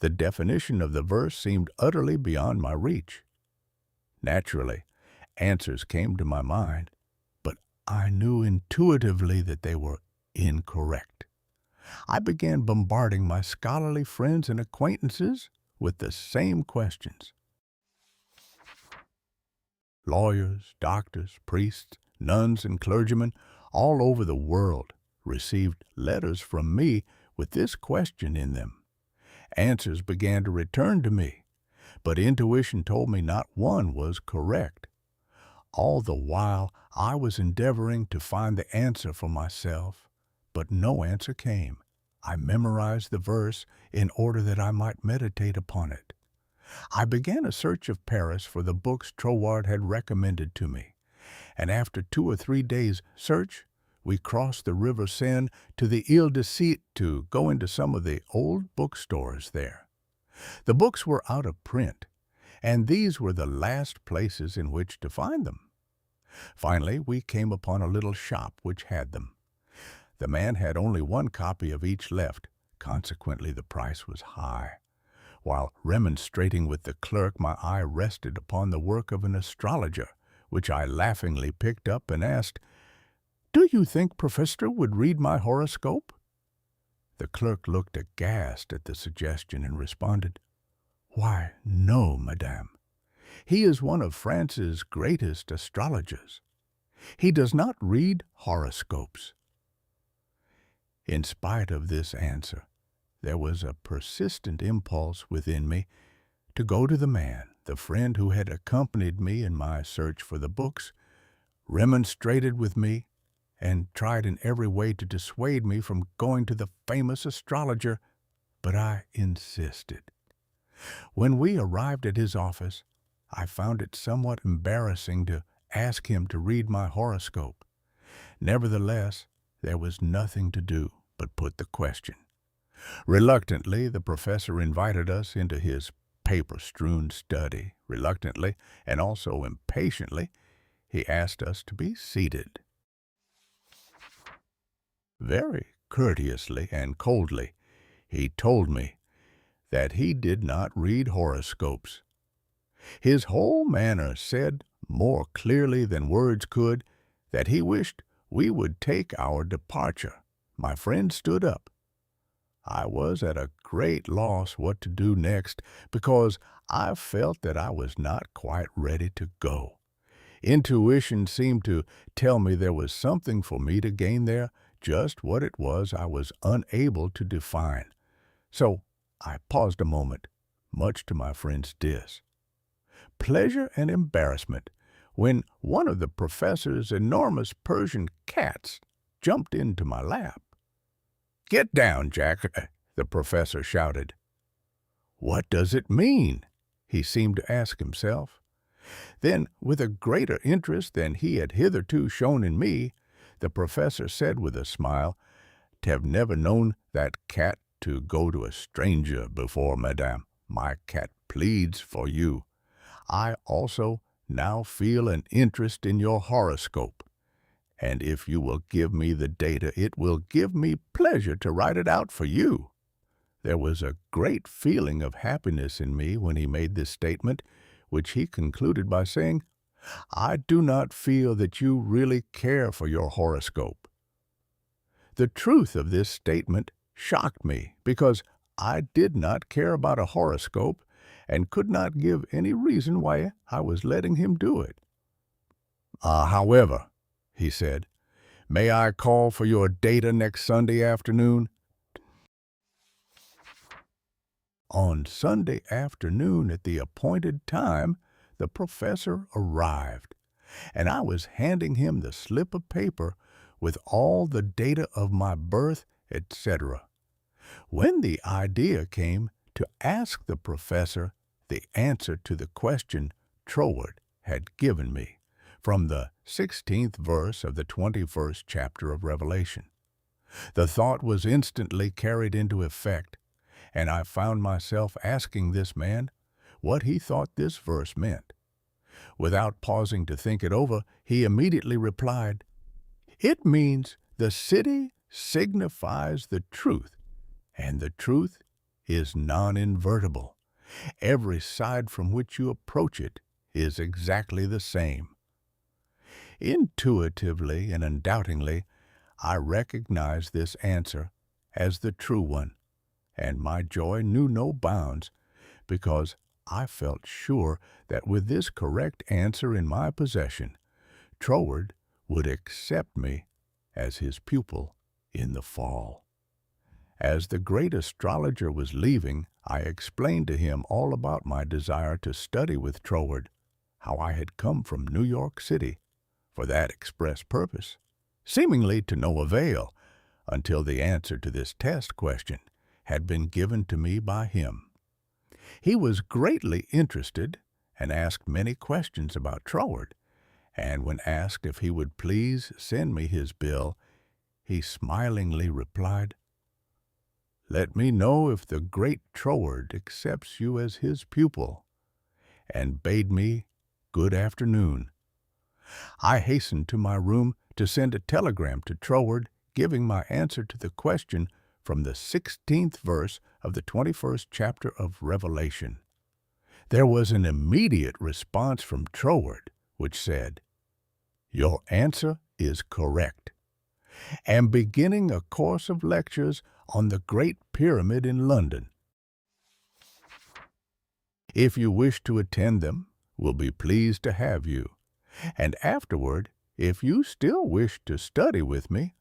S1: The definition of the verse seemed utterly beyond my reach. Naturally, answers came to my mind, but I knew intuitively that they were incorrect. I began bombarding my scholarly friends and acquaintances with the same questions. Lawyers, doctors, priests, nuns, and clergymen all over the world received letters from me with this question in them. Answers began to return to me, but intuition told me not one was correct. All the while I was endeavoring to find the answer for myself, but no answer came. I memorized the verse in order that I might meditate upon it. I began a search of Paris for the books Troward had recommended to me, and after 2 or 3 days' search, we crossed the River Seine to the Ile de Cite to go into some of the old bookstores there. The books were out of print, and these were the last places in which to find them. Finally, we came upon a little shop which had them. The man had only 1 copy of each left, consequently the price was high. While remonstrating with the clerk, my eye rested upon the work of an astrologer, which I laughingly picked up and asked, "Do you think Professor would read my horoscope?" The clerk looked aghast at the suggestion and responded, "Why, no, madame. He is one of France's greatest astrologers. He does not read horoscopes." In spite of this answer, there was a persistent impulse within me to go to the man, the friend who had accompanied me in my search for the books, remonstrated with me, and tried in every way to dissuade me from going to the famous astrologer, but I insisted. When we arrived at his office, I found it somewhat embarrassing to ask him to read my horoscope. Nevertheless, there was nothing to do but put the question. Reluctantly, the professor invited us into his paper-strewn study. Reluctantly, and also impatiently, he asked us to be seated. Very courteously and coldly, he told me that he did not read horoscopes. His whole manner said, more clearly than words could, that he wished we would take our departure. My friend stood up. I was at a great loss what to do next, because I felt that I was not quite ready to go. Intuition seemed to tell me there was something for me to gain there, just what it was I was unable to define. So I paused a moment, much to my friend's dis. Pleasure and embarrassment, when one of the professor's enormous Persian cats jumped into my lap. "Get down, Jack," the professor shouted. "What does it mean?" he seemed to ask himself. Then, with a greater interest than he had hitherto shown in me, the professor said with a smile, "T'have never known that cat to go to a stranger before, madame. My cat pleads for you. I also now feel an interest in your horoscope, and if you will give me the data, it will give me pleasure to write it out for you." There was a great feeling of happiness in me when he made this statement, which he concluded by saying, "I do not feel that you really care for your horoscope." The truth of this statement shocked me because I did not care about a horoscope and could not give any reason why I was letting him do it. However," he said, "may I call for your data next Sunday afternoon?" On Sunday afternoon at the appointed time, the professor arrived, and I was handing him the slip of paper with all the data of my birth, etc., when the idea came to ask the professor the answer to the question Troward had given me from the 16th verse of the 21st chapter of Revelation. The thought was instantly carried into effect, and I found myself asking this man what he thought this verse meant. Without pausing to think it over, he immediately replied, "It means the city signifies the truth, and the truth is non-invertible. Every side from which you approach it is exactly the same." Intuitively and undoubtingly, I recognized this answer as the true one, and my joy knew no bounds, because I felt sure that with this correct answer in my possession, Troward would accept me as his pupil in the fall. As the great astrologer was leaving, I explained to him all about my desire to study with Troward, how I had come from New York City for that express purpose, seemingly to no avail, until the answer to this test question had been given to me by him. He was greatly interested and asked many questions about Troward, and when asked if he would please send me his bill, he smilingly replied, "Let me know if the great Troward accepts you as his pupil," and bade me good afternoon. I hastened to my room to send a telegram to Troward giving my answer to the question from the 16th verse of the 21st chapter of Revelation. There was an immediate response from Troward, which said, "Your answer is correct. Am beginning a course of lectures on the Great Pyramid in London. If you wish to attend them, will be pleased to have you. And afterward, if you still wish to study with me,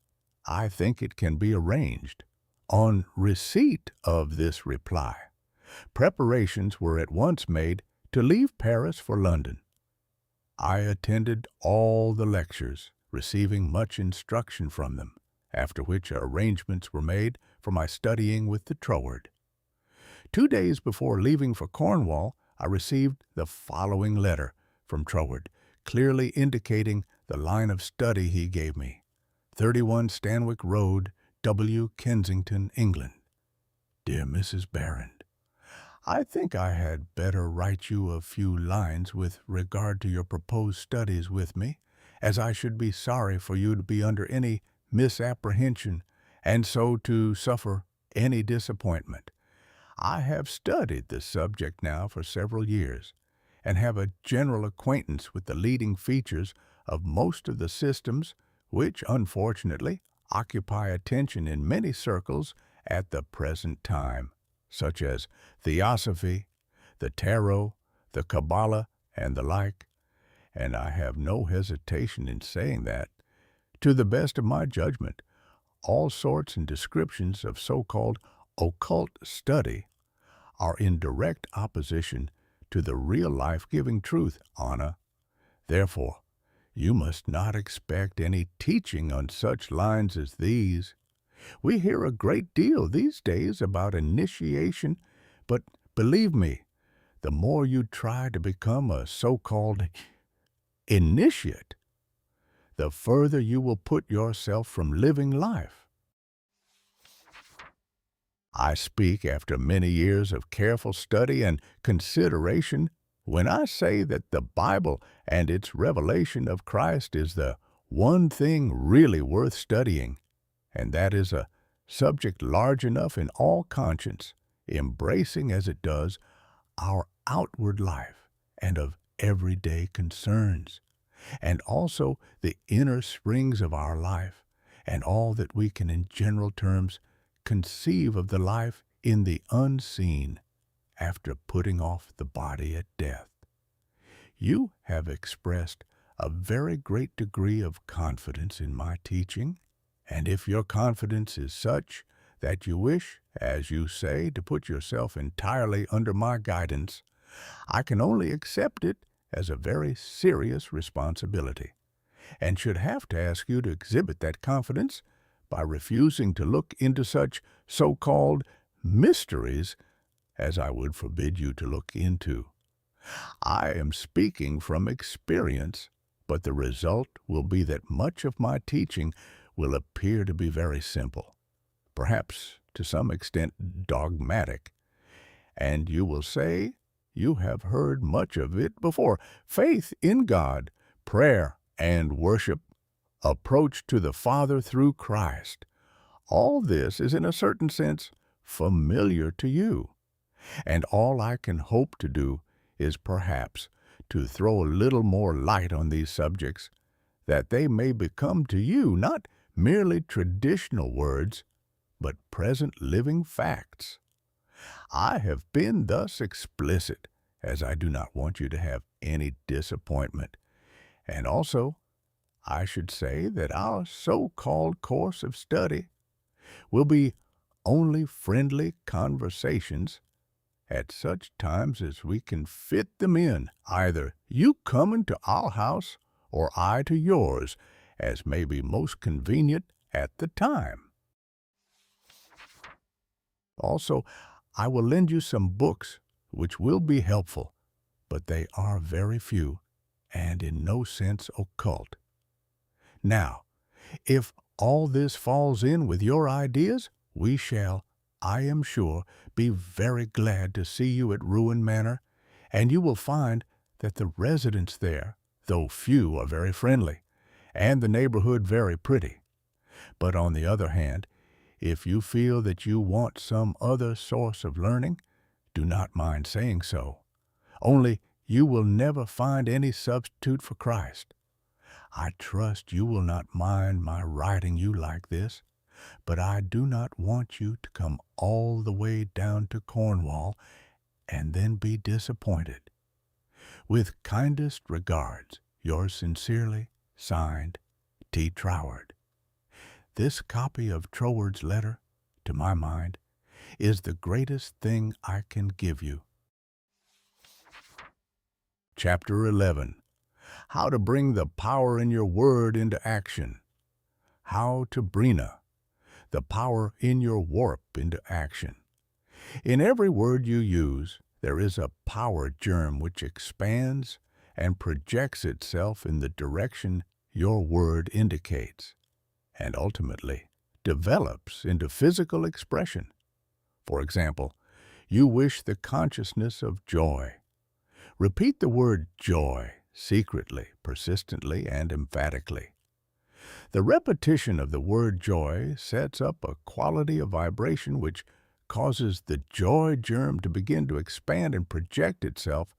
S1: I think it can be arranged." On receipt of this reply, preparations were at once made to leave Paris for London. I attended all the lectures, receiving much instruction from them, after which arrangements were made for my studying with the Troward. 2 days before leaving for Cornwall, I received the following letter from Troward, clearly indicating the line of study he gave me. 31 Stanwick Road, W. Kensington, England. Dear Mrs. Behrend, I think I had better write you a few lines with regard to your proposed studies with me, as I should be sorry for you to be under any misapprehension, and so to suffer any disappointment. I have studied this subject now for several years, and have a general acquaintance with the leading features of most of the systems which, unfortunately, occupy attention in many circles at the present time, such as Theosophy, the Tarot, the Kabbalah, and the like, and I have no hesitation in saying that, to the best of my judgment, all sorts and descriptions of so-called occult study are in direct opposition to the real life-giving truth, Anna. Therefore, you must not expect any teaching on such lines as these. We hear a great deal these days about initiation, but believe me, the more you try to become a so-called initiate, the further you will put yourself from living life. I speak after many years of careful study and consideration when I say that the Bible and its revelation of Christ is the one thing really worth studying, and that is a subject large enough in all conscience, embracing as it does our outward life and of everyday concerns, and also the inner springs of our life, and all that we can in general terms conceive of the life in the unseen after putting off the body at death. You have expressed a very great degree of confidence in my teaching, and if your confidence is such that you wish, as you say, to put yourself entirely under my guidance, I can only accept it as a very serious responsibility, and should have to ask you to exhibit that confidence by refusing to look into such so-called mysteries as I would forbid you to look into. I am speaking from experience, but the result will be that much of my teaching will appear to be very simple, perhaps to some extent dogmatic, and you will say you have heard much of it before. Faith in God, prayer and worship, approach to the Father through Christ. All this is in a certain sense familiar to you, and all I can hope to do is perhaps to throw a little more light on these subjects, that they may become to you not merely traditional words, but present living facts. I have been thus explicit, as I do not want you to have any disappointment, and also I should say that our so-called course of study will be only friendly conversations at such times as we can fit them in, either you coming to our house or I to yours, as may be most convenient at the time. Also, I will lend you some books which will be helpful, but they are very few and in no sense occult. Now, if all this falls in with your ideas, we shall, I am sure, be very glad to see you at Ruin Manor, and you will find that the residents there, though few, are very friendly, and the neighborhood very pretty. But on the other hand, if you feel that you want some other source of learning, do not mind saying so. Only you will never find any substitute for Christ. I trust you will not mind my writing you like this, but I do not want you to come all the way down to Cornwall and then be disappointed. With kindest regards, yours sincerely, signed, T. Troward. This copy of Troward's letter, to my mind, is the greatest thing I can give you. Chapter 11. How to bring the power in your word into action. How to brina, the power in your warp into action. In every word you use, there is a power germ which expands and projects itself in the direction your word indicates, and ultimately develops into physical expression. For example, you wish the consciousness of joy. Repeat the word joy secretly, persistently, and emphatically. The repetition of the word joy sets up a quality of vibration which causes the joy germ to begin to expand and project itself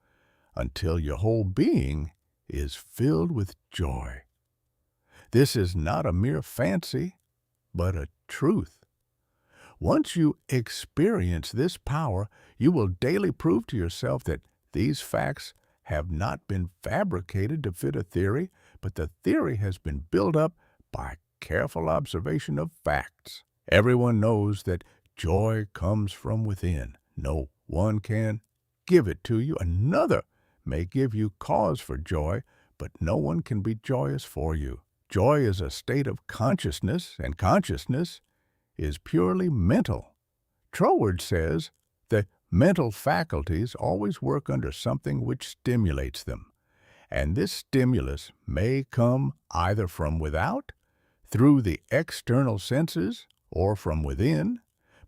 S1: until your whole being is filled with joy. This is not a mere fancy, but a truth. Once you experience this power, you will daily prove to yourself that these facts have not been fabricated to fit a theory, but the theory has been built up by careful observation of facts. Everyone knows that joy comes from within. No one can give it to you. Another may give you cause for joy, but no one can be joyous for you. Joy is a state of consciousness, and consciousness is purely mental. Troward says the mental faculties always work under something which stimulates them, and this stimulus may come either from without, through the external senses, or from within,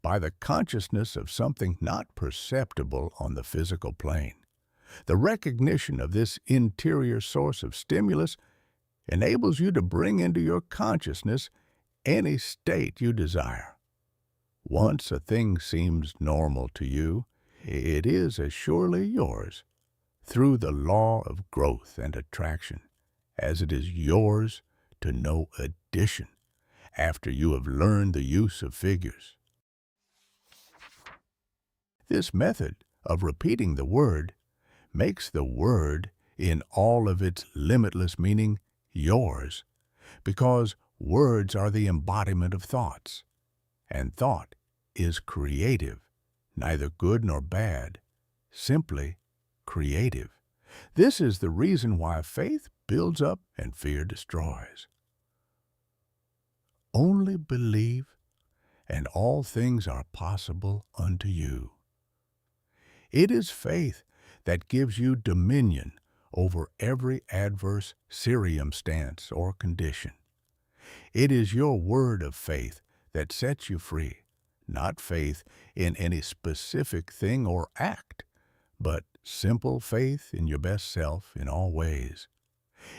S1: by the consciousness of something not perceptible on the physical plane. The recognition of this interior source of stimulus enables you to bring into your consciousness any state you desire. Once a thing seems normal to you, it is as surely yours, through the law of growth and attraction, as it is yours to no addition after you have learned the use of figures. This method of repeating the word makes the word in all of its limitless meaning yours, because words are the embodiment of thoughts, and thought is creative, neither good nor bad, simply creative. This is the reason why faith builds up and fear destroys. Only believe, and all things are possible unto you. It is faith that gives you dominion over every adverse circumstance or condition. It is your word of faith that sets you free, not faith in any specific thing or act, but simple faith in your best self in all ways.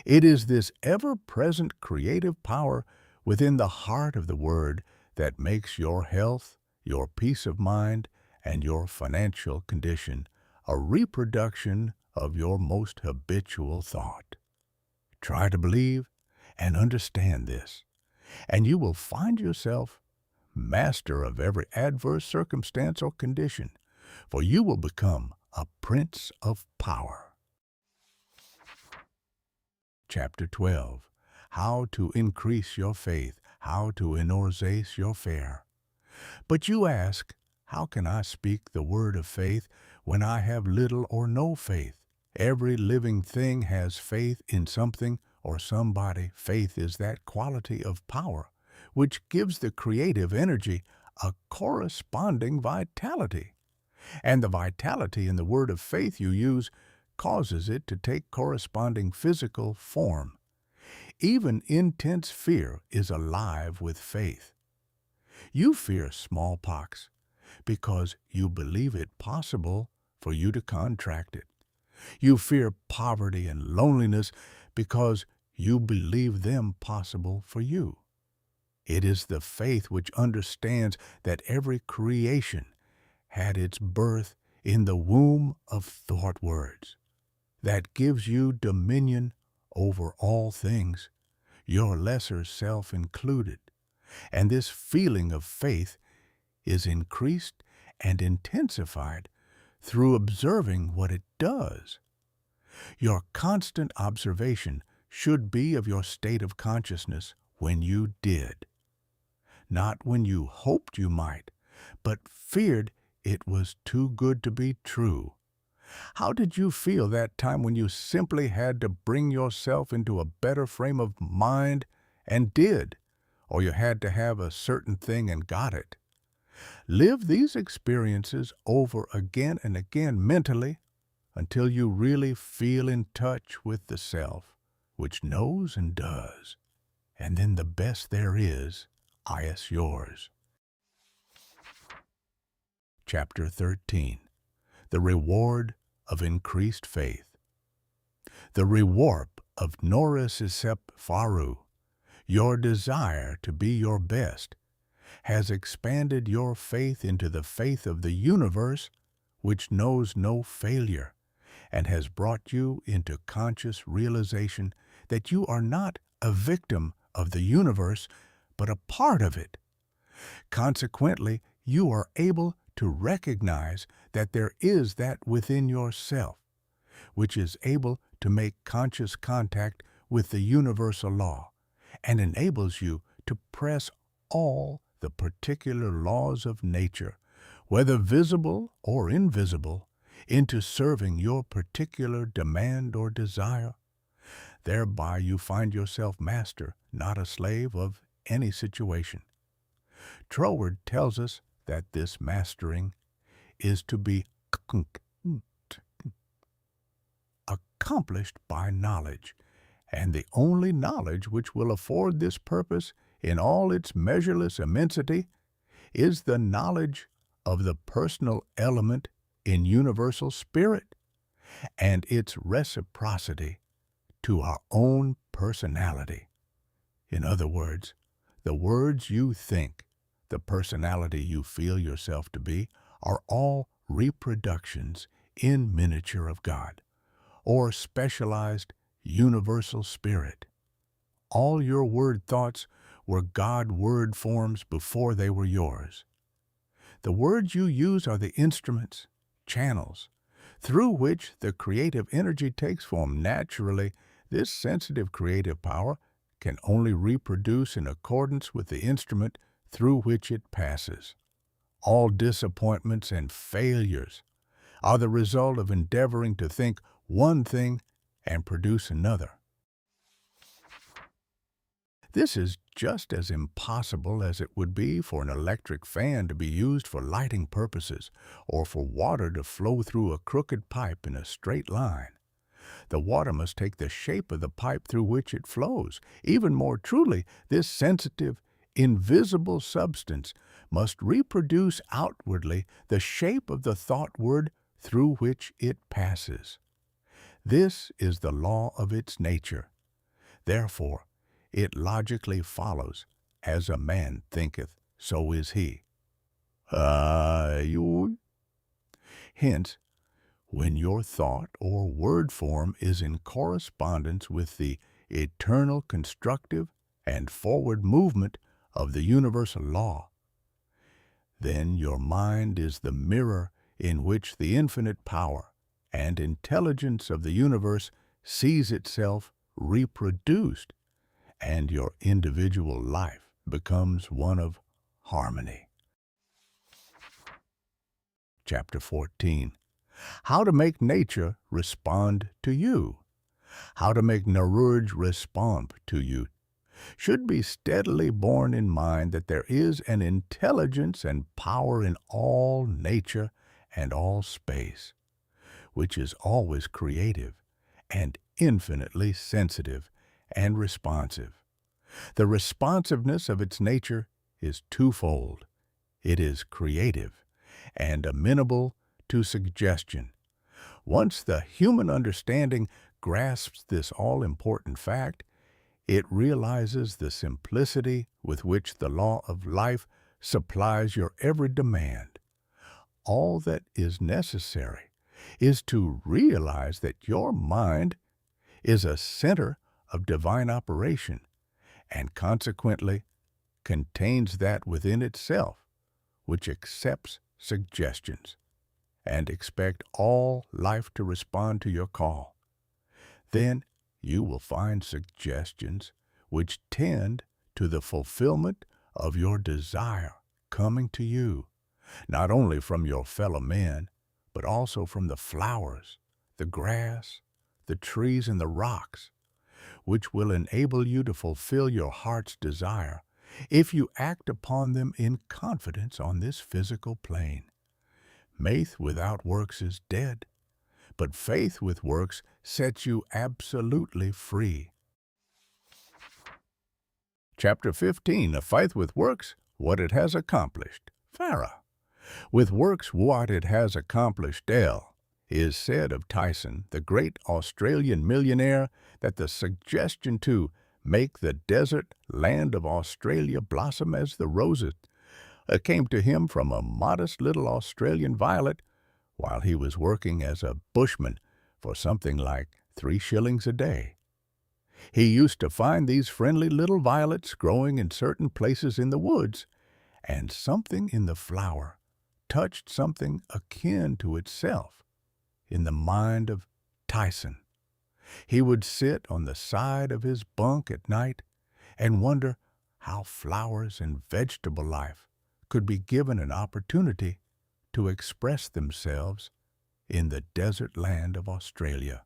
S1: It is this ever-present creative power within the heart of the Word that makes your health, your peace of mind, and your financial condition a reproduction of your most habitual thought. Try to believe and understand this, and you will find yourself master of every adverse circumstance or condition, for you will become a prince of power. Chapter 12. How to increase your faith, how to enorzace your fare. But you ask, how can I speak the word of faith when I have little or no faith? Every living thing has faith in something or somebody. Faith is that quality of power which gives the creative energy a corresponding vitality. And the vitality in the word of faith you use causes it to take corresponding physical form. Even intense fear is alive with faith. You fear smallpox because you believe it possible for you to contract it. You fear poverty and loneliness because you believe them possible for you. It is the faith which understands that every creation had its birth in the womb of thought words that gives you dominion over all things, your lesser self included. And this feeling of faith is increased and intensified through observing what it does. Your constant observation should be of your state of consciousness when you did. Not when you hoped you might, but feared it was too good to be true. How did you feel that time when you simply had to bring yourself into a better frame of mind and did, or you had to have a certain thing and got it? Live these experiences over again and again mentally until you really feel in touch with the self, which knows and does. And then the best there is yours. Chapter 13. The Reward of Increased Faith. The reward of Norisisep Faru, your desire to be your best, has expanded your faith into the faith of the universe, which knows no failure, and has brought you into conscious realization that you are not a victim of the universe, but a part of it. Consequently, you are able to recognize that there is that within yourself, which is able to make conscious contact with the universal law, and enables you to press all the particular laws of nature, whether visible or invisible, into serving your particular demand or desire. Thereby you find yourself master, not a slave of any situation. Troward tells us that this mastering is to be accomplished by knowledge, and the only knowledge which will afford this purpose in all its measureless immensity is the knowledge of the personal element in universal spirit and its reciprocity to our own personality. In other words, the words you think, the personality you feel yourself to be, are all reproductions in miniature of God, or specialized universal spirit. All your word thoughts were God word forms before they were yours. The words you use are the instruments, channels, through which the creative energy takes form. Naturally, this sensitive creative power can only reproduce in accordance with the instrument through which it passes. All disappointments and failures are the result of endeavoring to think one thing and produce another. This is just as impossible as it would be for an electric fan to be used for lighting purposes, or for water to flow through a crooked pipe in a straight line. The water must take the shape of the pipe through which it flows. Even more truly, this sensitive, invisible substance must reproduce outwardly the shape of the thought word through which it passes. This is the law of its nature. Therefore, it logically follows, as a man thinketh, so is he. Hence, when your thought or word form is in correspondence with the eternal constructive and forward movement of the universal law, then your mind is the mirror in which the infinite power and intelligence of the universe sees itself reproduced, and your individual life becomes one of harmony. Chapter 14. How to make nature respond to you. How to make Naruj respond to you should be steadily borne in mind that there is an intelligence and power in all nature and all space, which is always creative and infinitely sensitive and responsive. The responsiveness of its nature is twofold. It is creative and amenable to suggestion. Once the human understanding grasps this all-important fact, it realizes the simplicity with which the law of life supplies your every demand. All that is necessary is to realize that your mind is a center of divine operation, and consequently contains that within itself which accepts suggestions, and expect all life to respond to your call. Then you will find suggestions which tend to the fulfillment of your desire coming to you, not only from your fellow men, but also from the flowers, the grass, the trees, and the rocks, which will enable you to fulfill your heart's desire if you act upon them in confidence on this physical plane. Faith without works is dead, but faith with works sets you absolutely free. Chapter 15. Of Faith with Works, What It Has Accomplished. Farah. With works what it has accomplished, is said of Tyson, the great Australian millionaire, that the suggestion to make the desert land of Australia blossom as the roses came to him from a modest little Australian violet while he was working as a bushman for something like 3 shillings a day. He used to find these friendly little violets growing in certain places in the woods, and something in the flower touched something akin to itself in the mind of Tyson. He would sit on the side of his bunk at night and wonder how flowers and vegetable life could be given an opportunity to express themselves in the desert land of Australia.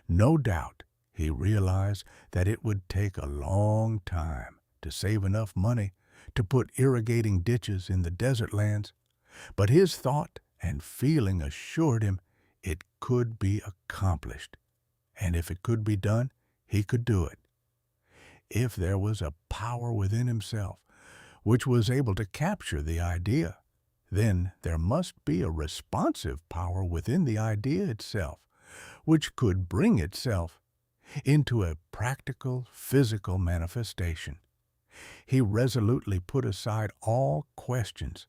S1: No doubt he realized that it would take a long time to save enough money to put irrigating ditches in the desert lands, but his thought and feeling assured him it could be accomplished, and if it could be done, he could do it. If there was a power within himself which was able to capture the idea, then there must be a responsive power within the idea itself, which could bring itself into a practical, physical manifestation. He resolutely put aside all questions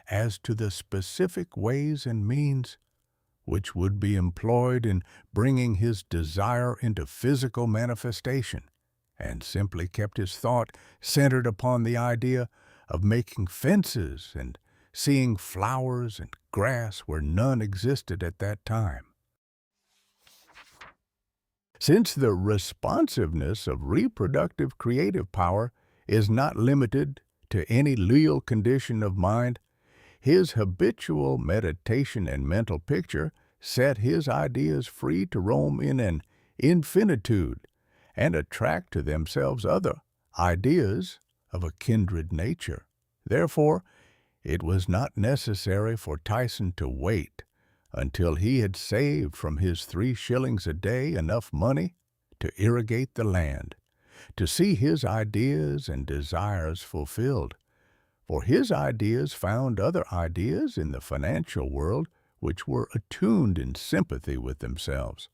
S1: as to the specific ways and means which would be employed in bringing his desire into physical manifestation, and simply kept his thought centered upon the idea of making fences and seeing flowers and grass where none existed at that time. Since the responsiveness of reproductive creative power is not limited to any legal condition of mind, his habitual meditation and mental picture set his ideas free to roam in an infinitude and attract to themselves other ideas of a kindred nature. Therefore, it was not necessary for Tyson to wait until he had saved from his 3 shillings a day enough money to irrigate the land, to see his ideas and desires fulfilled. For his ideas found other ideas in the financial world which were attuned in sympathy with themselves,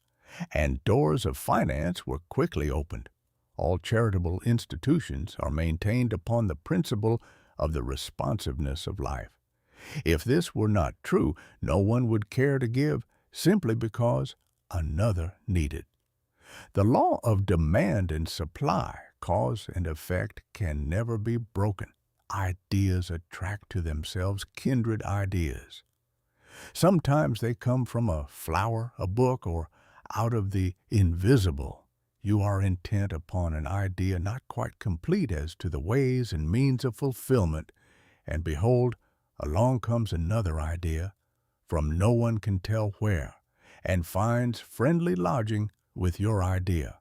S1: and doors of finance were quickly opened. All charitable institutions are maintained upon the principle of the responsiveness of life. If this were not true, no one would care to give simply because another needed. The law of demand and supply, cause and effect, can never be broken. Ideas attract to themselves kindred ideas. Sometimes they come from a flower, a book, or out of the invisible. You are intent upon an idea not quite complete as to the ways and means of fulfillment, and behold, along comes another idea, from no one can tell where, and finds friendly lodging with your idea.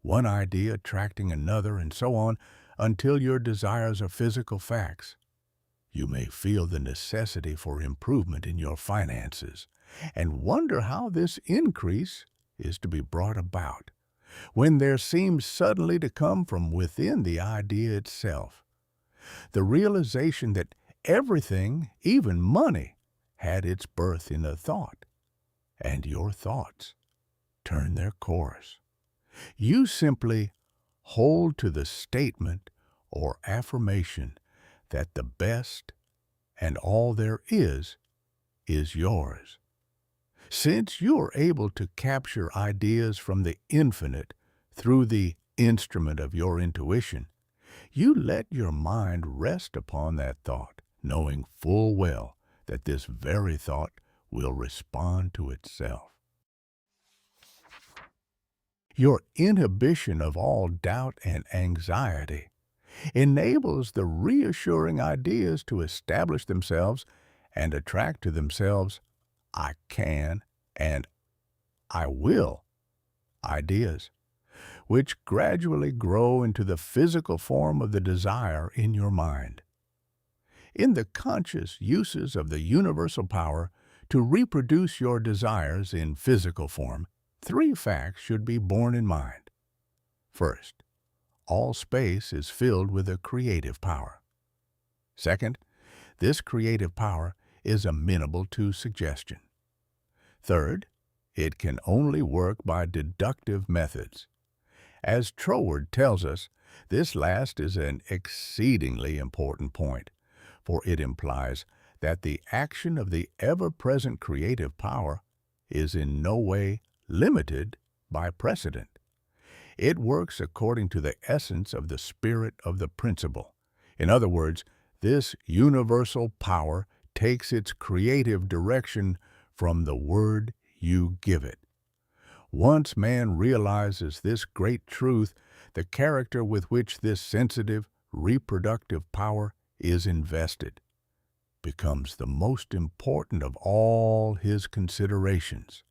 S1: One idea attracting another, and so on, until your desires are physical facts. You may feel the necessity for improvement in your finances, and wonder how this increase is to be brought about, when there seems suddenly to come from within the idea itself the realization that everything, even money, had its birth in a thought, and your thoughts turn their course. You simply hold to the statement or affirmation that the best and all there is yours. Since you are able to capture ideas from the infinite through the instrument of your intuition, you let your mind rest upon that thought, knowing full well that this very thought will respond to itself. Your inhibition of all doubt and anxiety enables the reassuring ideas to establish themselves and attract to themselves "I can" and "I will" ideas, which gradually grow into the physical form of the desire in your mind. In the conscious uses of the universal power to reproduce your desires in physical form, 3 facts should be borne in mind. First, all space is filled with a creative power. Second, this creative power is amenable to suggestion. Third, it can only work by deductive methods. As Troward tells us, this last is an exceedingly important point, for it implies that the action of the ever-present creative power is in no way limited by precedent. It works according to the essence of the spirit of the principle. In other words, this universal power takes its creative direction from the word you give it. Once man realizes this great truth, the character with which this sensitive, reproductive power is invested becomes the most important of all his considerations.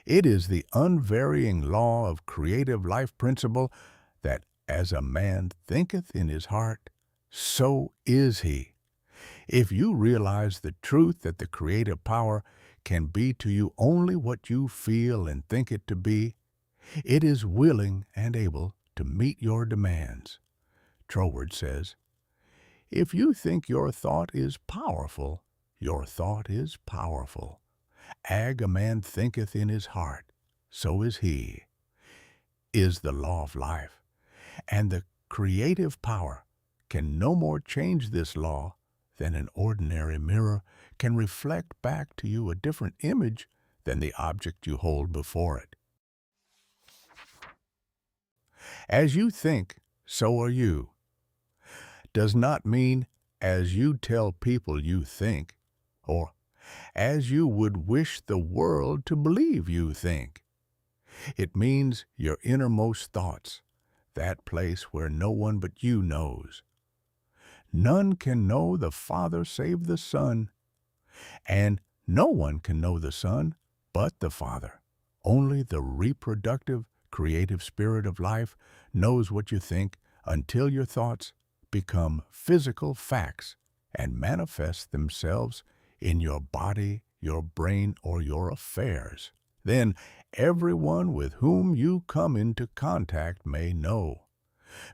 S1: It is the unvarying law of creative life principle that as a man thinketh in his heart, so is He. If you realize the truth that the creative power can be to you only what you feel and think it to be, it is willing and able to meet your demands. Troward says, if you think your thought is powerful, your thought is powerful. Ag a man thinketh in his heart, so is he, is the law of life. And the creative power can no more change this law than an ordinary mirror can reflect back to you a different image than the object you hold before it. As you think, so are you, does not mean as you tell people you think, or as you would wish the world to believe you think. It means your innermost thoughts, that place where no one but you knows. None can know the Father save the Son, and no one can know the Son but the Father. Only the reproductive, creative spirit of life knows what you think until your thoughts become physical facts and manifest themselves in your body, your brain, or your affairs. Then everyone with whom you come into contact may know,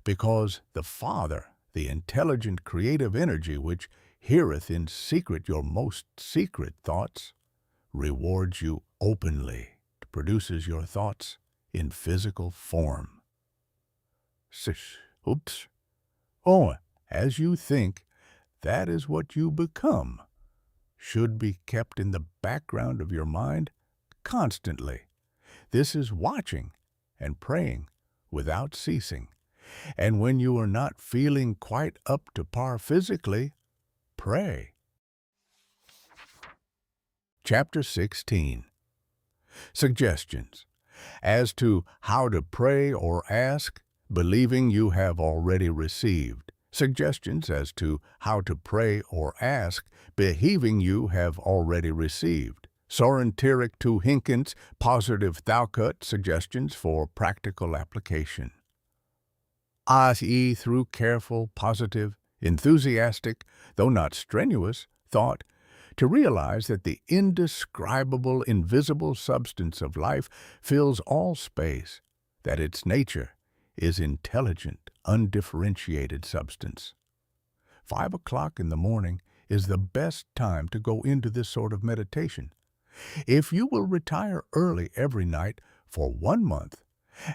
S1: because the Father, the intelligent creative energy which heareth in secret your most secret thoughts, rewards you openly, produces your thoughts in physical form. Oops. Oh, as you think, that is what you become, should be kept in the background of your mind constantly. This is watching and praying without ceasing. And when you are not feeling quite up to par physically, pray. Chapter 16. Suggestions as to how to pray or ask, believing you have already received. Suggestions as to how to pray or ask, behaving you have already received. Soren Tirik to Hinkins, positive Thoucut suggestions for practical application. Through careful, positive, enthusiastic, though not strenuous, thought, to realize that the indescribable, invisible substance of life fills all space, that its nature is intelligent, undifferentiated substance. 5 o'clock in the morning is the best time to go into this sort of meditation. If you will retire early every night for 1 month,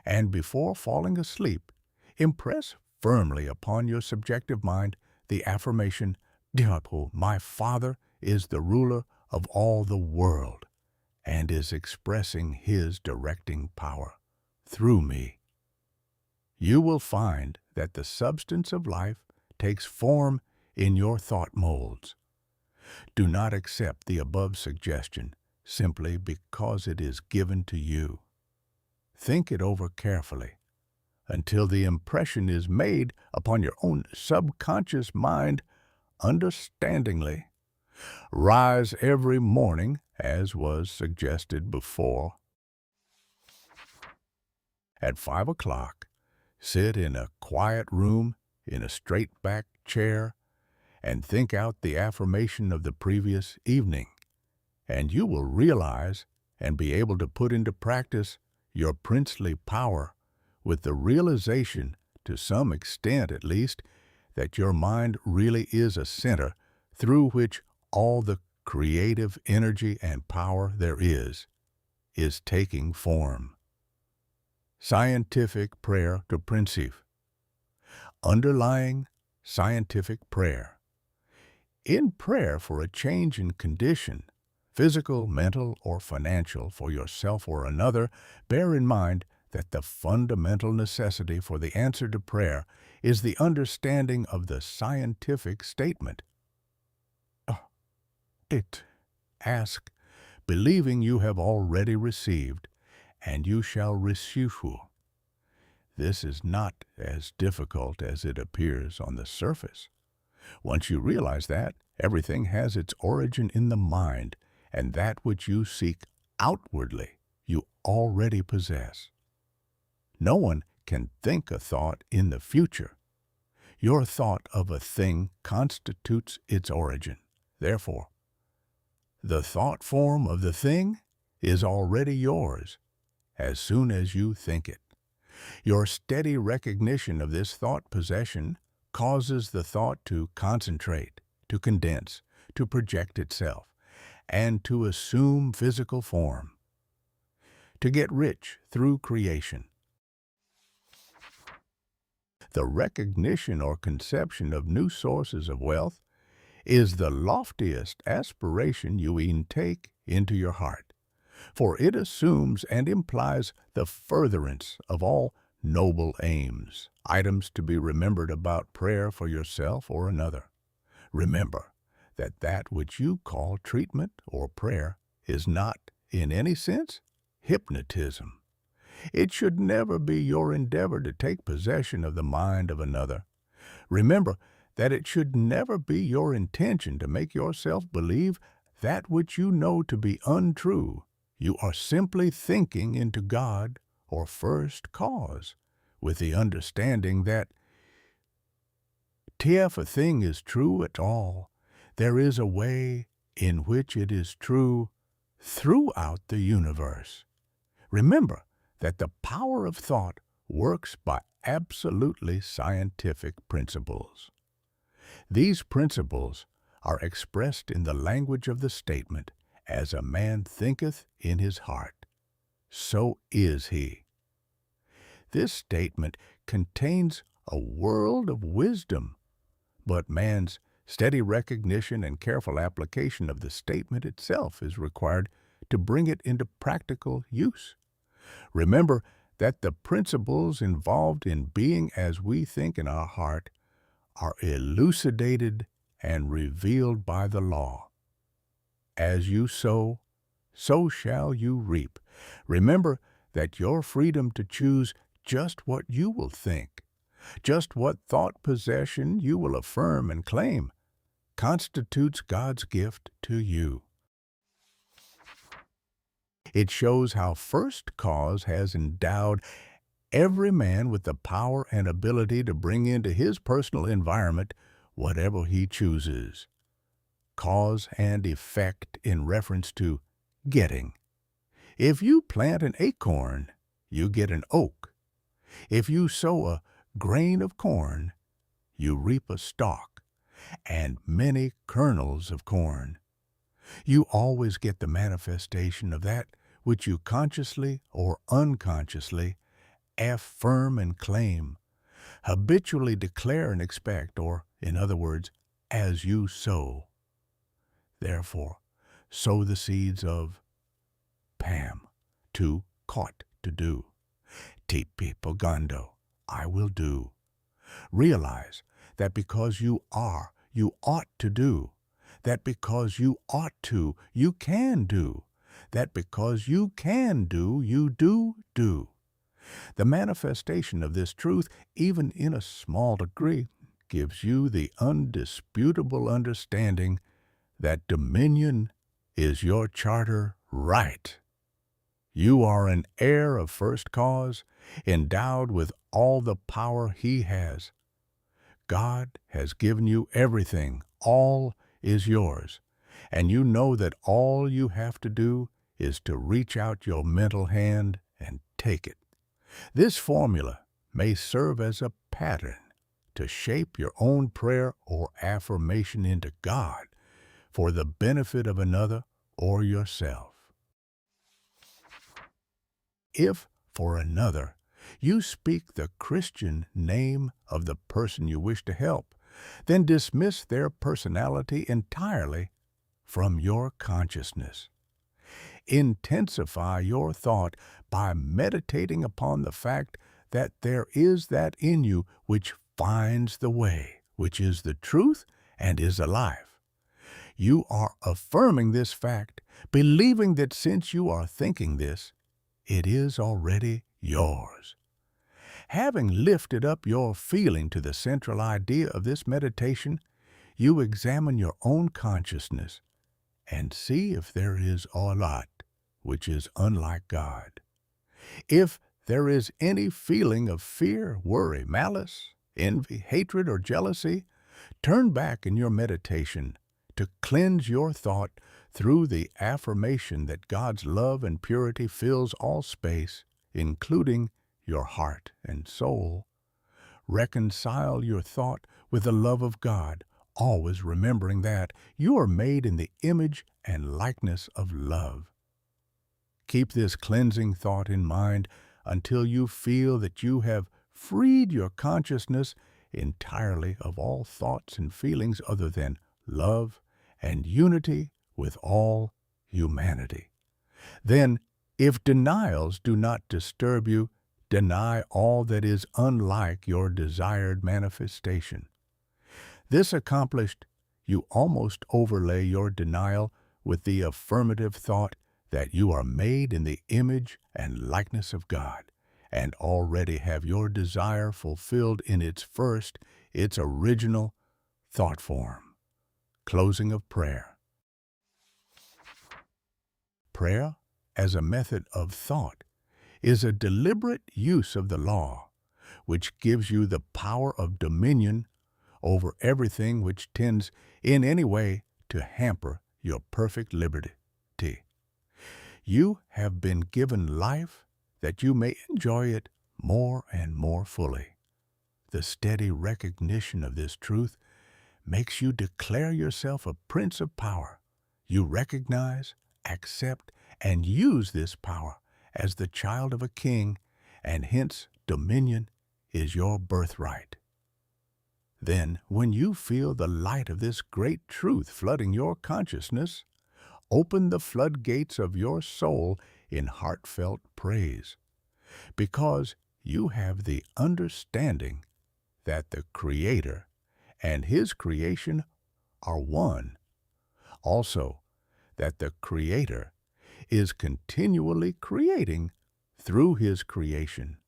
S1: and before falling asleep, impress firmly upon your subjective mind the affirmation, my Father is the ruler of all the world, and is expressing His directing power through me. You will find that the substance of life takes form in your thought molds. Do not accept the above suggestion simply because it is given to you. Think it over carefully until the impression is made upon your own subconscious mind understandingly. Rise every morning, as was suggested before, at 5 o'clock. Sit in a quiet room, in a straight-back chair, and think out the affirmation of the previous evening, and you will realize and be able to put into practice your princely power with the realization, to some extent at least, that your mind really is a center through which all the creative energy and power there is taking form. Scientific prayer to Principe. Underlying scientific prayer. In prayer for a change in condition, physical, mental, or financial, for yourself or another, bear in mind that the fundamental necessity for the answer to prayer is the understanding of the scientific statement. Ask, believing you have already received, and you shall receive. This is not as difficult as it appears on the surface. Once you realize that, everything has its origin in the mind, and that which you seek outwardly you already possess. No one can think a thought in the future. Your thought of a thing constitutes its origin. Therefore, the thought form of the thing is already yours as soon as you think it. Your steady recognition of this thought possession causes the thought to concentrate, to condense, to project itself, and to assume physical form, to get rich through creation. The recognition or conception of new sources of wealth is the loftiest aspiration you e'en take into your heart, for it assumes and implies the furtherance of all noble aims, items to be remembered about prayer for yourself or another. Remember that that which you call treatment or prayer is not, in any sense, hypnotism. It should never be your endeavor to take possession of the mind of another. Remember that it should never be your intention to make yourself believe that which you know to be untrue. You are simply thinking into God or first cause, with the understanding that if a thing is true at all, there is a way in which it is true throughout the universe. Remember that the power of thought works by absolutely scientific principles. These principles are expressed in the language of the statement, "As a man thinketh in his heart, so is he." This statement contains a world of wisdom, but man's steady recognition and careful application of the statement itself is required to bring it into practical use. Remember that the principles involved in being as we think in our heart are elucidated and revealed by the law. As you sow, so shall you reap. Remember that your freedom to choose just what you will think, just what thought possession you will affirm and claim, constitutes God's gift to you. It shows how First Cause has endowed every man with the power and ability to bring into his personal environment whatever he chooses. Cause and effect in reference to getting. If you plant an acorn, you get an oak. If you sow a grain of corn, you reap a stalk and many kernels of corn. You always get the manifestation of that which you consciously or unconsciously affirm and claim, habitually declare and expect, or, in other words, as you sow. Therefore, sow the seeds of Pam, to caught to do. Tipi pagando, I will do. Realize that because you are, you ought to do. That because you ought to, you can do. That because you can do, you do. The manifestation of this truth, even in a small degree, gives you the undisputable understanding that dominion is your charter right. You are an heir of First Cause, endowed with all the power He has. God has given you everything. All is yours. And you know that all you have to do is to reach out your mental hand and take it. This formula may serve as a pattern to shape your own prayer or affirmation into God for the benefit of another or yourself. If, for another, you speak the Christian name of the person you wish to help, then dismiss their personality entirely from your consciousness. Intensify your thought by meditating upon the fact that there is that in you which finds the way, which is the truth and is alive. You are affirming this fact, believing that since you are thinking this, it is already yours. Having lifted up your feeling to the central idea of this meditation, you examine your own consciousness and see if there is aught which is unlike God. If there is any feeling of fear, worry, malice, envy, hatred, or jealousy, turn back in your meditation to cleanse your thought through the affirmation that God's love and purity fills all space, including your heart and soul. Reconcile your thought with the love of God, always remembering that you are made in the image and likeness of love. Keep this cleansing thought in mind until you feel that you have freed your consciousness entirely of all thoughts and feelings other than love and unity with all humanity. Then, if denials do not disturb you, deny all that is unlike your desired manifestation. This accomplished, you almost overlay your denial with the affirmative thought that you are made in the image and likeness of God, and already have your desire fulfilled in its original thought form. Closing of prayer. Prayer, as a method of thought, is a deliberate use of the law, which gives you the power of dominion over everything which tends in any way to hamper your perfect liberty. You have been given life that you may enjoy it more and more fully. The steady recognition of this truth makes you declare yourself a prince of power. You recognize, accept, and use this power as the child of a king, and hence dominion is your birthright. Then, when you feel the light of this great truth flooding your consciousness, open the floodgates of your soul in heartfelt praise, because you have the understanding that the Creator and His creation are one. Also, that the Creator is continually creating through His creation.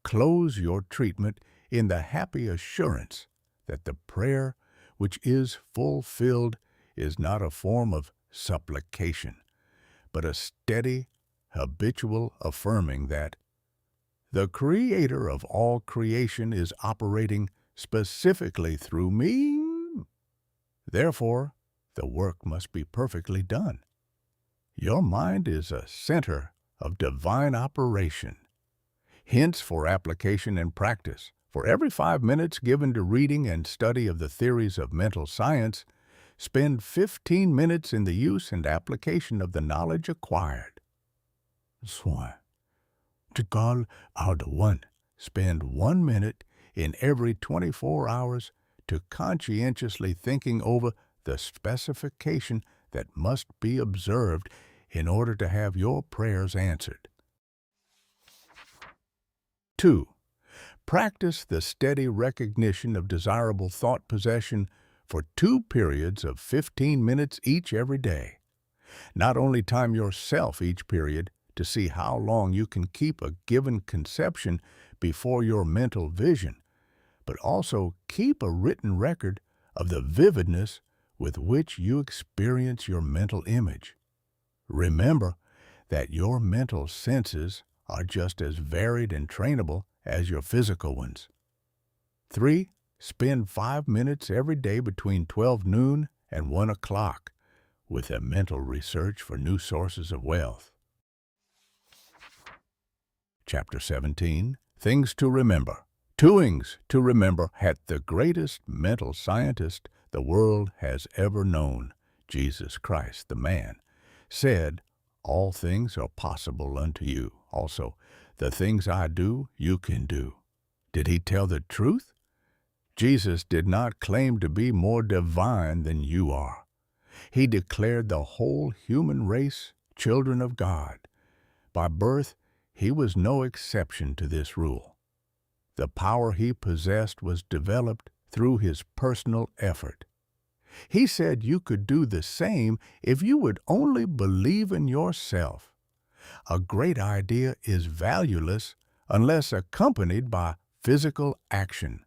S1: Close your treatment in the happy assurance that the prayer which is fulfilled is not a form of supplication, but a steady, habitual affirming that the Creator of all creation is operating specifically through me. Therefore, the work must be perfectly done. Your mind is a center of divine operation. Hence, for application and practice, for every 5 minutes given to reading and study of the theories of mental science, spend 15 minutes in the use and application of the knowledge acquired. Soin. To call out one, spend 1 minute in every 24 hours to conscientiously thinking over the specification that must be observed in order to have your prayers answered. 2. Practice the steady recognition of desirable thought possession for 2 periods of 15 minutes each every day. Not only time yourself each period to see how long you can keep a given conception before your mental vision, but also keep a written record of the vividness with which you experience your mental image. Remember that your mental senses are just as varied and trainable as your physical ones. 3. Spend 5 minutes every day between 12 noon and 1 o'clock with a mental research for new sources of wealth. Chapter 17, Things to Remember. Doings to remember had the greatest mental scientist the world has ever known, Jesus Christ, the man, said, "All things are possible unto you." Also, "The things I do, you can do." Did he tell the truth? Jesus did not claim to be more divine than you are. He declared the whole human race children of God. By birth, he was no exception to this rule. The power he possessed was developed through his personal effort. He said you could do the same if you would only believe in yourself. A great idea is valueless unless accompanied by physical action.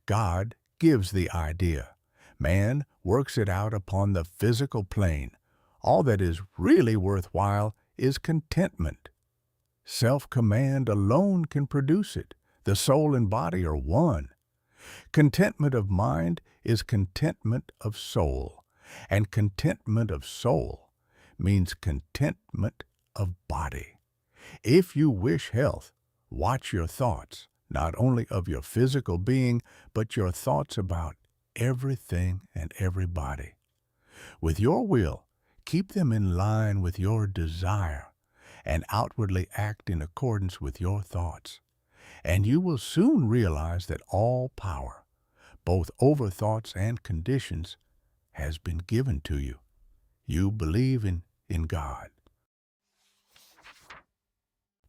S1: God gives the idea. Man works it out upon the physical plane. All that is really worthwhile is contentment. Self-command alone can produce it. The soul and body are one. Contentment of mind is contentment of soul, and contentment of soul means contentment of body. If you wish health, watch your thoughts, not only of your physical being, but your thoughts about everything and everybody. With your will, keep them in line with your desire, and outwardly act in accordance with your thoughts. And you will soon realize that all power, both over thoughts and conditions, has been given to you. You believe in God.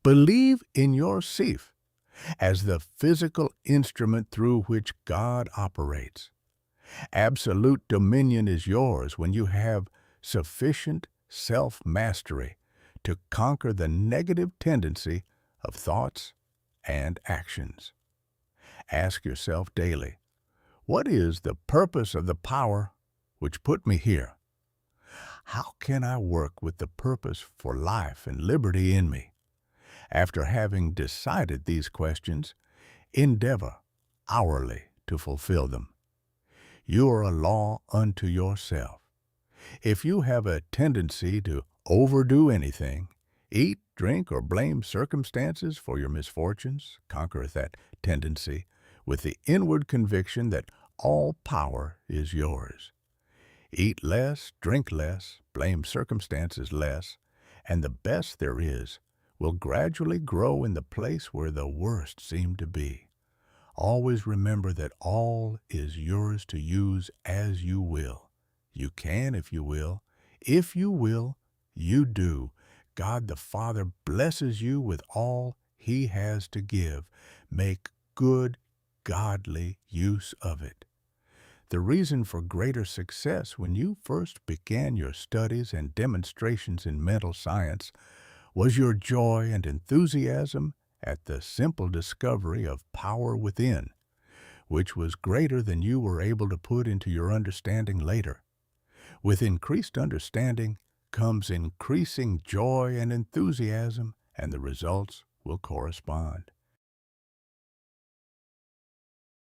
S1: Believe in yourself as the physical instrument through which God operates. Absolute dominion is yours when you have sufficient self-mastery to conquer the negative tendency of thoughts and actions. Ask yourself daily, what is the purpose of the power which put me here? How can I work with the purpose for life and liberty in me? After having decided these questions, endeavor hourly to fulfill them. You are a law unto yourself. If you have a tendency to overdo anything, eat, drink, or blame circumstances for your misfortunes, conquer that tendency with the inward conviction that all power is yours. Eat less, drink less, blame circumstances less, and the best there is will gradually grow in the place where the worst seem to be. Always remember that all is yours to use as you will. You can if you will. If you will, you do. God the Father blesses you with all He has to give. Make good, godly use of it. The reason for greater success when you first began your studies and demonstrations in mental science was your joy and enthusiasm at the simple discovery of power within, which was greater than you were able to put into your understanding later. With increased understanding comes increasing joy and enthusiasm, and the results will correspond.